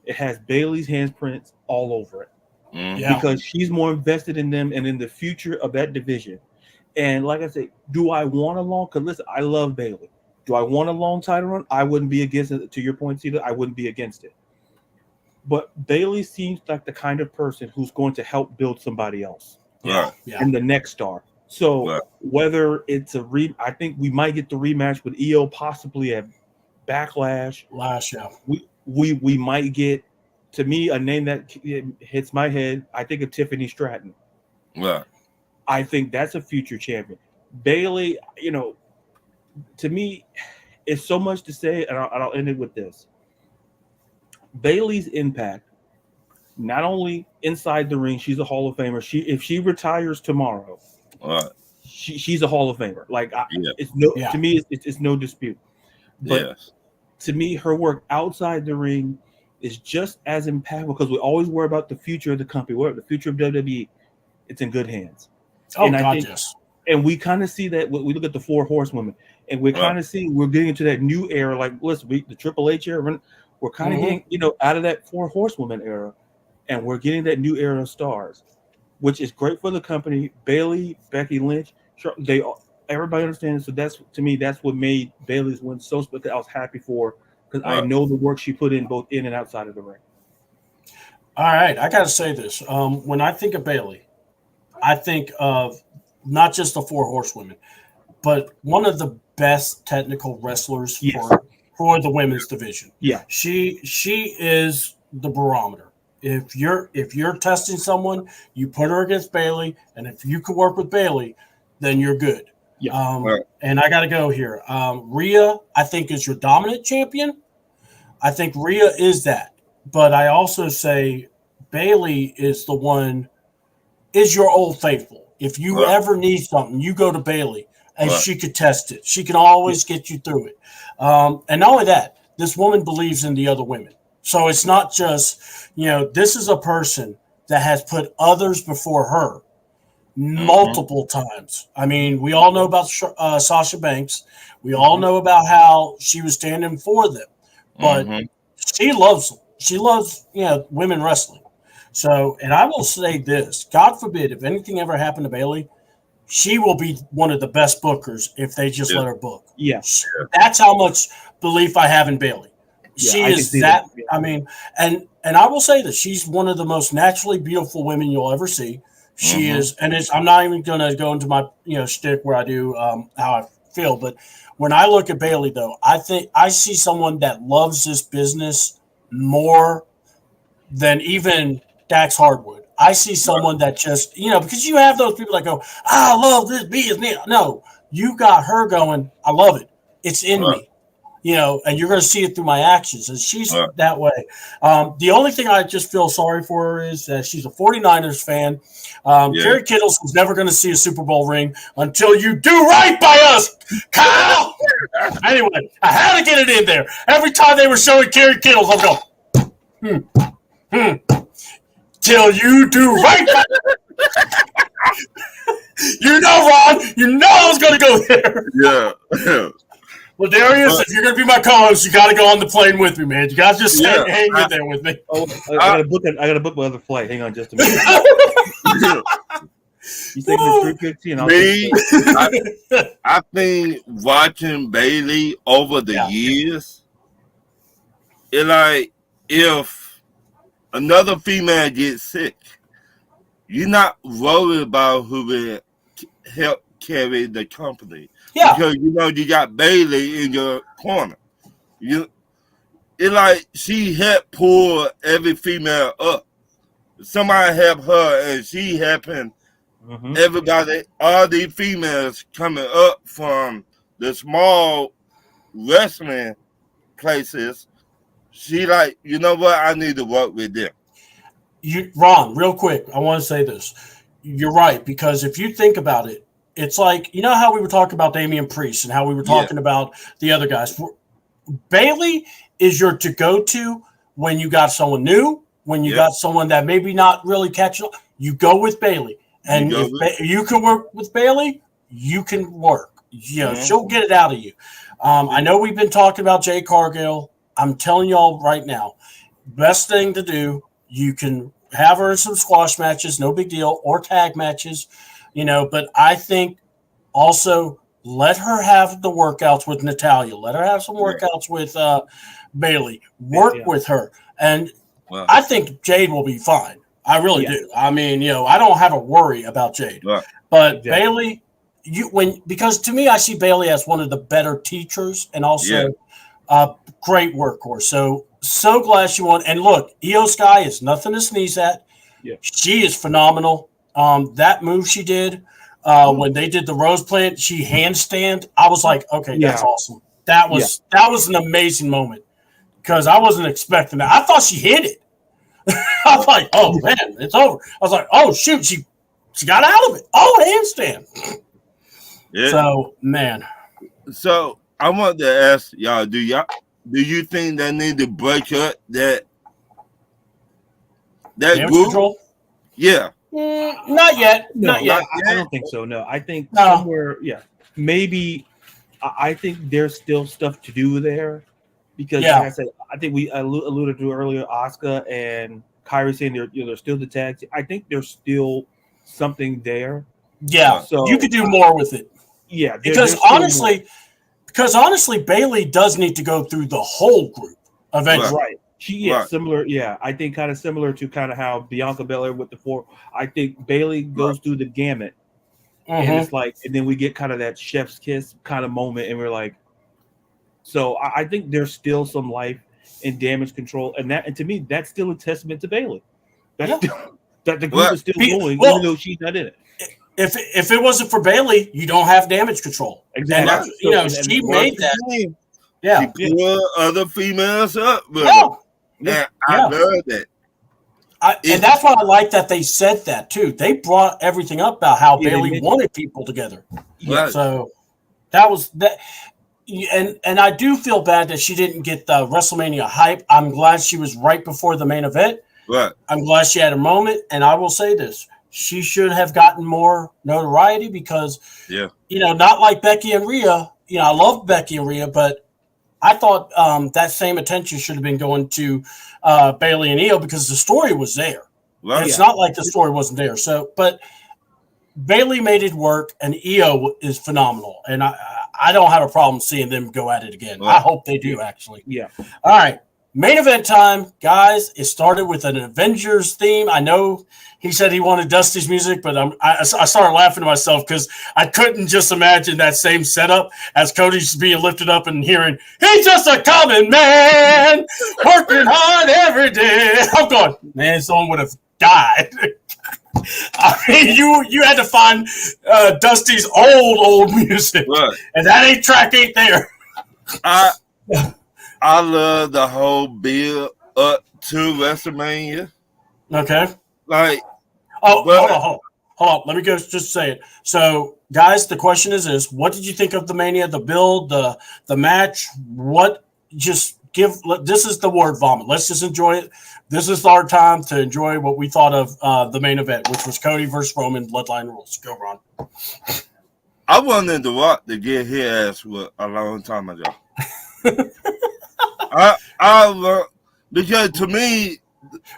it has Bayley's handprints all over it. Mm-hmm. Because she's more invested in them and in the future of that division. And like I said, do I want a long? Because listen, I love Bayley. Do I want a long title run? I wouldn't be against it. To your point, Cedar, I wouldn't be against it. But Bayley seems like the kind of person who's going to help build somebody else. Yeah. And the next star. So whether it's I think we might get the rematch with Io possibly at Backlash. We might get, to me, a name that hits my head. I think of Tiffany Stratton. Right. I think that's a future champion. Bayley, to me, it's so much to say, and I'll end it with this. Bayley's impact, not only inside the ring, she's a Hall of Famer. If she retires tomorrow, she's a Hall of Famer. To me, it's no dispute. But to me, her work outside the ring is just as impactful, because we always worry about the future of the company, the future of WWE. It's in good hands. And we kind of see that when we look at the 4 horsewomen, and we kind of see we're getting into that new era. Like, listen, the Triple H era, we're kind of getting out of that 4 horsewomen era, and we're getting that new era of stars, which is great for the company. Bayley, Becky Lynch, everybody understands. So that's, to me, that's what made Bayley's win so special. I was happy for, because I know the work she put in both in and outside of the ring. All right, I got to say this. When I think of Bayley, I think of not just the 4 horsewomen, but one of the best technical wrestlers for the women's division. Yeah, she is the barometer. If you're testing someone, you put her against Bayley, and if you can work with Bayley, then you're good. Yeah. And I got to go here. Rhea, I think, is your dominant champion. I think Rhea is that, but I also say Bayley is the one. Is your old faithful. If you ever need something, you go to Bayley, and she could test it. She can always get you through it. And not only that, this woman believes in the other women. So it's not just, this is a person that has put others before her multiple times. I mean, we all know about Sasha Banks. We all know about how she was standing for them. But she loves women wrestling. So, and I will say this, God forbid, if anything ever happened to Bayley, she will be one of the best bookers if they just let her book. Yes. That's how much belief I have in Bayley. She is that. I mean, and I will say that she's one of the most naturally beautiful women you'll ever see. She is, and I'm not even going to go into my, shtick where I do how I feel. But when I look at Bayley, though, I think I see someone that loves this business more than even Dax Hardwood. I see someone that just, because you have those people that go, I love this business. No, you got her going, I love it. It's in me, and you're going to see it through my actions. And she's that way. The only thing I just feel sorry for her is that she's a 49ers fan. Kerry Kittles was never going to see a Super Bowl ring until you do right by us, Kyle. Anyway, I had to get it in there. Every time they were showing Kerry Kittles, I'm going, Till you do right. You know, Ron. You know I was going to go there. Yeah. Well, Darius, if you're going to be my co-host, you got to go on the plane with me, man. You got to just hang in there with me. Oh, I got to book my other flight. Hang on just a minute. You taking the 350 and I think watching Bailey over the years, it like if another female gets sick, you're not worried about who will help carry the company. Yeah. Because you got Bailey in your corner. It like she helped pull every female up. Somebody help her and she helping everybody, all these females coming up from the small wrestling places. She like, you know what? I need to work with them. Ron, real quick, I want to say this. You're right, because if you think about it, it's like, you know how we were talking about Damian Priest and how we were talking about the other guys. Bailey is your to-go-to when you got someone new, when you got someone that maybe not really catching. You go with Bailey. And if you can work with Bailey, you can work. She'll get it out of you. I know we've been talking about Jade Cargill. I'm telling y'all right now, best thing to do, you can have her in some squash matches, no big deal, or tag matches, but I think also let her have the workouts with Natalya. Let her have some workouts with Bailey. Work with her. And I think Jade will be fine. I really do. I mean, I don't have a worry about Jade. But Bailey, because to me, I see Bailey as one of the better teachers and also a great workhorse. So glad she won. And look, Io Sky is nothing to sneeze at. Yeah. She is phenomenal. That move she did when they did the Rose Plant, she handstand. I was like, okay, that's awesome. That was an amazing moment because I wasn't expecting that. I thought she hit it. I was like, oh man, it's over. I was like, oh shoot, she got out of it. Oh, handstand. Yeah. So man. So I want to ask y'all, do you think they need to break up that damage group? Control? Yeah. Not yet. Not yet. I don't think so. No, I think somewhere. Yeah, maybe. I think there's still stuff to do there because, like I said, I think we alluded to earlier, Asuka and Kyrie saying they're still the tag team. I think there's still something there. Yeah, so you could do more with it. Yeah, because honestly, Bailey does need to go through the whole group eventually. Right. She is similar. Yeah, I think kind of similar to kind of how Bianca Belair with the 4. I think Bailey goes through the gamut, and it's like, and then we get kind of that chef's kiss kind of moment, and we're like, so I think there's still some life in damage control, and to me, that's still a testament to Bailey. That the group is still going, even though she's not in it. If it wasn't for Bailey, you don't have damage control. Exactly. And she made that. Yeah. She pulled other females up. And I love that. And that's why I like that they said that too. They brought everything up about how Bailey wanted people together. Yeah. So that was that. And I do feel bad that she didn't get the WrestleMania hype. I'm glad she was right before the main event. Right. I'm glad she had a moment. And I will say this. She should have gotten more notoriety because, not like Becky and Rhea. I love Becky and Rhea, but I thought that same attention should have been going to Bailey and Io because the story was there. Right. It's not like the story wasn't there. So, but Bailey made it work, and Io is phenomenal. And I don't have a problem seeing them go at it again. Right. I hope they do, actually. Yeah. All right. Main event time, guys. It started with an Avengers theme. I know he said he wanted Dusty's music, but I started laughing to myself because I couldn't just imagine that same setup as Cody's being lifted up and hearing, he's just a common man, working hard every day. I'm going, man, someone would have died. I mean, you had to find Dusty's old music, right. And that track ain't there. I love the whole build up to WrestleMania. Okay. Like, hold on. Let me just say it. So, guys, the question is this: what did you think of the Mania, the build, the match? What? Just this is the word vomit. Let's just enjoy it. This is our time to enjoy what we thought of the main event, which was Cody versus Roman Bloodline Rules. Go, Ron. I wanted The Rock to get his ass whooped a long time ago. Because to me,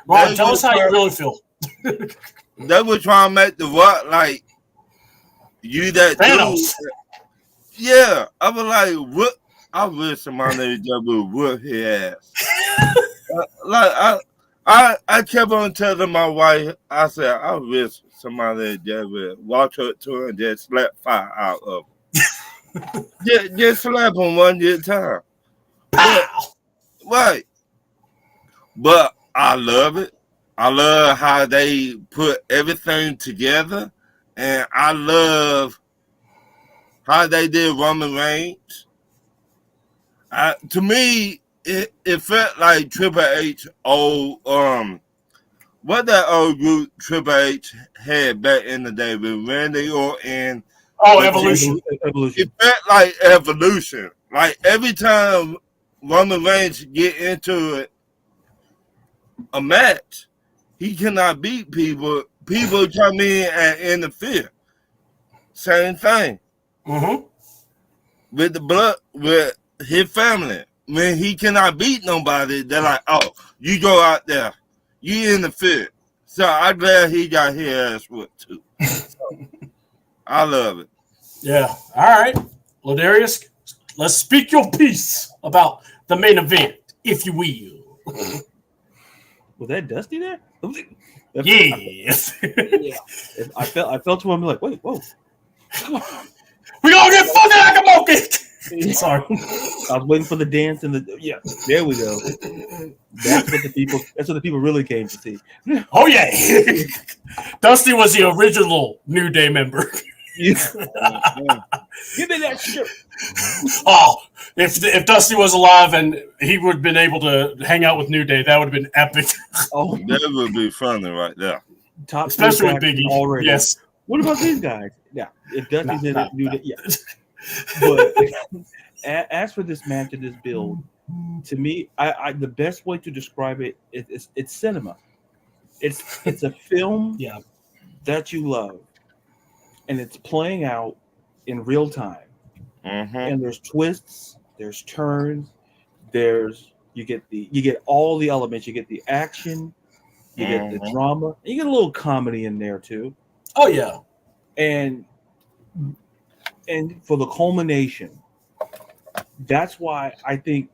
Ron, tell us how you really feel. They were trying to make The Rock like you that Thanos. dude. Yeah, I was like, what? I wish somebody just would whoop his ass. I kept on telling my wife, I said, I wish somebody just would walk up to her and just slap fire out of him. just slap him one good time. Right. But I love it. I love how they put everything together. And I love how they did Roman Reigns. To me, it felt like Triple H what that old group Triple H had back in the day with Randy Orton. Evolution. It felt like Evolution. Like every time Roman Reigns get into a match, he cannot beat people. People come in and interfere. Same thing. Mm-hmm. With the blood, with his family. When he cannot beat nobody, they're like, oh, you go out there. You interfere. So I'm glad he got his ass whooped too. So, I love it. Yeah. All right. Ladarius, let's speak your piece about the main event, if you will. Was that Dusty there? Yes. Yeah. I felt to him like, wait, whoa. We gonna get fucking like a monkey. Sorry. I was waiting for the dance and there we go. That's what the people really came to see. Oh yeah. Dusty was the original New Day member. Give me that shirt. Oh, if Dusty was alive and he would have been able to hang out with New Day, that would have been epic. Oh, that would be funny right there. Top especially with Biggie. Already. Yes. What about these guys? Yeah, if Dusty's in it, New Day, yeah. But as for this match and this build, to me, I the best way to describe it is it's cinema. It's a film that you love, and it's playing out in real time. Mm-hmm. And there's twists, there's turns, you get all the elements. You get the action, you get the drama, and you get a little comedy in there too. Oh yeah, and for the culmination, that's why I think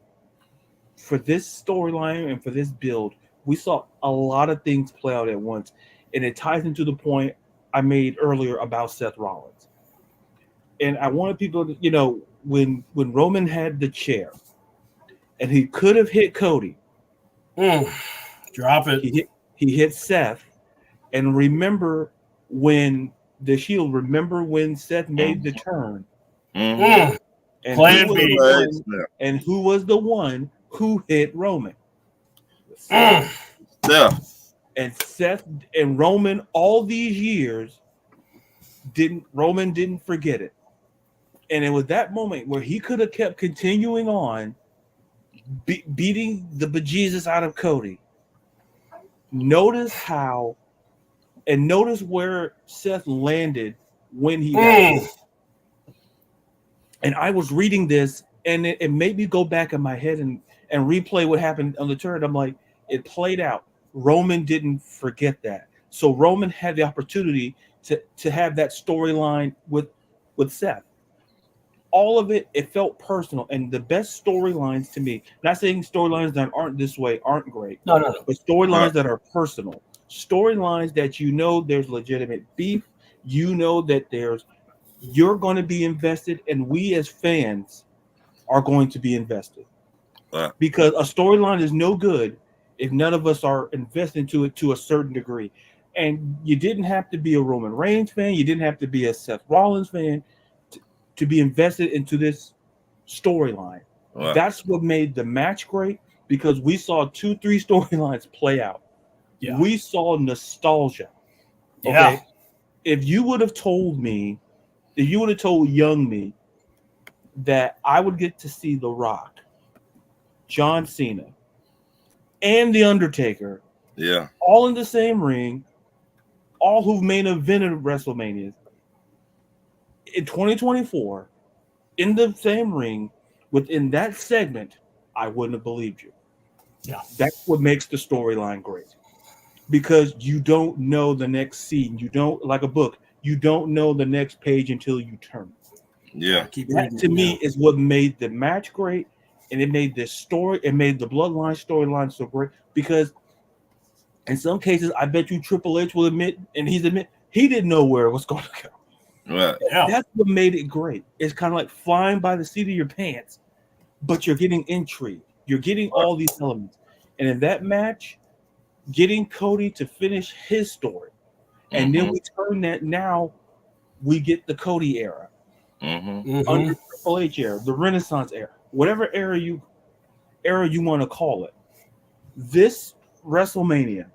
for this storyline and for this build, we saw a lot of things play out at once, and it ties into the point I made earlier about Seth Rollins. And I wanted people to, when Roman had the chair, and he could have hit Cody. Drop it. He hit Seth, and remember when the Shield. Remember when Seth made the turn. Mm-hmm. And Plan B. And who was the one who hit Roman? Yeah. And Seth and Roman all these years Roman didn't forget it. And it was that moment where he could have kept continuing on beating the bejesus out of Cody. Notice where Seth landed when he got hit. And I was reading this, and it made me go back in my head and replay what happened on the turn. I'm like, it played out. Roman didn't forget that. So Roman had the opportunity to have that storyline with Seth. All of it felt personal. And the best storylines to me, not saying storylines that aren't this way aren't great. No. But storylines that are personal. Storylines that there's legitimate beef. That you're going to be invested, and we as fans are going to be invested. Because a storyline is no good if none of us are invested into it to a certain degree. And you didn't have to be a Roman Reigns fan. You didn't have to be a Seth Rollins fan to be invested into this storyline. That's what made the match great, because we saw 2-3 storylines play out. Yeah. We saw nostalgia. Okay. Yeah. If you would have told young me that I would get to see The Rock John Cena, and The Undertaker, all in the same ring, all who've main evented WrestleMania in 2024, in the same ring, within that segment, I wouldn't have believed you. Yeah. That's what makes the storyline great. Because you don't know the next scene. You don't, like a book, you don't know the next page until you turn. Yeah. That to me is what made the match great, and it made this story, it made the Bloodline storyline so great. Because in some cases, I bet you Triple H will admit, and he didn't know where it was going to go. Right. Yeah. That's what made it great. It's kind of like flying by the seat of your pants, but you're getting intrigue. You're getting all these elements. And in that match, getting Cody to finish his story. And then we turn that, now we get the Cody era. Under Triple H era, the Renaissance era, whatever era you want to call it. This WrestleMania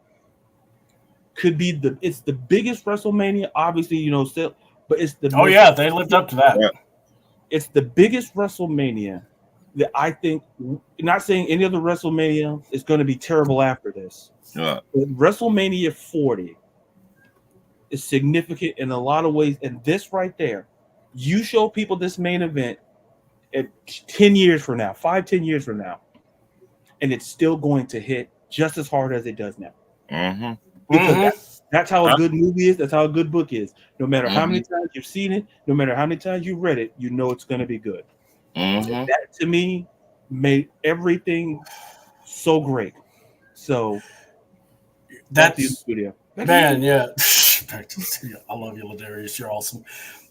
could be it's the biggest WrestleMania, obviously, still, but it's the they lived up to that. Yeah. It's the biggest WrestleMania that I think, not saying any other WrestleMania is going to be terrible after this. Yeah. But WrestleMania 40 is significant in a lot of ways. And this right there, you show people this main event at 10 years from now, 5-10 years from now, and it's still going to hit just as hard as it does now. Because that's how a good movie is. That's how a good book is. No matter how many times you've seen it, no matter how many times you've read it, you know it's going to be good. That to me made everything so great. So that's the studio. Man, yeah. Back to the studio. I love you, Ladarius. You're awesome.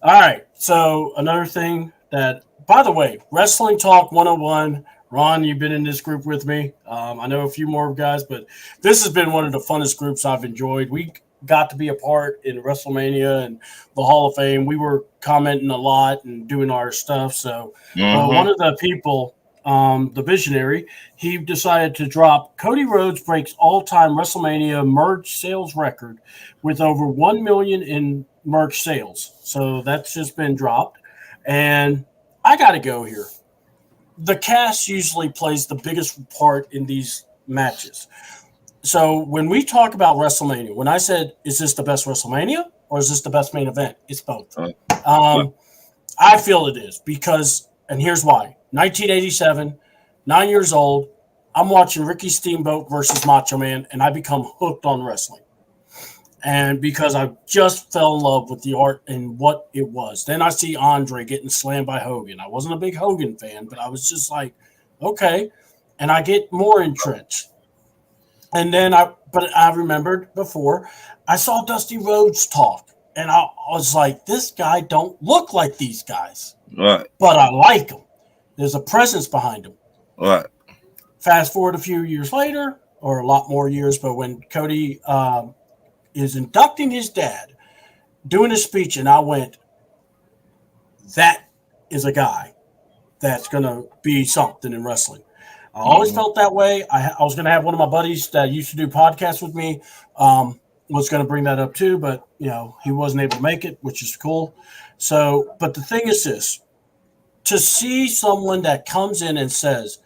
All right. So another thing that, by the way, Wrestling Talk 101. Ron, you've been in this group with me. I know a few more guys, but this has been one of the funnest groups I've enjoyed. We got to be a part in WrestleMania and the Hall of Fame. We were commenting a lot and doing our stuff. So one of the people, the visionary, he decided to drop Cody Rhodes breaks all-time WrestleMania merch sales record with over 1 million in merch sales. So that's just been dropped. And I got to go here. The cast usually plays the biggest part in these matches. So when we talk about WrestleMania, when I said, is this the best WrestleMania or is this the best main event? It's both. I feel it is because, and here's why. 1987, 9 years old, I'm watching Ricky Steamboat versus Macho Man, and I become hooked on wrestling. And because I just fell in love with the art and what it was. Then I see Andre getting slammed by Hogan. I wasn't a big Hogan fan, but I was just like, okay. And I get more entrenched. And then I remembered before, I saw Dusty Rhodes talk. And I was like, this guy don't look like these guys. Right. But I like him. There's a presence behind him. Right. Fast forward a few years later, or a lot more years, but when Cody is inducting his dad, doing a speech, and I went, that is a guy that's going to be something in wrestling. I always felt that way. I was going to have one of my buddies that used to do podcasts with me, was going to bring that up too, but he wasn't able to make it, which is cool. So, but the thing is this, to see someone that comes in and says,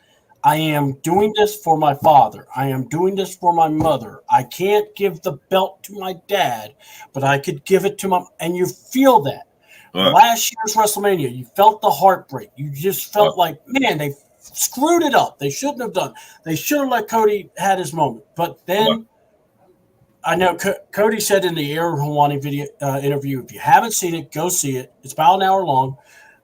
I am doing this for my father. I am doing this for my mother. I can't give the belt to my dad, but I could give it to my, and you feel that. Last year's WrestleMania, you felt the heartbreak. You just felt like, man, they screwed it up. They shouldn't have done. They should have let Cody had his moment. But then I know Cody said in the Air Helwani video interview, if you haven't seen it, go see it. It's about an hour long.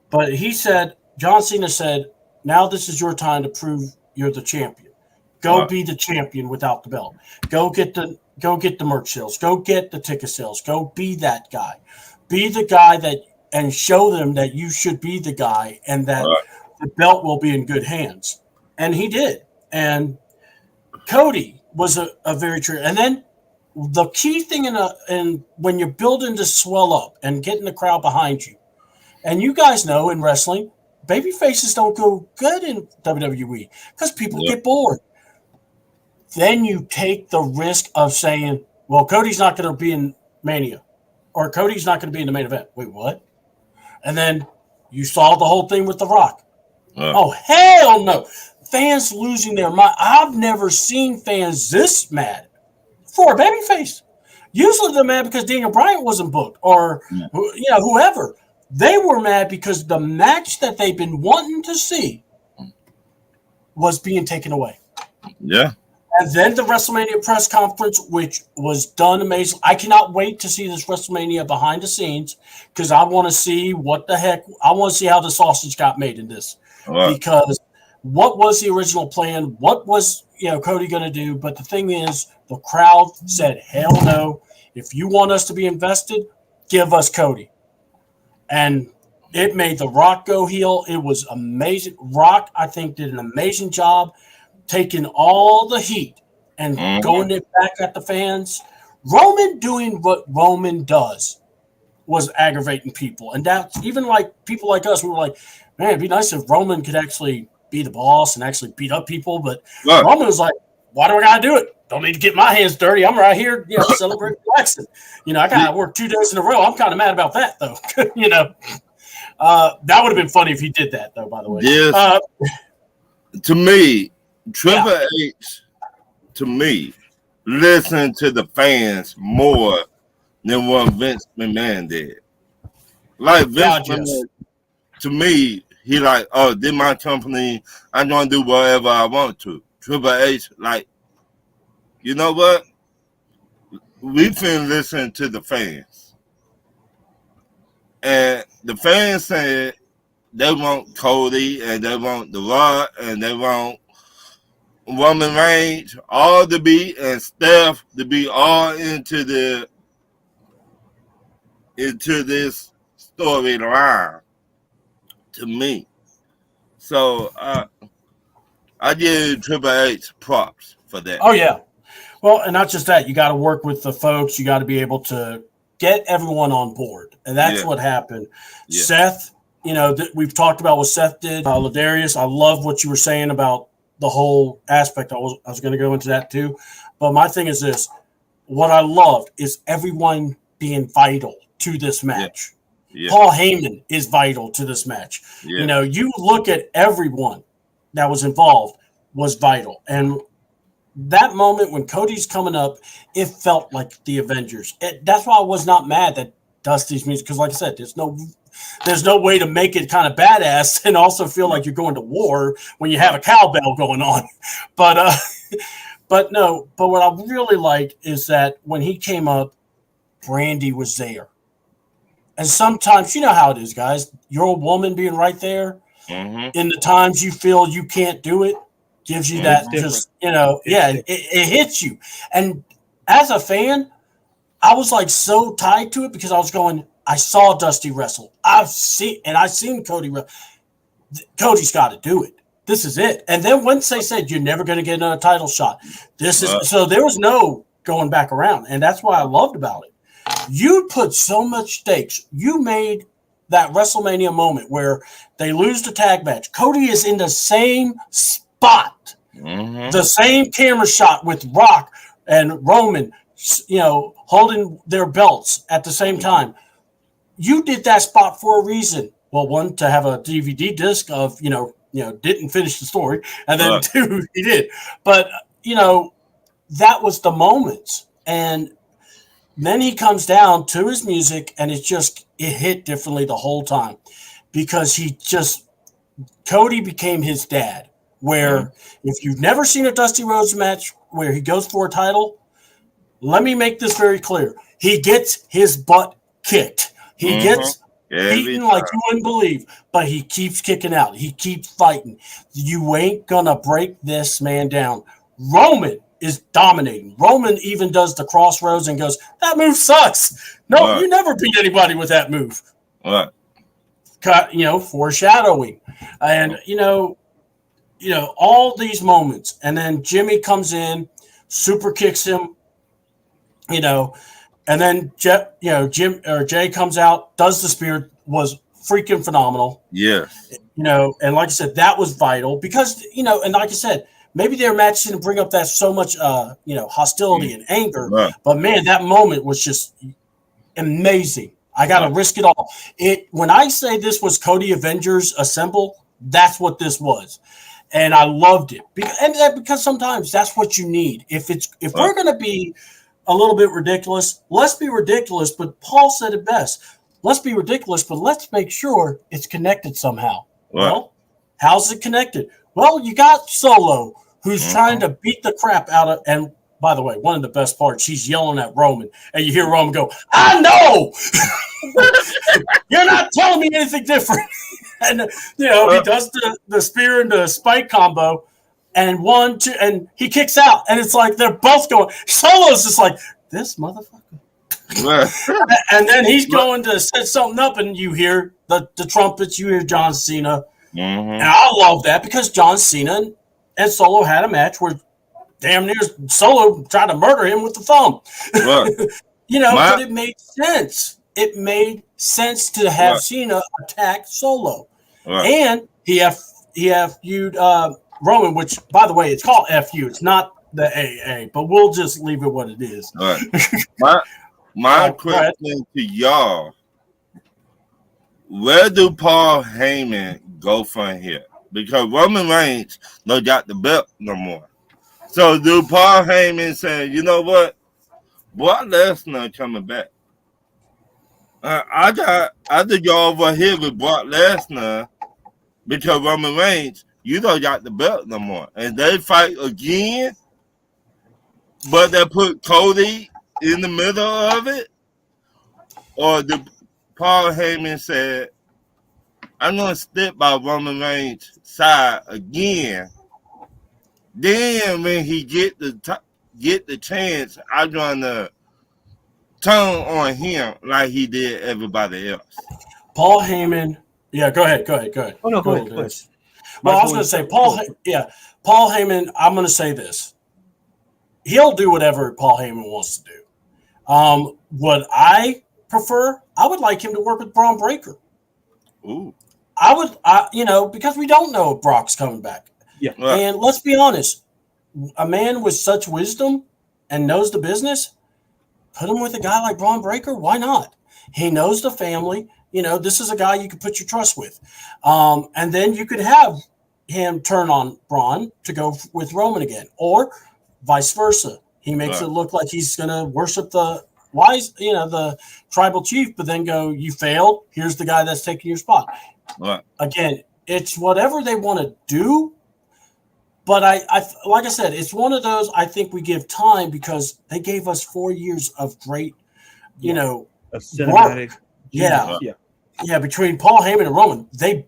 But he said, John Cena said, now this is your time to prove you're the champion. Go be the champion without the belt. Go get the merch sales. Go get the ticket sales. Go be that guy. Be the guy and show them that you should be the guy and that the belt will be in good hands. And he did. And Cody was a very true. And then the key thing in when you're building to swell up and getting the crowd behind you, and you guys know in wrestling, baby faces don't go good in WWE because people get bored. Then you take the risk of saying, well, Cody's not going to be in Mania or Cody's not going to be in the main event. Wait, what? And then you saw the whole thing with The Rock. Oh, hell no. fans losing their mind. I've never seen fans this mad for a babyface. Usually they're mad because Daniel Bryan wasn't booked or whoever. They were mad because the match that they've been wanting to see was being taken away. Yeah. And then the WrestleMania press conference, which was done amazing. I cannot wait to see this WrestleMania behind the scenes because I want to see what the heck. I want to see how the sausage got made in this. Right. Because what was the original plan? What was Cody going to do? But the thing is, the crowd said, "Hell no! If you want us to be invested, give us Cody." And it made The Rock go heel. It was amazing. Rock, I think, did an amazing job taking all the heat and going it back at the fans. Roman doing what Roman does was aggravating people. And that's even like people like us, we were like, man, it'd be nice if Roman could actually be the boss and actually beat up people. But Roman was like, why do I got to do it? Don't need to get my hands dirty. I'm right here, celebrating Jackson. I got to work 2 days in a row. I'm kind of mad about that, though. That would have been funny if he did that, though, by the way. Yes. To me, Triple H, to me, listened to the fans more than what Vince McMahon did. Like Vince McMahon, to me, he like, oh, this my company. I'm going to do whatever I want to. Triple H, like, you know what? We finna listen to the fans. And the fans said they want Cody and they want The Rock and they want Roman Reigns all to be and Steph to be all into this storyline to me. So I give Triple H props for that. Oh yeah. Well, and not just that, you got to work with the folks. You got to be able to get everyone on board, and that's what happened. Yeah. Seth, we've talked about what Seth did. Ladarius, I love what you were saying about the whole aspect. I was going to go into that too, but my thing is this: what I loved is everyone being vital to this match. Yeah. Paul Heyman is vital to this match. Yeah. You look at everyone that was involved was vital, and that moment when Cody's coming up, it felt like the Avengers. That's why I was not mad that Dusty's music, because like I said, there's no way to make it kind of badass and also feel like you're going to war when you have a cowbell going on. But what I really like is that when he came up, Brandy was there. And sometimes, you know how it is, guys. You're a woman being right there. Mm-hmm. In the times you feel you can't do it, gives you that just, it hits you. And as a fan, I was like so tied to it because I was going, I saw Dusty wrestle. I've seen Cody wrestle. Cody's got to do it. This is it. And then once they said, you're never going to get another title shot, so there was no going back around. And that's what I loved about it. You put so much stakes. You made that WrestleMania moment where they lose the tag match. Cody is in the same spot, the same camera shot with Rock and Roman, holding their belts at the same time. You did that spot for a reason. Well, one, to have a DVD disc of, didn't finish the story, and then two, he did. But, that was the moments. And then he comes down to his music, and it hit differently the whole time because Cody became his dad. Where if you've never seen a Dusty Rhodes match where he goes for a title, let me make this very clear. He gets his butt kicked. He gets beaten like you wouldn't believe, but he keeps kicking out. He keeps fighting. You ain't going to break this man down. Roman is dominating. Roman even does the crossroads and goes, that move sucks. No, you never beat anybody with that move. What? Foreshadowing. And, all these moments. And then Jimmy comes in, super kicks him, and then Jay comes out, does the spear, was freaking phenomenal. Yeah. And like I said, that was vital because, and like I said, maybe their match didn't bring up that so much, hostility and anger, but man, that moment was just amazing. I got to risk it all. When I say this was Cody Avengers Assemble, that's what this was. and I loved it because sometimes that's what you need. If we're going to be a little bit ridiculous, let's be ridiculous. But Paul said it best: let's be ridiculous, but let's make sure it's connected somehow. Right. Well, how's it connected? Well, you got Solo, who's trying to beat the crap out of, and by the way, one of the best parts, he's yelling at Roman, and you hear Roman go, "I know, you're not telling me anything different." And he does the spear and the spike combo, and 1, 2, and he kicks out, and it's like they're both going. Solo's just like, this motherfucker. And then he's going to set something up, and you hear the trumpets, you hear John Cena. And I love that because John Cena and Solo had a match where damn near Solo tried to murder him with the thumb. But it made sense. It made sense to have Cena attack Solo. And he FU'd Roman, which, by the way, it's called FU. It's not the AA, but we'll just leave it what it is. My question to y'all, where do Paul Heyman go from here? Because Roman Reigns no got the belt no more. So do Paul Heyman say, you know what? Brock Lesnar coming back. I think y'all over here with Brock Lesnar because Roman Reigns, you don't got the belt no more. And they fight again, but they put Cody in the middle of it? Or the Paul Heyman said, I'm going to step by Roman Reigns' side again. Then when he get the chance, I'm going to turn on him like he did everybody else. Paul Heyman. Yeah, go ahead. Oh, no, go ahead. Well, I was going to say, Paul Heyman, I'm going to say this. He'll do whatever Paul Heyman wants to do. What I prefer, I would like him to work with Braun Breaker. Ooh. Because we don't know if Brock's coming back. Yeah. And let's be honest, a man with such wisdom and knows the business, put him with a guy like Braun Breaker. Why not? He knows the family. This is a guy you can put your trust with. And then you could have him turn on Braun to go with Roman again, or vice versa. He makes it look like he's going to worship the tribal chief, but then go, you failed. Here's the guy that's taking your spot. Again, it's whatever they want to do. But I like I said, it's one of those. I think we give time because they gave us 4 years of great, a cinematic. Work. Yeah. Between Paul Heyman and Roman, they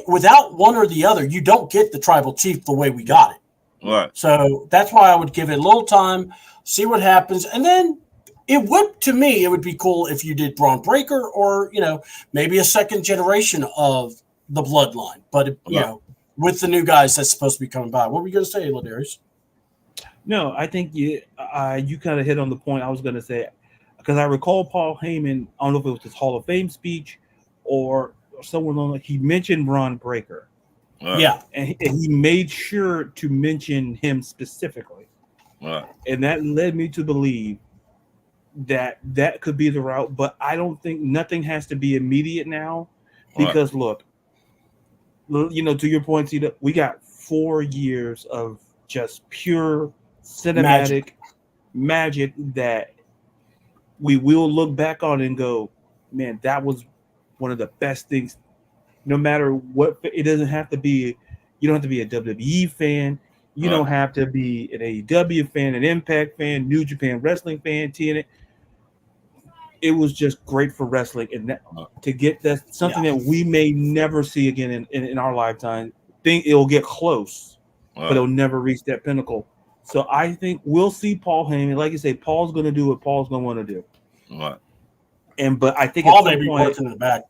without one or the other, you don't get the tribal chief the way we got it. Right. So that's why I would give it a little time, see what happens, and then it would be cool if you did Braun Breaker or maybe a second generation of the bloodline, but with the new guys that's supposed to be coming by. What were you going to say, Ladarius? No, I think you kind of hit on the point I was going to say, because I recall Paul Heyman, I don't know if it was his Hall of Fame speech or someone on, he mentioned Braun Breaker. Yeah. And he made sure to mention him specifically. And that led me to believe that could be the route, but I don't think nothing has to be immediate now because look, to your point, Tita, we got 4 years of just pure cinematic magic that we will look back on and go, man, that was one of the best things. No matter what, it doesn't have to be. You don't have to be a WWE fan. You don't have to be an AEW fan, an Impact fan, New Japan Wrestling fan, TNA. It was just great for wrestling, and to get that something that we may never see again in our lifetime. Think it'll get close, but it'll never reach that pinnacle. So I think we'll see Paul Heyman. Like you say, Paul's going to do what Paul's going to want to do. But I think Paul may be working in the back.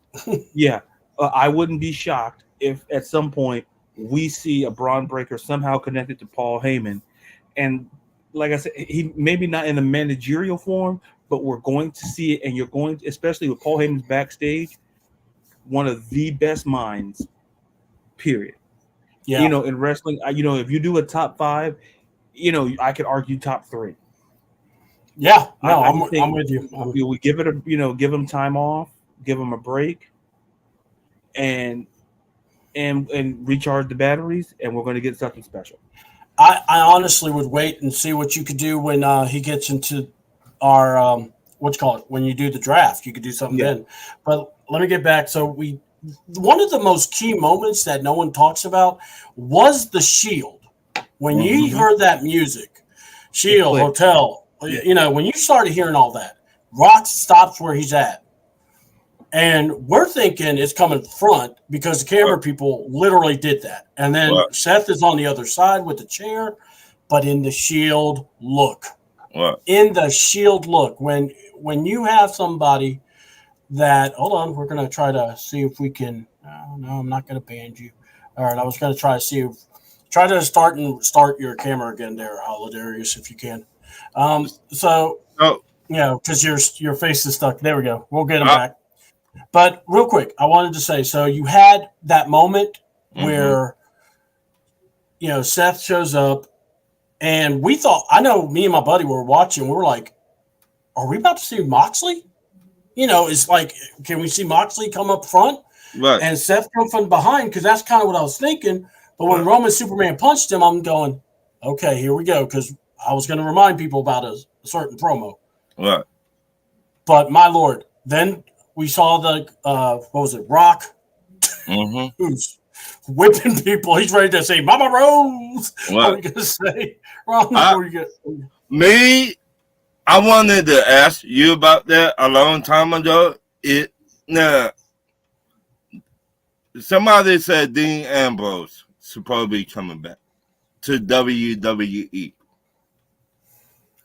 I wouldn't be shocked if at some point we see a Braun Breaker somehow connected to Paul Heyman, and like I said, he maybe not in a managerial form, but we're going to see it, and you're going to, especially with Paul Heyman's backstage, one of the best minds, period. Yeah. In wrestling, if you do a top 5, I could argue top 3. Yeah, no, I'm with you. We give it give him time off, give him a break, and and recharge the batteries, and we're going to get something special. I honestly would wait and see what you could do when he gets into our what you call it, when you do the draft. You could do something then. But let me get back. So one of the most key moments that no one talks about was the Shield. When you heard that music, Shield, Hotel, when you started hearing all that, Rock stops where he's at. And we're thinking it's coming front because the camera people literally did that. And then Seth is on the other side with the chair, but in the Shield look. In the Shield look. When you have somebody that, hold on, we're going to try to see if we can, no, I'm not going to ban you. All right, I was going to try to see if, try to start your camera again there, Holodarius, if you can. Because your face is stuck. There we go. We'll get him back. But real quick, I wanted to say, so you had that moment where, Seth shows up, and we thought, I know me and my buddy were watching, we were like, are we about to see Moxley? It's like, can we see Moxley come up front? Right. And Seth come from behind, because that's kind of what I was thinking. But when Roman Superman punched him, I'm going, okay, here we go, because I was going to remind people about a certain promo. Right. But my Lord, then we saw the Rock, who's whipping people. He's ready to say, "Mama Rose." What are you gonna say, Ron? I wanted to ask you about that a long time ago. Somebody said Dean Ambrose supposed to be coming back to WWE.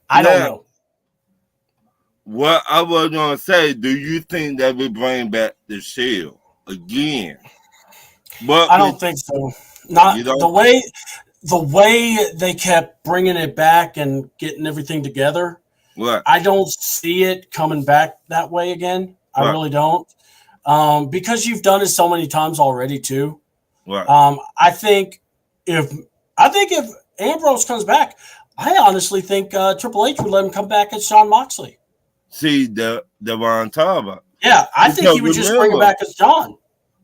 I don't know. What I was going to say, do you think that we bring back the Shield again? But I don't think so. Not the way they kept bringing it back and getting everything together. What? I don't see it coming back that way again. I really don't. Because you've done it so many times already too. Right. I think if Ambrose comes back, I honestly think Triple H would let him come back as Jon Moxley. See, the one talking about. Yeah, I think he would just bring him back as John.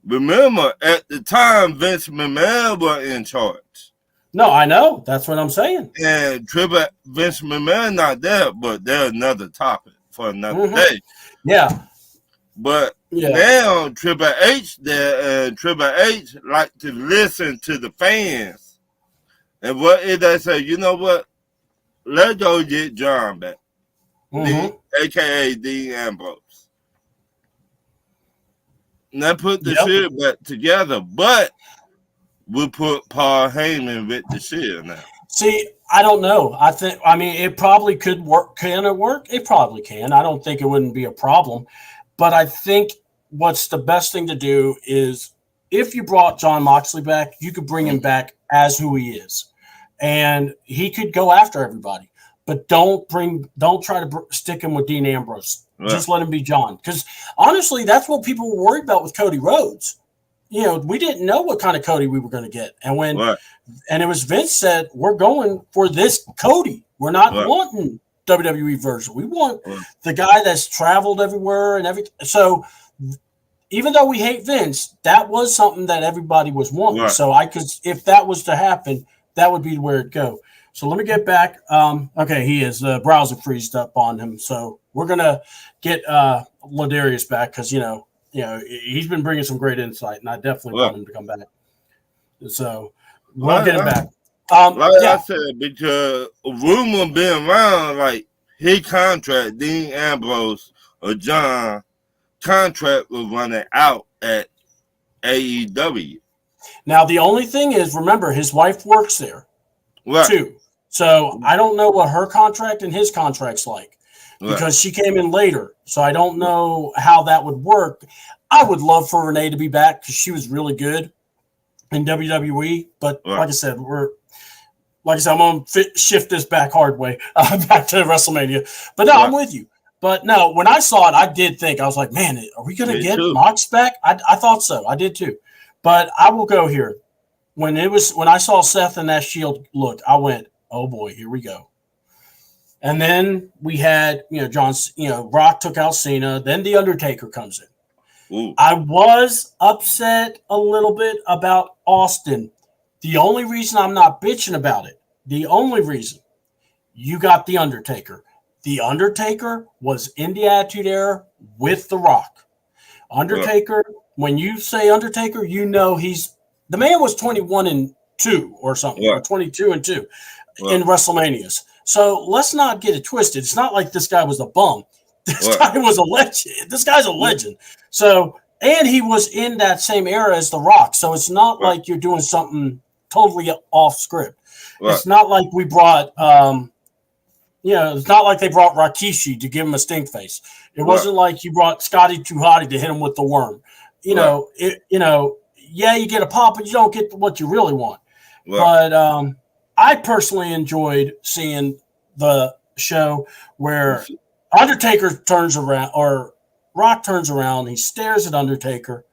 Remember, at the time, Vince McMahon was in charge. No, I know. That's what I'm saying. And Vince McMahon not there, but there's another topic for another day. Yeah. But now Triple H there, and Triple H like to listen to the fans. And what if they say, you know what? Let's go get John back. A.K.A. Dean Ambrose. Now put the Shield back together, but we'll put Paul Heyman with the Shield now. See, I don't know. I mean, it probably could work. Can it work? It probably can. I don't think it wouldn't be a problem. But I think what's the best thing to do is if you brought Jon Moxley back, you could bring him back as who he is. And he could go after everybody. But don't try to stick him with Dean Ambrose. Right. Just let him be John. Because honestly, that's what people were worried about with Cody Rhodes. We didn't know what kind of Cody we were going to get. And and it was Vince said, we're going for this Cody. We're not wanting WWE version. We want the guy that's traveled everywhere and everything. So even though we hate Vince, that was something that everybody was wanting. Right. So if that was to happen, that would be where it'd go. So let me get back. Okay, he is. The browser freezed up on him. So we're going to get Ladarius back because, he's been bringing some great insight, and I definitely want him to come back. So we'll get him back. I said, because a rumor been around, like his contract, Dean Ambrose or John contract was running out at AEW. Now, the only thing is, remember, his wife works there too. So I don't know what her contract and his contract's like because she came in later. So I don't know how that would work. I would love for Renee to be back because she was really good in WWE. But like I said, I'm going to shift this back hard way back to WrestleMania. But no, I'm with you. But no, when I saw it, I did think, I was like, man, are we going to get Mox back? I thought so. I did too. But I will go here. When I saw Seth in that Shield look, I went, oh boy, here we go. And then we had, Rock took out Cena. Then The Undertaker comes in. Ooh. I was upset a little bit about Austin. The only reason I'm not bitching about it, the only reason, you got The Undertaker. The Undertaker was in the Attitude Era with The Rock. Undertaker, when you say Undertaker, you know the man was 21-2 or something, or 22-2 in WrestleManias. So let's not get it twisted. It's not like this guy was a bum. This guy was a legend. This guy's a legend. So, and he was in that same era as The Rock. So it's not like you're doing something totally off script. It's not like we brought, it's not like they brought Rikishi to give him a stink face. It wasn't like you brought Scotty 2 Hotty to hit him with the worm. You get a pop, but you don't get what you really want. But I personally enjoyed seeing the show where Undertaker turns around, or Rock turns around, he stares at Undertaker,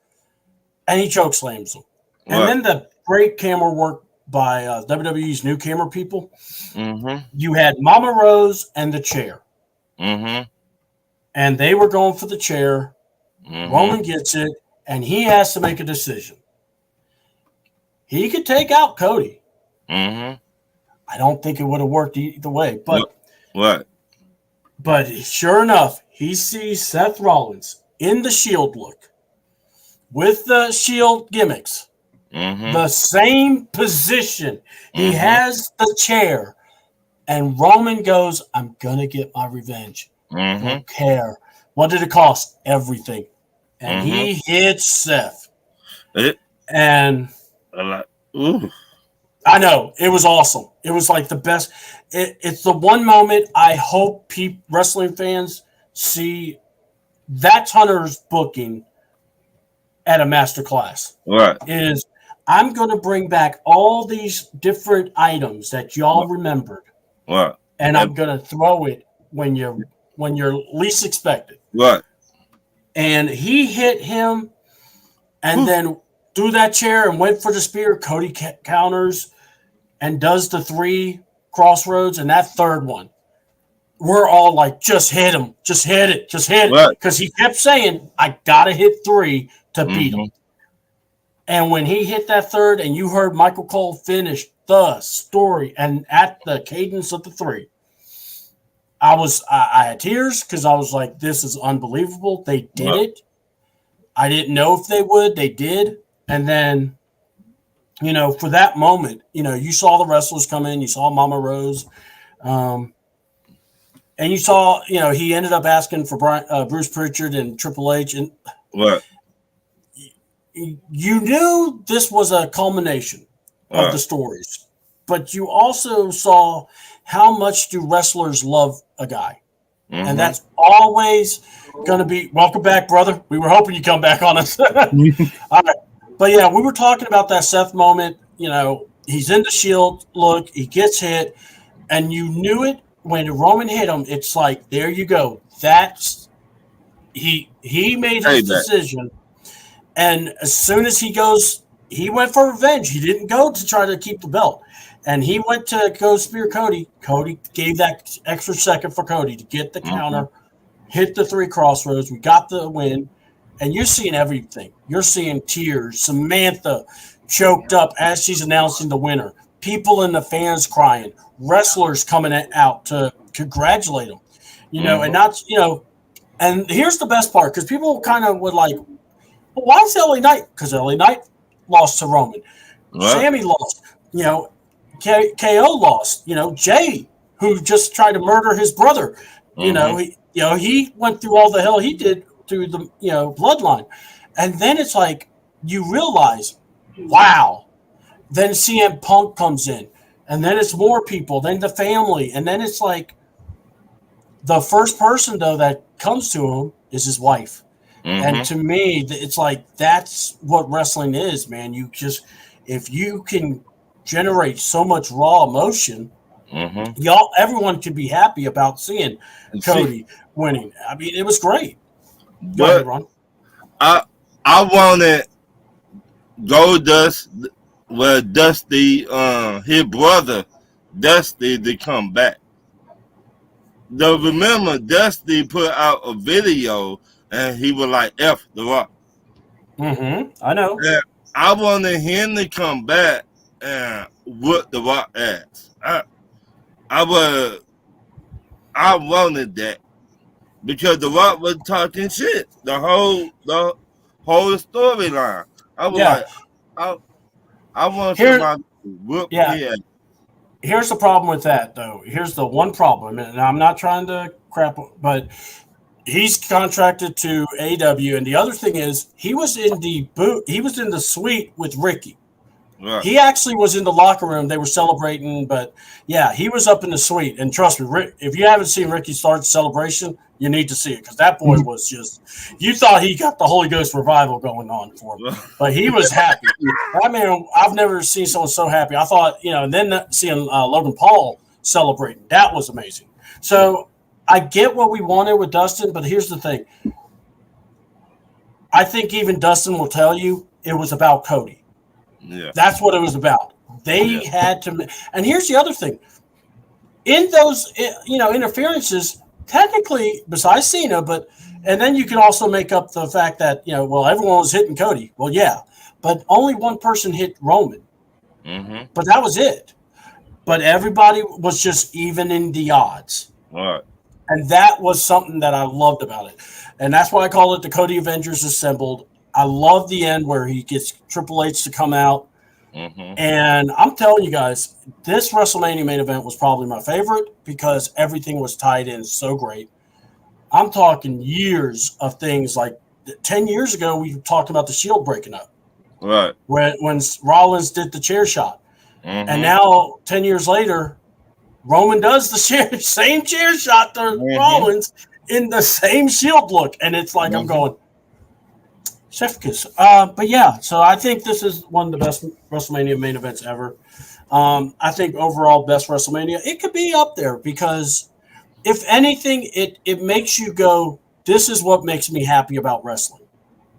and he choke slams him. And then the great camera work by WWE's new camera people. You had Mama Rose and the chair. And they were going for the chair. Roman gets it, and he has to make a decision. He could take out Cody. I don't think it would have worked either way. But But sure enough, he sees Seth Rollins in the Shield look with the Shield gimmicks, the same position. He has the chair, and Roman goes, I'm going to get my revenge. I don't care. What did it cost? Everything. And he hits Seth. And I know. It was awesome. It was like the best. It's the one moment I hope wrestling fans see. That's Hunter's booking at a master class. Is I'm going to bring back all these different items that y'all remembered. And I'm going to throw it when you're least expected. And he hit him and then threw that chair and went for the spear. Cody counters and does the 3 crossroads, and that third one, we're all like, just hit him, just hit it, because he kept saying, I gotta hit 3 to beat him. And when he hit that third, and you heard Michael Cole finish the story, and at the cadence of the 3, I had tears because I was like, this is unbelievable. They did it. I didn't know if they would. They did. And then, for that moment, you saw the wrestlers come in, you saw Mama Rose, and you saw, he ended up asking for Bruce Pritchard and Triple H, and you knew this was a culmination of the stories, but you also saw how much do wrestlers love a guy, and that's always going to be. Welcome back, brother. We were hoping you'd come back on us. All right. But yeah, we were talking about that Seth moment. He's in the Shield look, he gets hit, and you knew it when Roman hit him. It's like, there you go. That's he made his decision, and as soon as he went for revenge. He didn't go to try to keep the belt, and he went to go spear Cody. Cody gave that extra second for Cody to get the counter, hit the 3 crossroads. We got the win. And you're seeing everything. You're seeing tears. Samantha choked up as she's announcing the winner. People in the fans crying. Wrestlers coming out to congratulate them. And not, and here's the best part, because people kind of would like, well, why is LA Knight? Because LA Knight lost to Roman. Sammy lost. KO lost. Jay, who just tried to murder his brother. He went through all the hell he did through the bloodline, and then it's like you realize, wow. Then CM Punk comes in, and then it's more people, then the family, and then it's like the first person though that comes to him is his wife. And to me, it's like that's what wrestling is, man. You just, if you can generate so much raw emotion, everyone can be happy about seeing Cody winning. I mean, it was great. But I wanted Goldust, Dusty, his brother Dusty, to come back. Remember, Dusty put out a video and he was like, F the Rock. I know. And I wanted him to come back and whoop the Rock ass. I wanted that because the Rock was talking shit the whole storyline. I was Yeah. like, I want Here, somebody to whoop yeah. his ass. Here's the problem with that, though. Here's the one problem, and I'm not trying to crap, but he's contracted to AW, and the other thing is he was in the suite with Ricky. Right. He actually was in the locker room. They were celebrating, but yeah, he was up in the suite. And trust me, Rick, if you haven't seen Ricky Stark's celebration, you need to see it because that boy was you thought he got the Holy Ghost revival going on for him, but he was happy. I mean, I've never seen someone so happy. I thought, and then seeing Logan Paul celebrating, that was amazing. So I get what we wanted with Dustin, but here's the thing. I think even Dustin will tell you it was about Cody. Yeah. That's what it was about. They had to, and here's the other thing. In those, interferences, technically, besides Cena, and then you can also make up the fact that, everyone was hitting Cody. Well, yeah, but only one person hit Roman. Mm-hmm. But that was it. But everybody was just even in the odds. Right. And that was something that I loved about it. And that's why I call it the Cody Avengers Assembled. I love the end where he gets Triple H to come out. Mm-hmm. And I'm telling you guys, this WrestleMania main event was probably my favorite because everything was tied in so great. I'm talking years of things like 10 years ago, we talked about the Shield breaking up. Right. When Rollins did the chair shot. Mm-hmm. And now, 10 years later, Roman does the same chair shot to Rollins in the same Shield look. And it's like, I'm going, chef kiss. But yeah, so I think this is one of the best WrestleMania main events ever. I think overall best WrestleMania. It could be up there because if anything, it makes you go, this is what makes me happy about wrestling.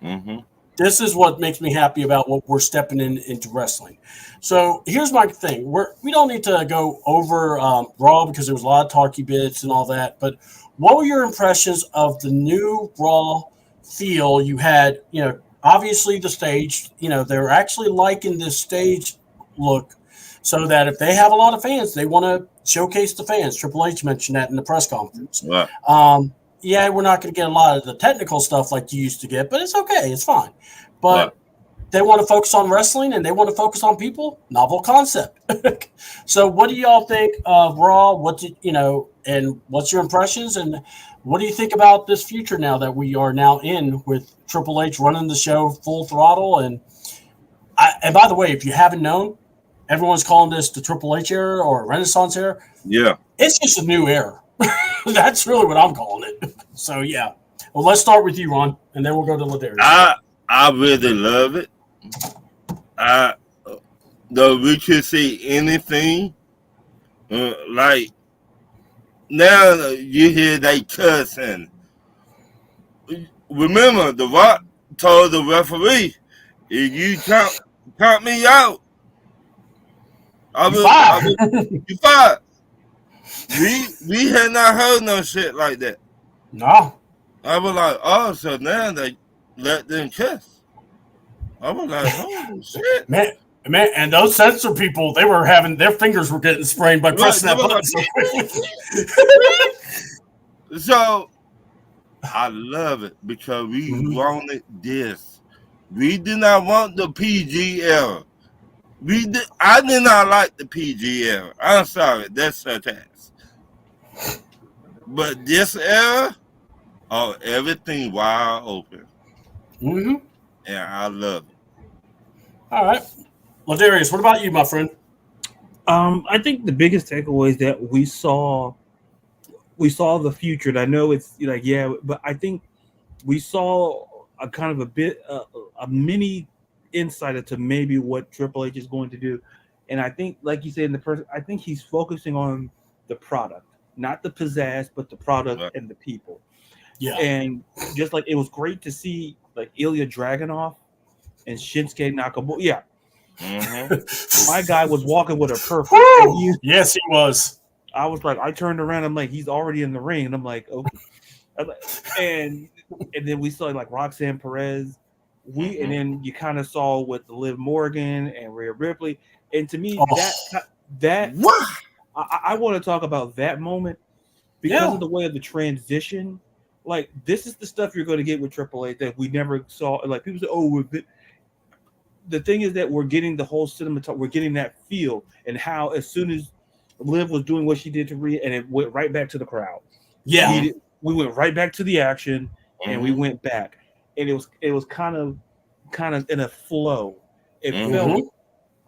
Mm-hmm. This is what makes me happy about what we're stepping into wrestling. So here's my thing. We don't need to go over Raw because there was a lot of talky bits and all that. But what were your impressions of the new Raw feel? You had, obviously the stage, they're actually liking this stage look so that if they have a lot of fans, they want to showcase the fans. Triple H mentioned that in the press conference. Right. Yeah, we're not going to get a lot of the technical stuff like you used to get, but it's okay. It's fine. But they want to focus on wrestling and they want to focus on people. Novel concept. So what do y'all think of Raw? And what's your impressions? And what do you think about this future now that we are now in with Triple H running the show full throttle? And by the way, if you haven't known, everyone's calling this the Triple H era or Renaissance era. Yeah. It's just a new era. That's really what I'm calling it. So, yeah. Well, let's start with you, Ron, and then we'll go to Ladarius. I really love it. Though we could say anything, like now you hear they cussing. Remember, The Rock told the referee, if you count me out, you fired. We had not heard no shit like that. No. I was like, oh, so now they let them kiss. I was like, holy shit. Man, and those censor people, they were having their fingers were getting sprained by pressing that button so quickly. So I love it because we wanted this. We did not want the PG era. I did not like the PG era. I'm sorry, that's sarcasm. But this era, everything wide open. Mm-hmm. And I love it. All right. Ladarius, what about you, my friend? I think the biggest takeaway is that we saw the future. And I know it's like, yeah, but I think we saw a kind of a mini insight into maybe what Triple H is going to do. And I think, like you said I think he's focusing on the product, not the pizzazz, but the product and the people. Yeah. And just like it was great to see like Ilya Dragunov and Shinsuke Nakamura. Yeah. Mm-hmm. My guy was walking with a perfect. Yes, he was. I was like, I turned around. I'm like, he's already in the ring. And I'm like, okay. And then we saw like Roxanne Perez and then you kind of saw with the Liv Morgan and Rhea Ripley, and to me that What? I want to talk about that moment because of the way of the transition. Like, this is the stuff you're going to get with Triple H that we never saw. Like, people say, "Oh, the thing is that we're getting the whole we're getting that feel, and how as soon as Liv was doing what she did to Rhea, and it went right back to the crowd. Yeah, we went right back to the action, and we went back, and it was kind of in a flow. It felt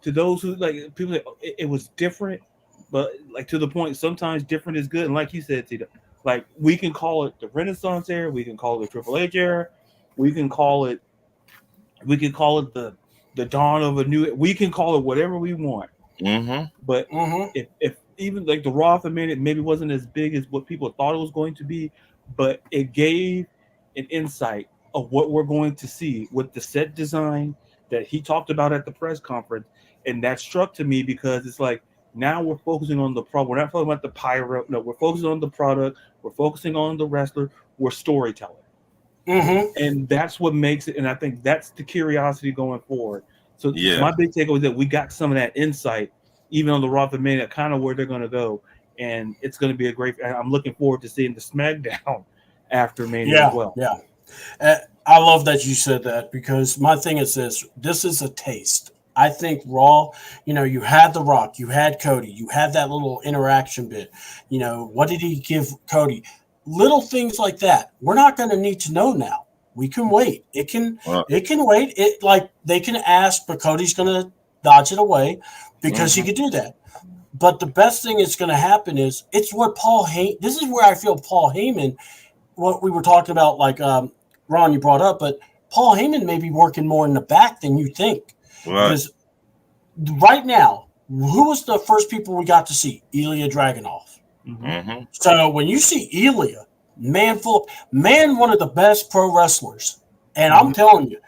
to those who like people. It was different, but like to the point. Sometimes different is good, and like you said, Tito, like we can call it the Renaissance era, we can call it the Triple H era, we can call it the dawn of a new. We can call it whatever we want. But if even like the Raw for a minute maybe wasn't as big as what people thought it was going to be, but it gave an insight of what we're going to see with the set design that he talked about at the press conference, and that struck to me because it's like now we're focusing on the product. We're not talking about the pyro. No, we're focusing on the product. We're focusing on the wrestler. We're storytelling. And that's what makes it. And I think that's the curiosity going forward. So my big takeaway is that we got some of that insight, even on the Raw for Mania, kind of where they're going to go. And it's going to be a great. I'm looking forward to seeing the SmackDown after Mania as well. Yeah. I love that you said that because my thing is this is a taste. I think Raw, you had The Rock, you had Cody, you had that little interaction bit. What did he give Cody? Little things like that. We're not going to need to know now. We can wait. It can wait. It like they can ask, but Cody's going to dodge it away because he could do that. But the best thing that's going to happen is it's what Paul Heyman. This is where I feel Paul Heyman. What we were talking about, like Ron, you brought up, but Paul Heyman may be working more in the back than you think. Because right now, who was the first people we got to see? Ilya Dragunov. So when you see Ilya, one of the best pro wrestlers, and I'm telling you,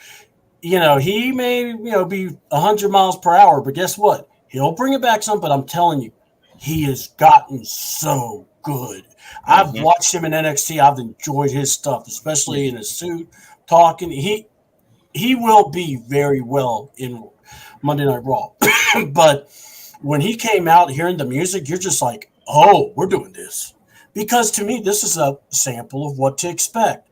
he may be 100 miles per hour, but guess what? He'll bring it back some. But I'm telling you, he has gotten so good. I've watched him in NXT. I've enjoyed his stuff, especially in his suit, talking. He will be very well in Monday Night Raw. But when he came out hearing the music, you're just like, oh, we're doing this. Because to me, this is a sample of what to expect.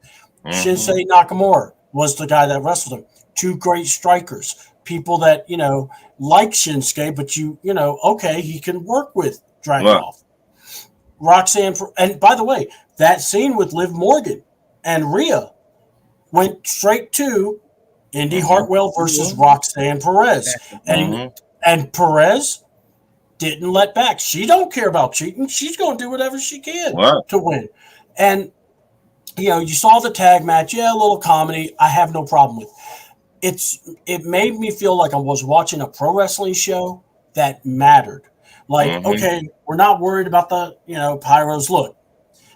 Shinsuke Nakamura was the guy that wrestled him. Two great strikers. People that, like Shinsuke, but okay, he can work with Dragunov. Roxanne, and by the way, that scene with Liv Morgan and Rhea went straight to Indy Hartwell versus Roxanne Perez. And Perez didn't let back. She don't care about cheating. She's going to do whatever she can to win. And, you saw the tag match. Yeah, a little comedy. I have no problem with it. It made me feel like I was watching a pro wrestling show that mattered. Like, okay, we're not worried about the, pyros. Look,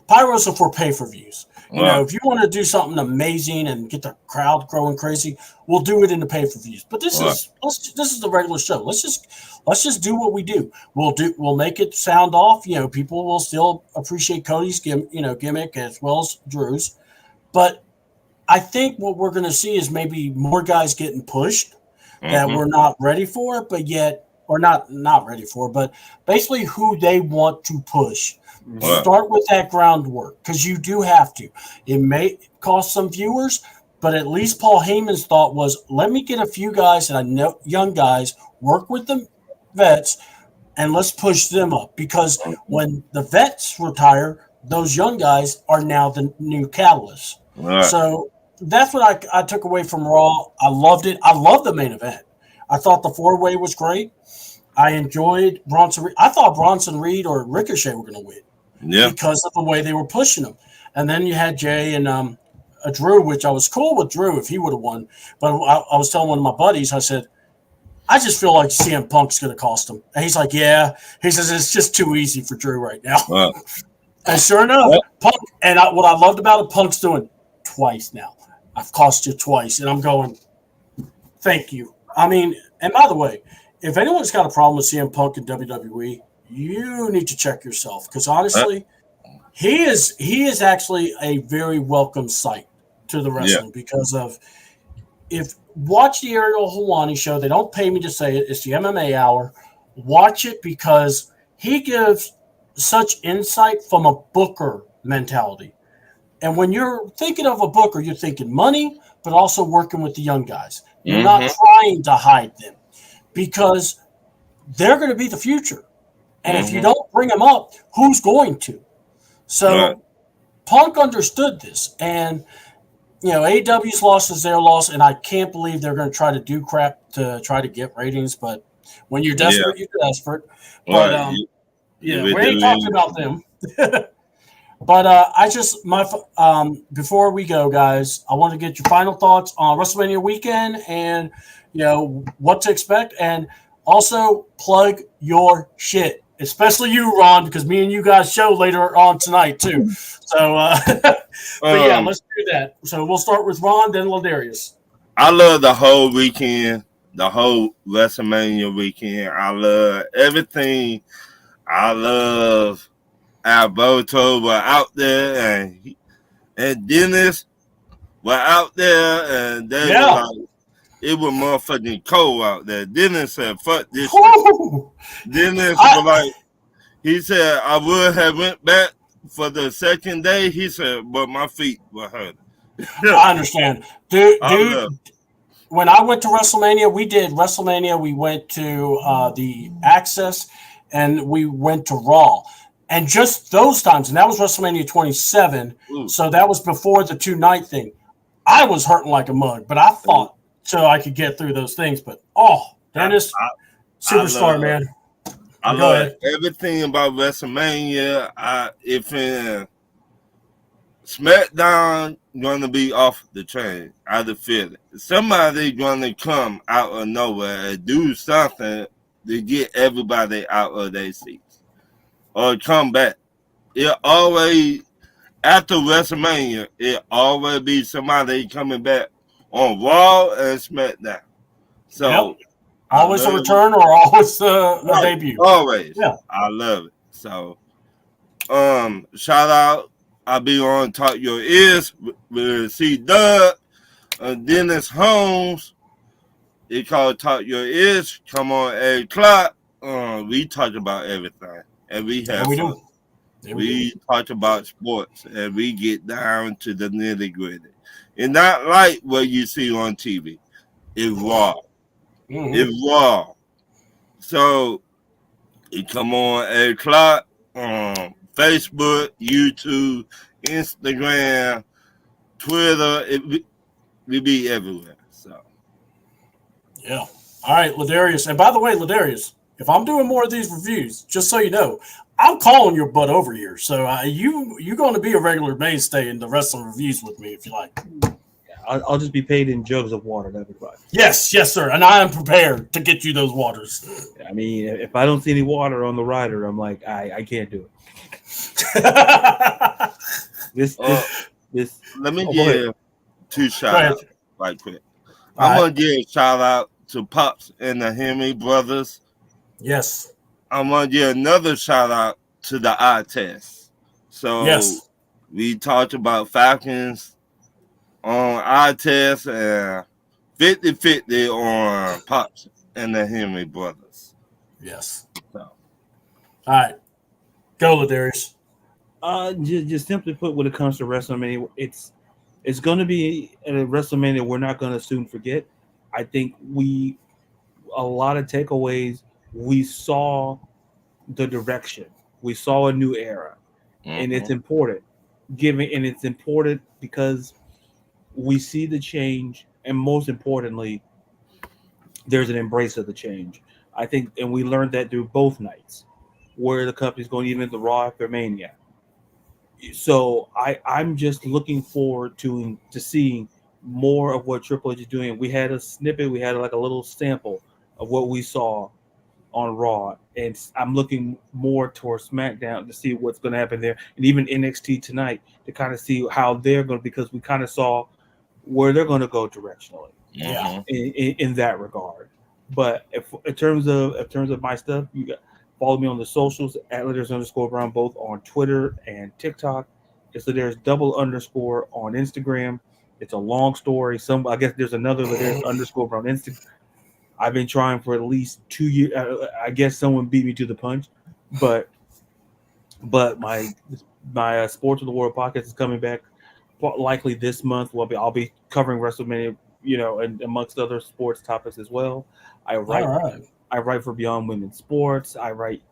pyros are for pay-per-views. If you want to do something amazing and get the crowd growing crazy, we'll do it in the pay-per-views. But this is the regular show. Let's just do what we do. We'll make it sound off. People will still appreciate Cody's gimmick as well as Drew's. But I think what we're going to see is maybe more guys getting pushed that we're not ready for, but yet or not ready for, but basically who they want to push. Start with that groundwork because you do have to. It may cost some viewers, but at least Paul Heyman's thought was, let me get a few guys that I know, young guys, work with the vets, and let's push them up because when the vets retire, those young guys are now the new catalysts. So that's what I took away from Raw. I loved it. I loved the main event. I thought the four-way was great. I enjoyed Bronson Reed. I thought Bronson Reed or Ricochet were going to win because of the way they were pushing them. And then you had Jay and Drew, which I was cool with Drew if he would have won. But I was telling one of my buddies, I said, I just feel like CM Punk's going to cost him. And he's like, yeah. He says, it's just too easy for Drew right now. And sure enough, Punk, and what I loved about it, Punk's doing twice now. I've cost you twice. And I'm going, thank you. I mean, and by the way, if anyone's got a problem with CM Punk in WWE, you need to check yourself because honestly, he is actually a very welcome sight to the wrestling because of if watch the Ariel Helwani show. They don't pay me to say it. It's the MMA Hour. Watch it because he gives such insight from a booker mentality. And when you're thinking of a booker, you're thinking money, but also working with the young guys. You're not trying to hide them because they're going to be the future. And if you don't bring them up, who's going to? So Punk understood this. And, AEW's loss is their loss, and I can't believe they're going to try to do crap to try to get ratings. But when you're desperate, you're desperate. But, we ain't talking about them. But before we go, guys, I want to get your final thoughts on WrestleMania weekend and, what to expect. And also plug your shit. Especially you, Ron, because me and you guys show later on tonight too. So, let's do that. So we'll start with Ron, then Ladarius. I love the whole weekend, the whole WrestleMania weekend. I love everything. I love Alberto were out there, and Dennis were out there, and they were like, it was motherfucking cold out there. Dennis said, fuck this shit. Dennis was like, he said, I would have went back for the second day. He said, but my feet were hurting. I understand. Dude, when I went to WrestleMania, we did WrestleMania. We went to the Access, and we went to Raw. And just those times, and that was WrestleMania 27, so that was before the 2-night thing. I was hurting like a mug, but I fought so I could get through those things. But Dennis, superstar, man. I love everything about WrestleMania. If SmackDown gonna be off the train, I feel it. Somebody gonna come out of nowhere and do something to get everybody out of their seats or come back. It always after WrestleMania, it always be somebody coming back on Raw and SmackDown. So always a return or always a debut. Always. Yeah. I love it. So shout out. I'll be on Talk Your Ears with C Dub, Dennis Holmes. It called Talk Your Ears. Come on 8 o'clock. We talk about everything. And we have fun. We talk about sports and we get down to the nitty gritty. It's not like what you see on TV. It's raw. It's raw. So it come on 8 o'clock on Facebook, YouTube, Instagram, Twitter. We be everywhere. So yeah. All right, Ladarius. And by the way, Ladarius, if I'm doing more of these reviews, just so you know, I'm calling your butt over here. So you're going to be a regular mainstay in the wrestling reviews with me if you like. I'll just be paid in jugs of water. That'd be fine. Yes, sir. And I am prepared to get you those waters. I mean, if I don't see any water on the rider, I'm like, I can't do it. This. Let me give 2 shout outs right quick. I'm gonna give a shout out to Pops and the Henry brothers. Yes. I'm gonna give another shout out to the eye test. So we talked about Falcons on eye test and 50-50 on Pops and the Henry brothers. Yes. So. All right. Go, Ladarius. Just simply put, when it comes to WrestleMania, it's going to be at a WrestleMania we're not going to soon forget. I think a lot of takeaways. We saw the direction. We saw a new era, and it's important. It's important because we see the change, and most importantly, there's an embrace of the change. I think, and we learned that through both nights, where the company's going even the Raw after Mania. So I'm just looking forward to seeing more of what Triple H is doing. We had a snippet, we had like a little sample of what we saw on Raw, and I'm looking more towards SmackDown to see what's going to happen there, and even NXT tonight to kind of see how they're going to, because we kind of saw where they're going to go directionally. Yeah, in that regard. But in terms of my stuff, you got follow me on the socials at @Ladarius_Brown, both on Twitter and TikTok. It's Ladarius __ on Instagram. It's a long story. I guess there's another underscore on Instagram. I've been trying for at least 2 years. I guess someone beat me to the punch, but my Sports of the World podcast is coming back likely this month. I'll be covering WrestleMania, and amongst other sports topics as well. I write for Beyond Women's Sports. I write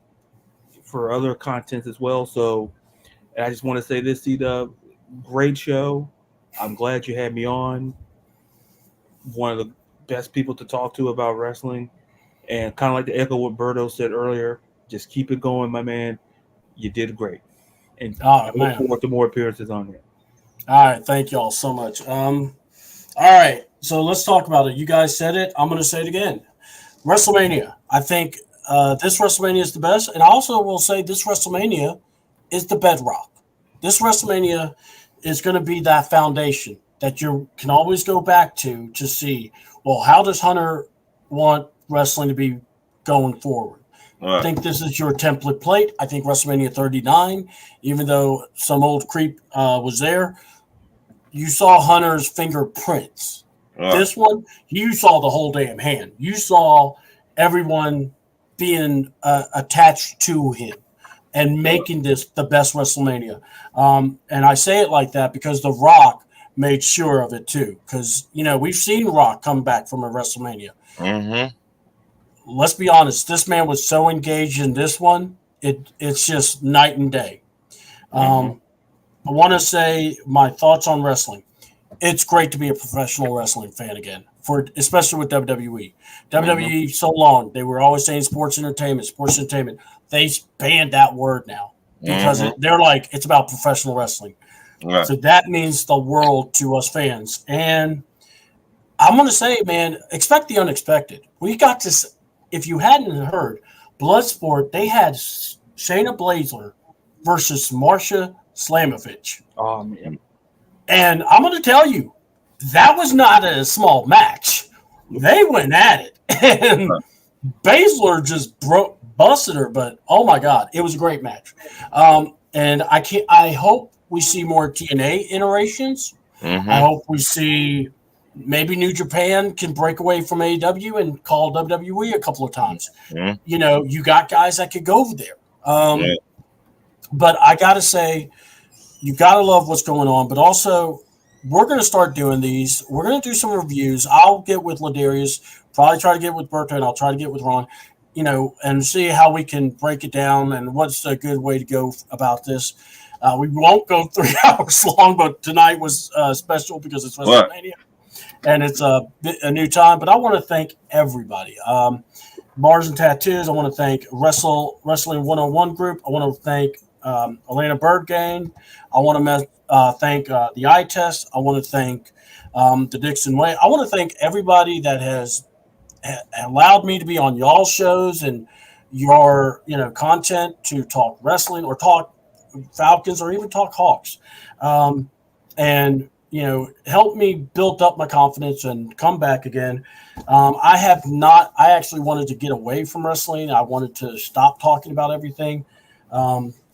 for other contents as well. So, and I just want to say this, C-Dub, great show. I'm glad you had me on. One of the best people to talk to about wrestling, and kind of like to echo what Berto said earlier, just keep it going, my man. You did great, and I look forward to more appearances on there. All right, thank you all so much. All right, so let's talk about it. You guys said it. I'm going to say it again. WrestleMania. I think this WrestleMania is the best, and I also will say this WrestleMania is the bedrock. This WrestleMania is going to be that foundation that you can always go back to see, well, how does Hunter want wrestling to be going forward? Right. I think this is your template plate. I think WrestleMania 39, even though some old creep was there, you saw Hunter's fingerprints. Right. This one, you saw the whole damn hand. You saw everyone being attached to him and making this the best WrestleMania. And I say it like that because The Rock made sure of it too. Because, we've seen Rock come back from a WrestleMania. Mm-hmm. Let's be honest. This man was so engaged in this one. It's just night and day. I want to say my thoughts on wrestling. It's great to be a professional wrestling fan again, especially with WWE. WWE, so long, they were always saying sports entertainment. They banned that word now because they're like, it's about professional wrestling. Right. So that means the world to us fans. And I'm going to say, man, expect the unexpected. We got this. If you hadn't heard, Bloodsport, they had Shayna Baszler versus Marsha Slamovich. Oh, man. And I'm going to tell you, that was not a small match. They went at it. And Baszler just busted her, but oh my God, it was a great match. And I hope we see more TNA iterations. I hope we see maybe New Japan can break away from AEW and call WWE a couple of times. You got guys that could go over there. But I got to say, you got to love what's going on, but also we're going to start doing these. We're going to do some reviews. I'll get with Ladarius, probably try to get with Berto, and I'll try to get with Ron, and see how we can break it down and what's a good way to go about this. We won't go 3 hours long, but tonight was special because it's WrestleMania and it's a new time. But I want to thank everybody. Bars and Tattoos, I want to thank Wrestling 101 Group. I want to thank Atlanta Bird Gang. I want to thank the Eye Test. I want to thank the Dixon Way. I want to thank everybody that has allowed me to be on y'all's shows and your content to talk wrestling or talk Falcons or even talk Hawks, and help me build up my confidence and come back again. I actually wanted to get away from wrestling. I wanted to stop talking about everything.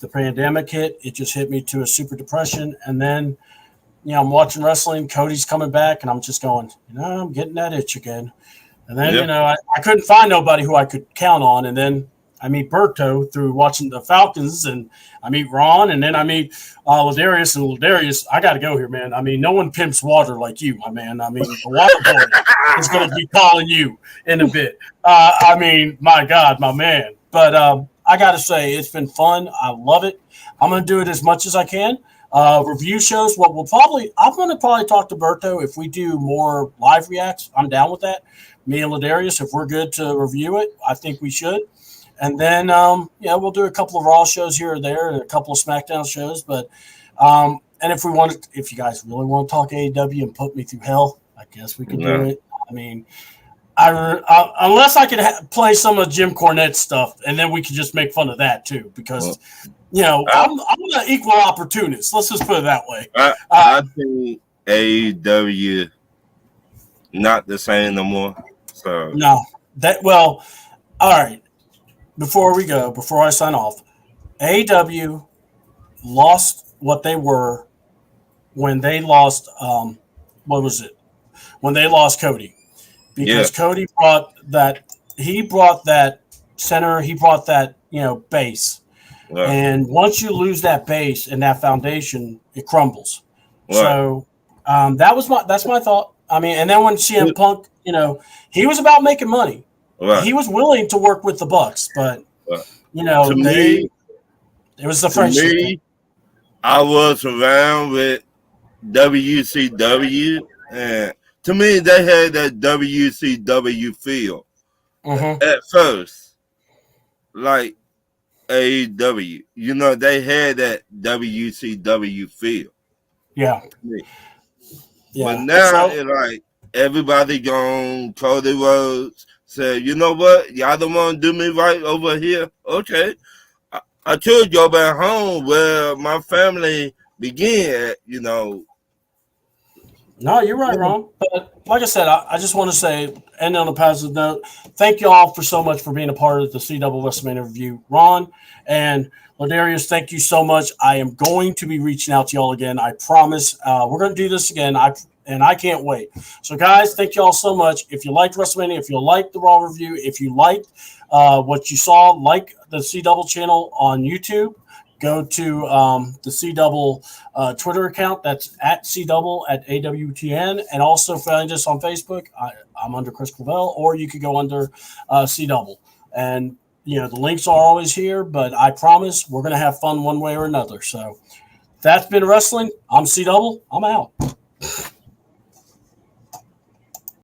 The pandemic hit. It just hit me to a super depression. And then, I'm watching wrestling. Cody's coming back, and I'm just going, I'm getting that itch again. And then, I couldn't find nobody who I could count on. And then I meet Berto through watching the Falcons, and I meet Ron, and then I meet Ladarius. And Ladarius, I got to go here, man. I mean, no one pimps water like you, my man. I mean, the water boy is going to be calling you in a bit. My God, my man. But I got to say, it's been fun. I love it. I'm going to do it as much as I can. Review shows. I'm going to probably talk to Berto if we do more live reacts. I'm down with that. Me and Ladarius, if we're good to review it, I think we should. And then, we'll do a couple of Raw shows here or there and a couple of SmackDown shows. But, and if you guys really want to talk AEW and put me through hell, I guess we could do it. I mean, unless I could play some of Jim Cornette's stuff, and then we could just make fun of that too, because I'm an equal opportunist. Let's just put it that way. I think AEW not the same no more. So no, all right. Before I sign off, AEW lost what they were when they lost what was it, when they lost Cody, because Yeah. Cody brought that center, he brought that base, Right. and once you lose that base and that foundation, it crumbles. Right. So that's my thought. I mean, and then when CM Punk, he was about making money. Right. He was willing to work with the Bucks, but Right. it was the To friendship thing. me, I was around with WCW, and to me, they had that WCW feel at first, like AEW. They had that WCW feel. Yeah. But now it's like everybody gone. Cody Rhodes said, "You know what? Y'all don't want to do me right over here. Okay, I could go back home where my family began." No, you're right, Ron. But like I said, I just want to say, and on a positive note, thank you all so much for being a part of the CW WrestleMania review. Ron and Ladarius, thank you so much. I am going to be reaching out to y'all again. I promise. We're going to do this again. I can't wait. So, guys, thank you all so much. If you liked WrestleMania, if you liked the Raw review, if you liked what you saw, like the CW channel on YouTube, go to the CW Twitter account. That's at CW at AWTN. And also find us on Facebook. I'm under Chris Clavel, or you could go under CW. And, the links are always here, but I promise we're going to have fun one way or another. So that's been wrestling. I'm CW. I'm out.